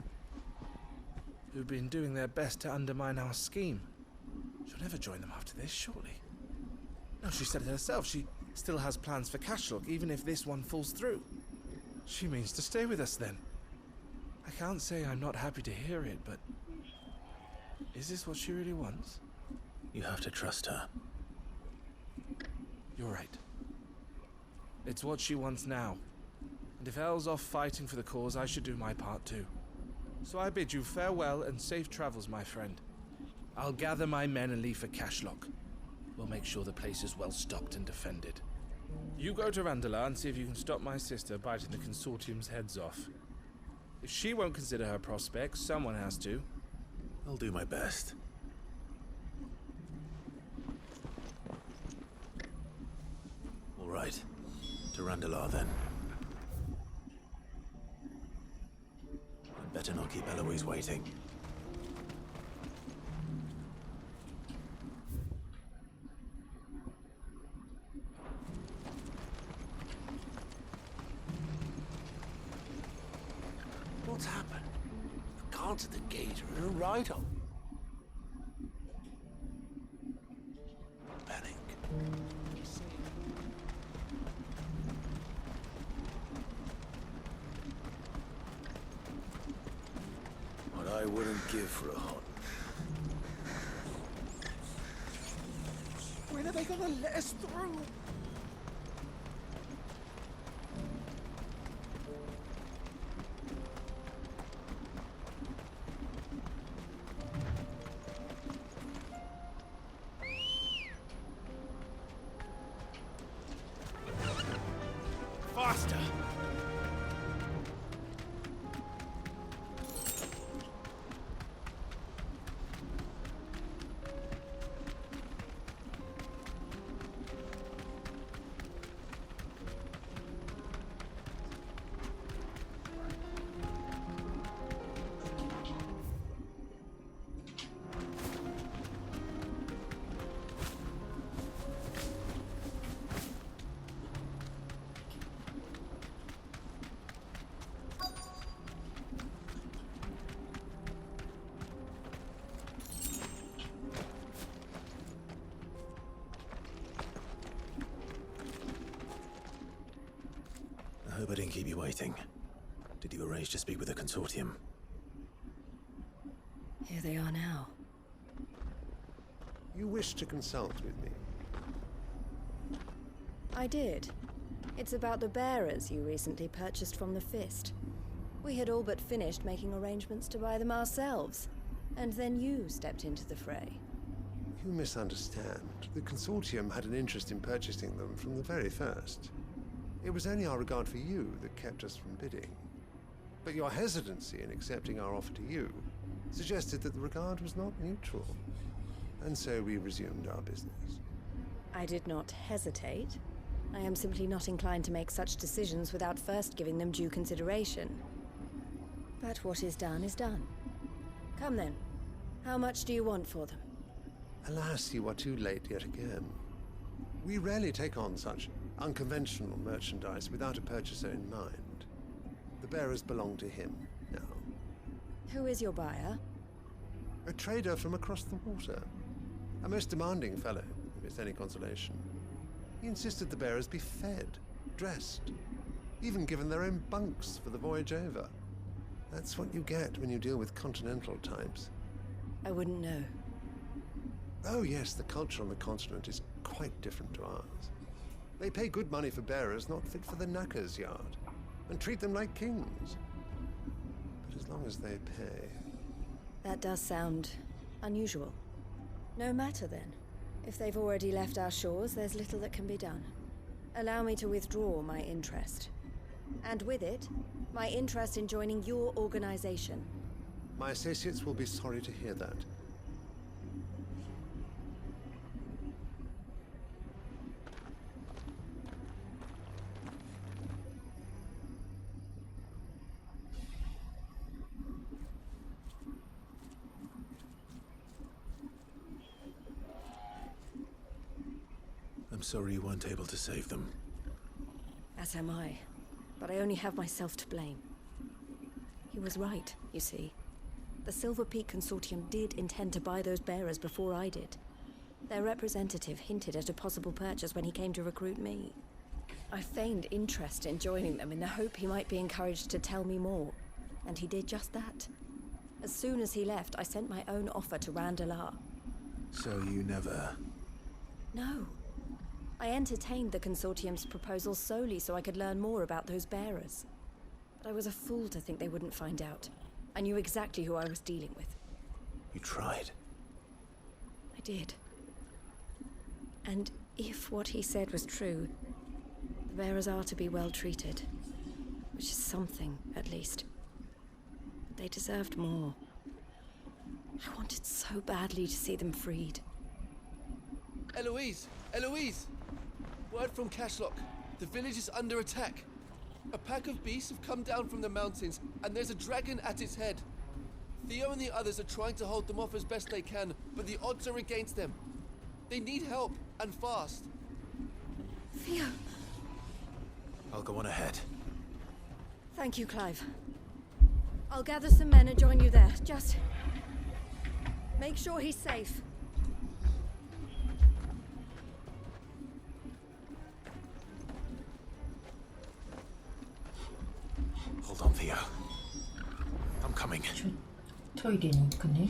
who've been doing their best to undermine our scheme. She'll never join them after this, surely. No, she said it herself. She still has plans for Cashlock, even if this one falls through. She means to stay with us then. I can't say I'm not happy to hear it, but is this what she really wants? You have to trust her. You're right. It's what she wants now. And if El's off fighting for the cause, I should do my part too. So I bid you farewell and safe travels, my friend. I'll gather my men and leave for Cashlock. We'll make sure the place is well stocked and defended. You go to Randalar and see if you can stop my sister biting the Consortium's heads off. If she won't consider her prospects, someone has to. I'll do my best. All right. To Randalar then. I'd better not keep Eloise waiting. What's happened? The guards at the gate are in a ride-on. Panic. What I wouldn't give for a hot. When are they gonna let us through? Faster! I hope I didn't keep you waiting. Did you arrange to speak with the Consortium? Here they are now. You wish to consult with me? I did. It's about the bearers you recently purchased from the Fist. We had all but finished making arrangements to buy them ourselves, and then you stepped into the fray. You misunderstand. The Consortium had an interest in purchasing them from the very first. It was only our regard for you that kept us from bidding. But your hesitancy in accepting our offer to you suggested that the regard was not mutual. And so we resumed our business. I did not hesitate. I am simply not inclined to make such decisions without first giving them due consideration. But what is done is done. Come then. How much do you want for them? Alas, you are too late yet again. We rarely take on such unconventional merchandise without a purchaser in mind. The bearers belong to him now. Who is your buyer? A trader from across the water. A most demanding fellow, if it's any consolation. He insisted the bearers be fed, dressed, even given their own bunks for the voyage over. That's what you get when you deal with continental types. I wouldn't know. Oh yes, the culture on the continent is quite different to ours. They pay good money for bearers not fit for the knacker's yard, and treat them like kings. But as long as they pay... That does sound unusual. No matter then. If they've already left our shores, there's little that can be done. Allow me to withdraw my interest. And with it, my interest in joining your organization. My associates will be sorry to hear that. I'm sorry you weren't able to save them. As am I. But I only have myself to blame. He was right, you see. The Silver Peak Consortium did intend to buy those bearers before I did. Their representative hinted at a possible purchase when he came to recruit me. I feigned interest in joining them in the hope he might be encouraged to tell me more, and he did just that. As soon as he left, I sent my own offer to Randalar. So you never... No. I entertained the Consortium's proposal solely so I could learn more about those bearers. But I was a fool to think they wouldn't find out. I knew exactly who I was dealing with. You tried. I did. And if what he said was true, the bearers are to be well treated. Which is something, at least. But they deserved more. I wanted so badly to see them freed. Eloise! Eloise! Word from Cashlock. The village is under attack. A pack of beasts have come down from the mountains, and there's a dragon at its head. Theo and the others are trying to hold them off as best they can, but the odds are against them. They need help, and fast. Theo! I'll go on ahead. Thank you, Clive. I'll gather some men and join you there. Just... make sure he's safe. Hold on, Theo. I'm coming. 토일이 있겠네.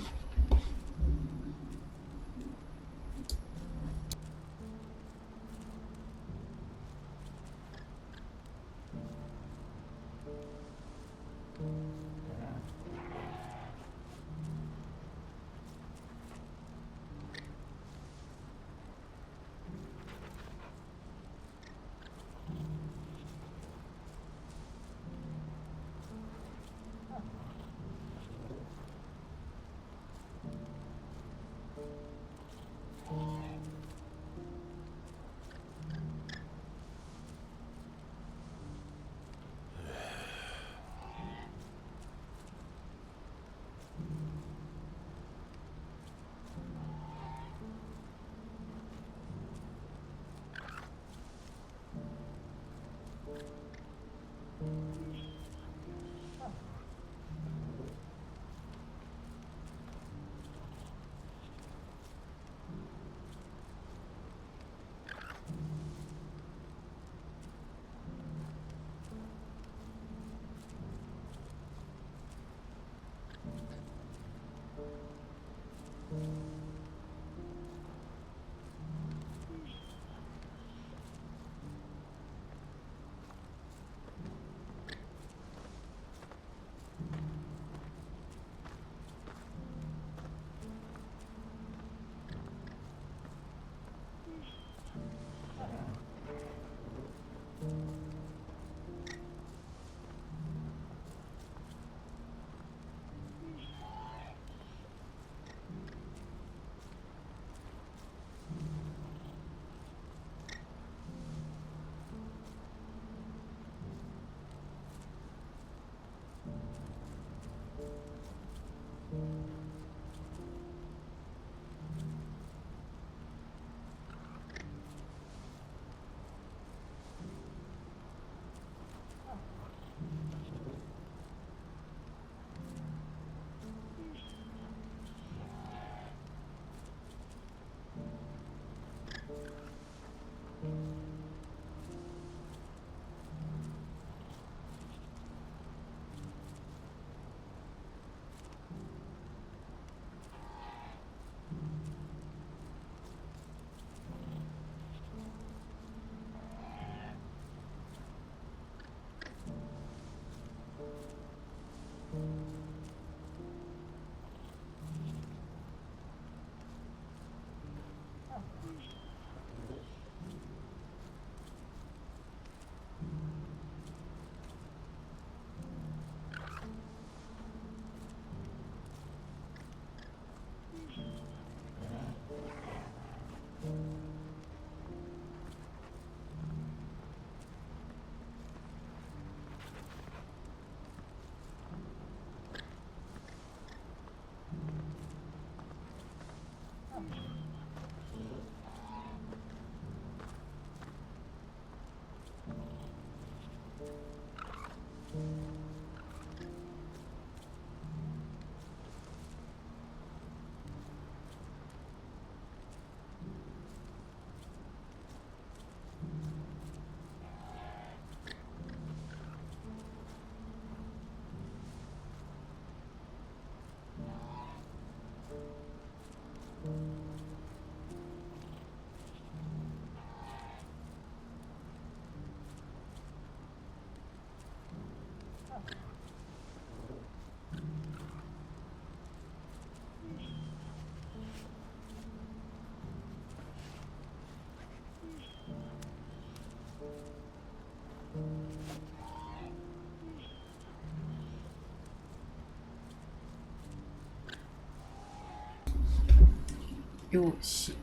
요시.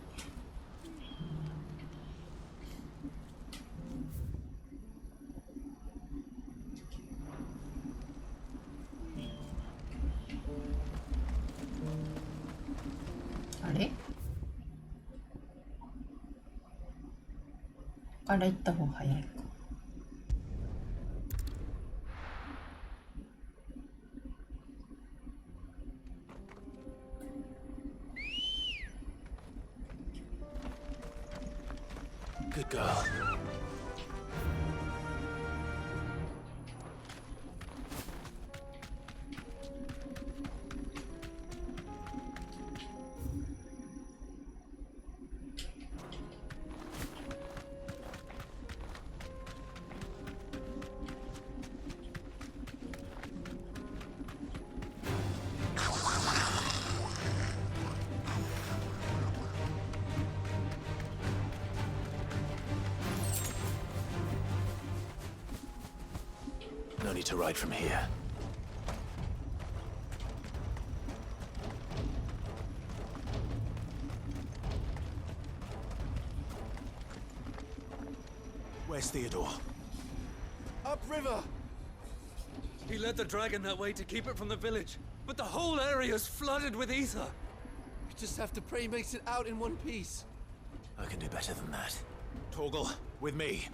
아래? 아래行った方が早いか。Good girl. No need to ride from here. Where's Theodore? Upriver! He led the dragon that way to keep it from the village, but the whole area's flooded with ether. We just have to pray he makes it out in one piece. I can do better than that. Torgal, with me.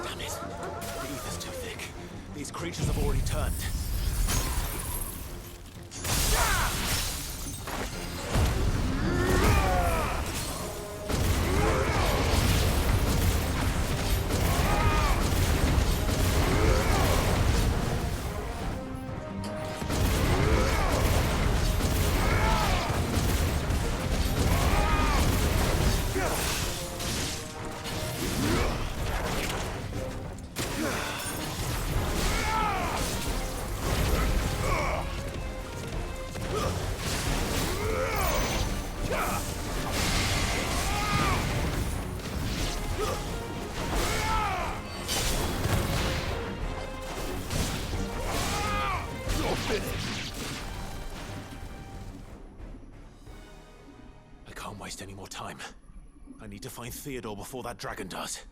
Damn it. The ether's too thick. These creatures have already turned. I can't waste any more time. I need to find Theodore before that dragon does.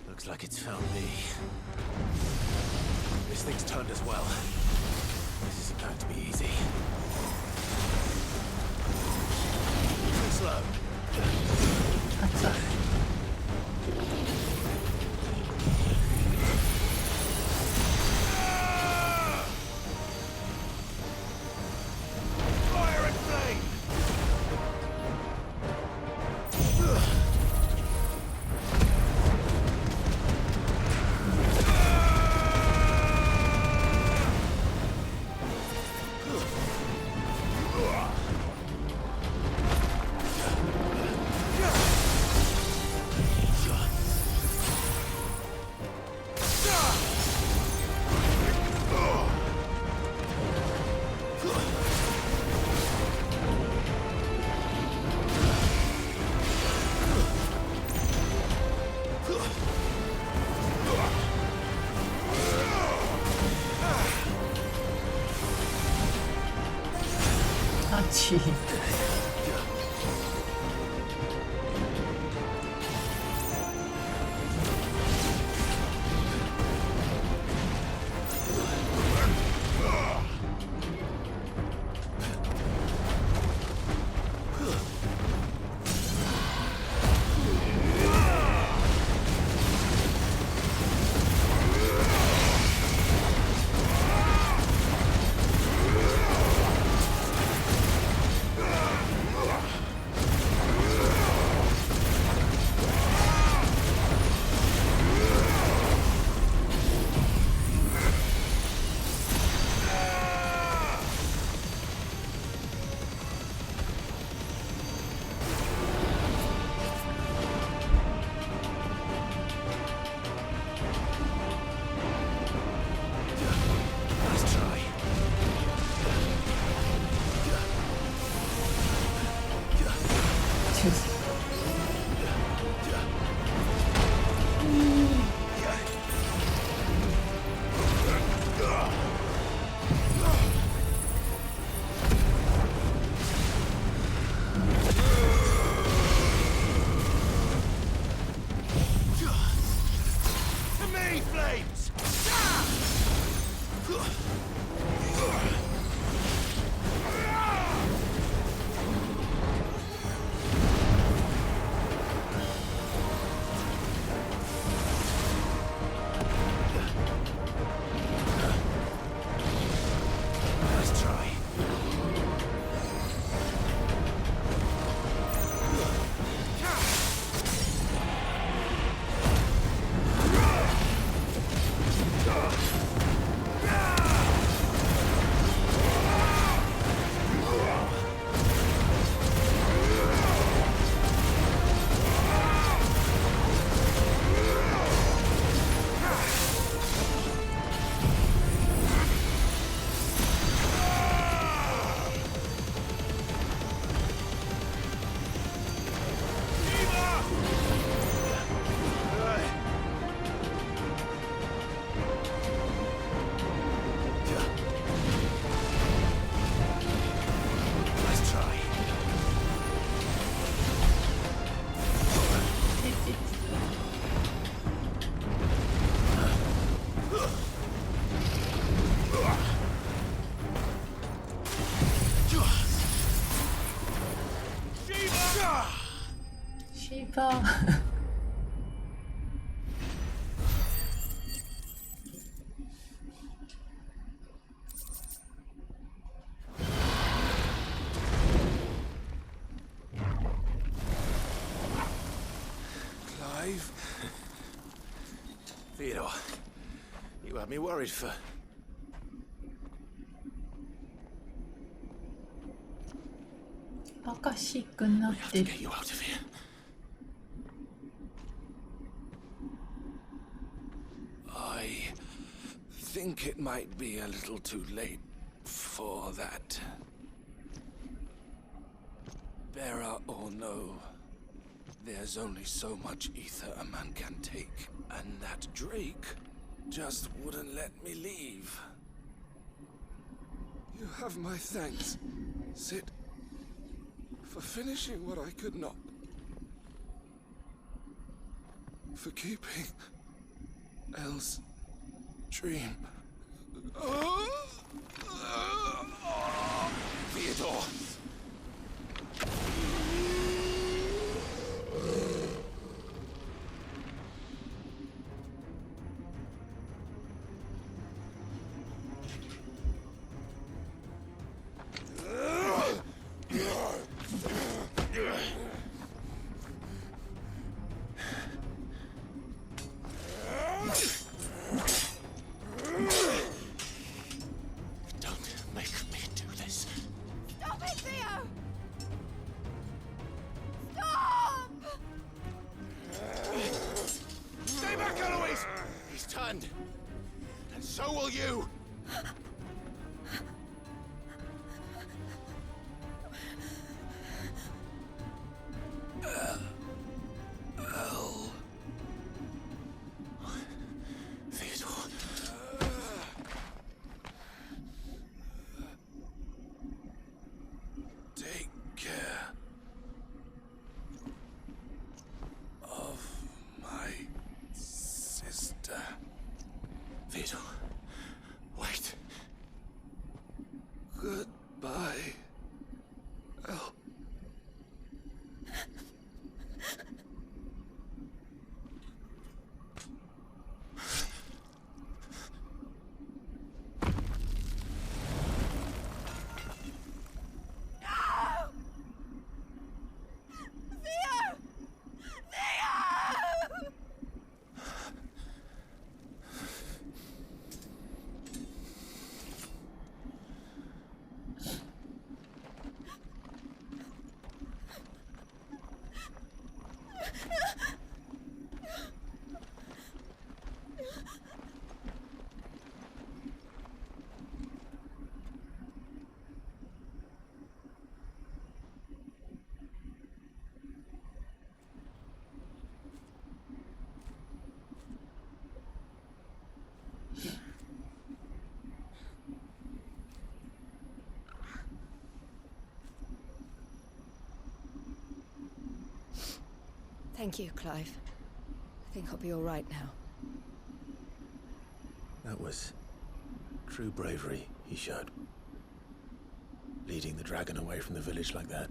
Looks like it's found me. This thing's turned as well. This isn't going to be easy. Too slow. 하지. 씨바. Clive? Theodore, you had me worried for... 아가씨 끝났대. Get you out of here. I think it might be a little too late for that. Bearer or no, there's only so much ether a man can take, and that Drake just wouldn't let me leave. You have my thanks, Cid, for finishing what I could not. For keeping Elle's dream. Theodore! Goodbye, El. Thank you, Clive. I think I'll be all right now. That was true bravery he showed. Leading the dragon away from the village like that.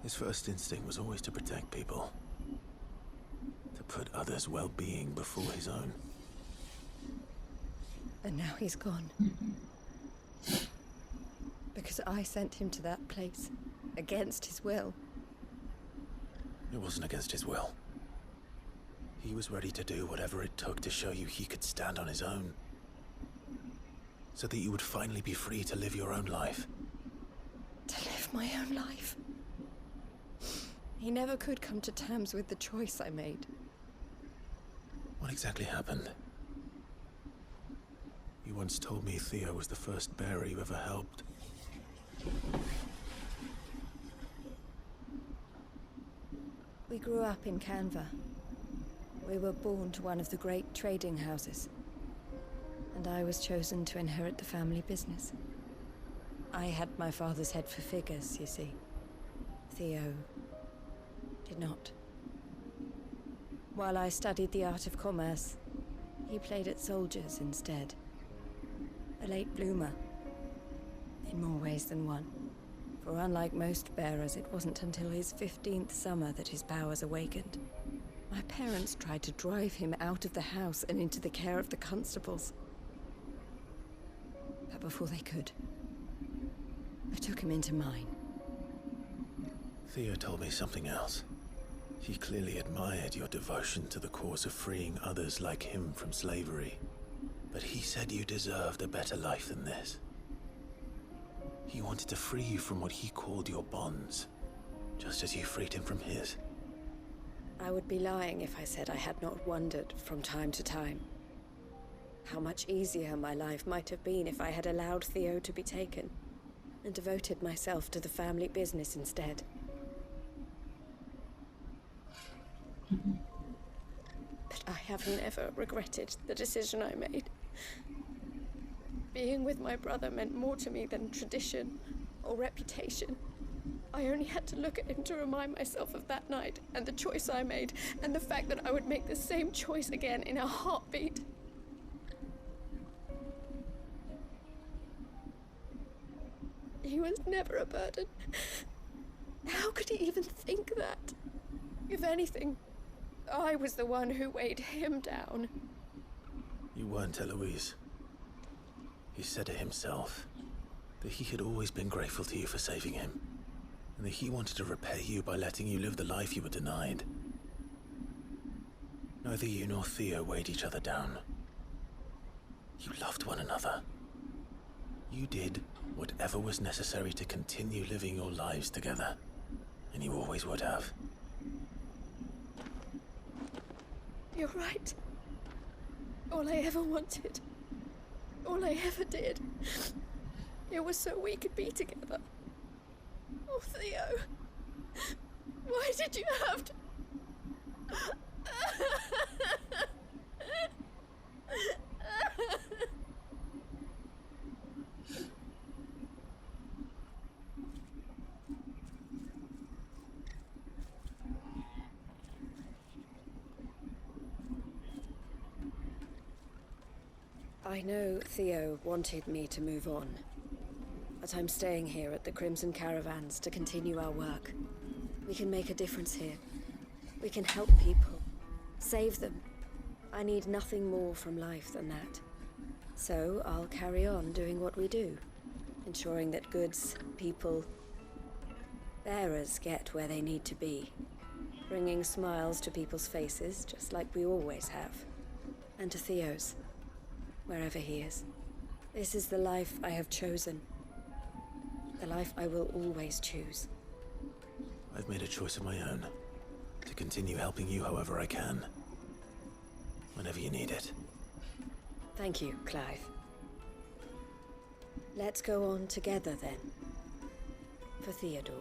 His first instinct was always to protect people. To put others' well-being before his own. And now he's gone. Because I sent him to that place, against his will. It wasn't against his will. He was ready to do whatever it took to show you he could stand on his own. So that you would finally be free to live your own life. To live my own life. He never could come to terms with the choice I made. What exactly happened? You once told me Theo was the first bearer you ever helped. We grew up in Canva. We were born to one of the great trading houses. And I was chosen to inherit the family business. I had my father's head for figures, you see. Theo did not. While I studied the art of commerce, he played at soldiers instead. A late bloomer, in more ways than one. For unlike most bearers, it wasn't until his 15th summer that his powers awakened. My parents tried to drive him out of the house and into the care of the constables. But before they could, I took him into mine. Theo told me something else. He clearly admired your devotion to the cause of freeing others like him from slavery. But he said you deserved a better life than this. He wanted to free you from what he called your bonds, just as you freed him from his. I would be lying if I said I had not wondered from time to time how much easier my life might have been if I had allowed Theo to be taken and devoted myself to the family business instead. But I have never regretted the decision I made. Being with my brother meant more to me than tradition or reputation. I only had to look at him to remind myself of that night and the choice I made and the fact that I would make the same choice again in a heartbeat. He was never a burden. How could he even think that? If anything, I was the one who weighed him down. You weren't, Eloise. He said it himself, that he had always been grateful to you for saving him, and that he wanted to repay you by letting you live the life you were denied. Neither you nor Theo weighed each other down. You loved one another. You did whatever was necessary to continue living your lives together, and you always would have. You're right. All I ever wanted, all I ever did, it was so we could be together. Oh, Theo, why did you have to... I know Theo wanted me to move on. But I'm staying here at the Crimson Caravans to continue our work. We can make a difference here. We can help people. Save them. I need nothing more from life than that. So I'll carry on doing what we do. Ensuring that goods, people, bearers get where they need to be. Bringing smiles to people's faces, just like we always have. And to Theo's, wherever he is. This is the life I have chosen. The life I will always choose. I've made a choice of my own. To continue helping you however I can. Whenever you need it. Thank you, Clive. Let's go on together then. For Theodore.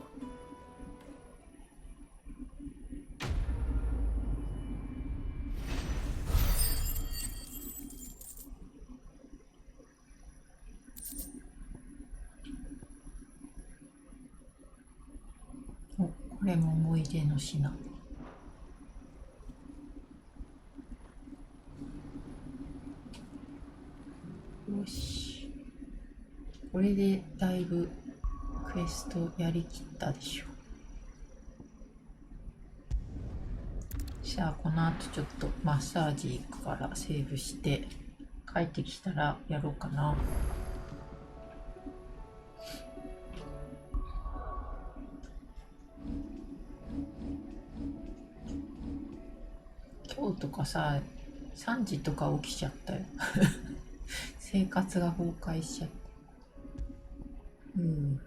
お、これも思い出の品。よし。これでだいぶクエストやりきったでしょ。じゃあこの後ちょっとマッサージ行くからセーブして帰ってきたらやろうかな。今日とかさ、3時とか起きちゃったよ。生活が崩壊しちゃった。うん。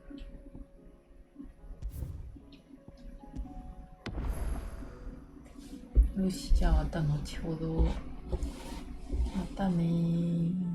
よし、じゃあまた後ほど。またねー。